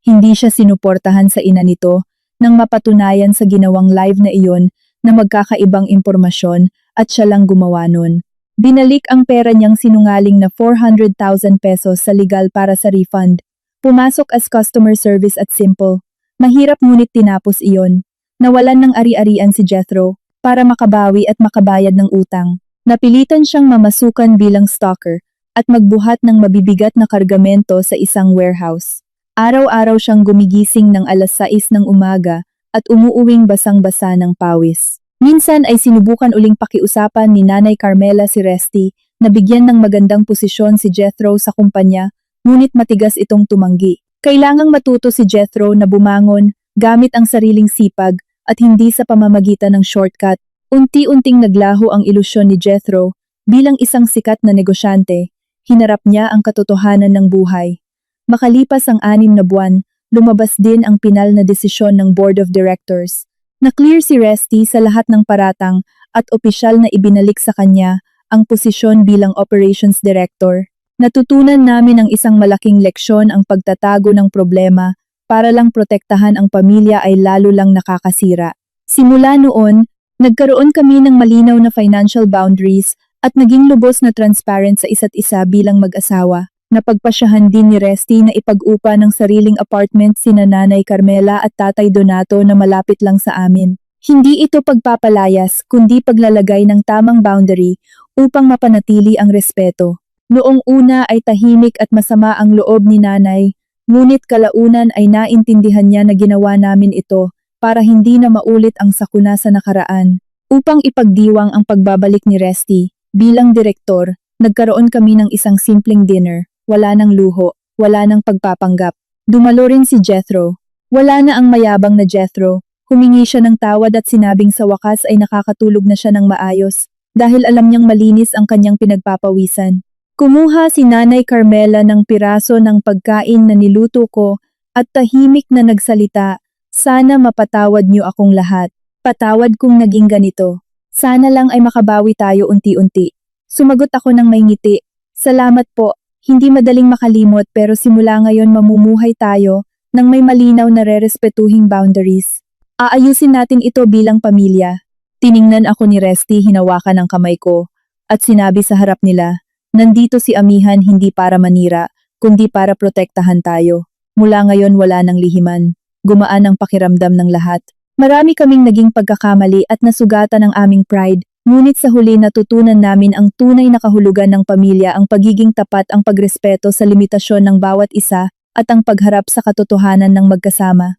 Hindi siya sinuportahan sa ina nito nang mapatunayan sa ginawang live na iyon na magkakaibang impormasyon at siya lang gumawa nun. Binalik ang pera niyang sinungaling na 400,000 pesos sa legal para sa refund. Pumasok as customer service at simple. Mahirap ngunit tinapos iyon. Nawalan ng ari-arian si Jethro para makabawi at makabayad ng utang. Napilitan siyang mamasukan bilang stalker at magbuhat ng mabibigat na kargamento sa isang warehouse. Araw-araw siyang gumigising ng alas 6 ng umaga at umuuwing basang-basa ng pawis. Minsan ay sinubukan uling pakiusapan ni Nanay Carmela si Resty na bigyan ng magandang posisyon si Jethro sa kumpanya, ngunit matigas itong tumanggi. Kailangang matuto si Jethro na bumangon gamit ang sariling sipag at hindi sa pamamagitan ng shortcut. Unti-unting naglaho ang ilusyon ni Jethro bilang isang sikat na negosyante. Hinarap niya ang katotohanan ng buhay. Makalipas ang 6 na buwan, lumabas din ang pinal na desisyon ng Board of Directors. Na-clear si Resty sa lahat ng paratang at opisyal na ibinalik sa kanya ang posisyon bilang Operations Director. Natutunan namin ang isang malaking leksyon ang pagtatago ng problema para lang protektahan ang pamilya ay lalo lang nakakasira. Simula noon, nagkaroon kami ng malinaw na financial boundaries at naging lubos na transparent sa isa't isa bilang mag-asawa. Napagpasyahan din ni Resty na ipag-upa ng sariling apartment sina Nanay Carmela at Tatay Donato na malapit lang sa amin. Hindi ito pagpapalayas kundi paglalagay ng tamang boundary upang mapanatili ang respeto. Noong una ay tahimik at masama ang loob ni nanay, ngunit kalaunan ay naintindihan niya na ginawa namin ito para hindi na maulit ang sakuna sa nakaraan. Upang ipagdiwang ang pagbabalik ni Resty, bilang direktor, nagkaroon kami ng isang simpleng dinner, wala ng luho, wala ng pagpapanggap. Dumalo rin si Jethro. Wala na ang mayabang na Jethro. Humingi siya ng tawad at sinabing sa wakas ay nakakatulog na siya ng maayos dahil alam niyang malinis ang kanyang pinagpapawisan. Kumuha si Nanay Carmela ng piraso ng pagkain na niluto ko at tahimik na nagsalita, "Sana mapatawad niyo akong lahat. Patawad kung naging ganito. Sana lang ay makabawi tayo unti-unti." Sumagot ako ng may ngiti, "Salamat po. Hindi madaling makalimot pero simula ngayon mamumuhay tayo nang may malinaw na rerespetuhing boundaries. Aayusin natin ito bilang pamilya." Tiningnan ako ni Resty, hinawakan ang kamay ko at sinabi sa harap nila, "Nandito si Amihan hindi para manira, kundi para protektahan tayo. Mula ngayon wala nang lihiman." Gumaan ang pakiramdam ng lahat. Marami kaming naging pagkakamali at nasugatan ang aming pride, ngunit sa huli natutunan namin ang tunay na kahulugan ng pamilya, ang pagiging tapat, ang pagrespeto sa limitasyon ng bawat isa, at ang pagharap sa katotohanan ng magkasama.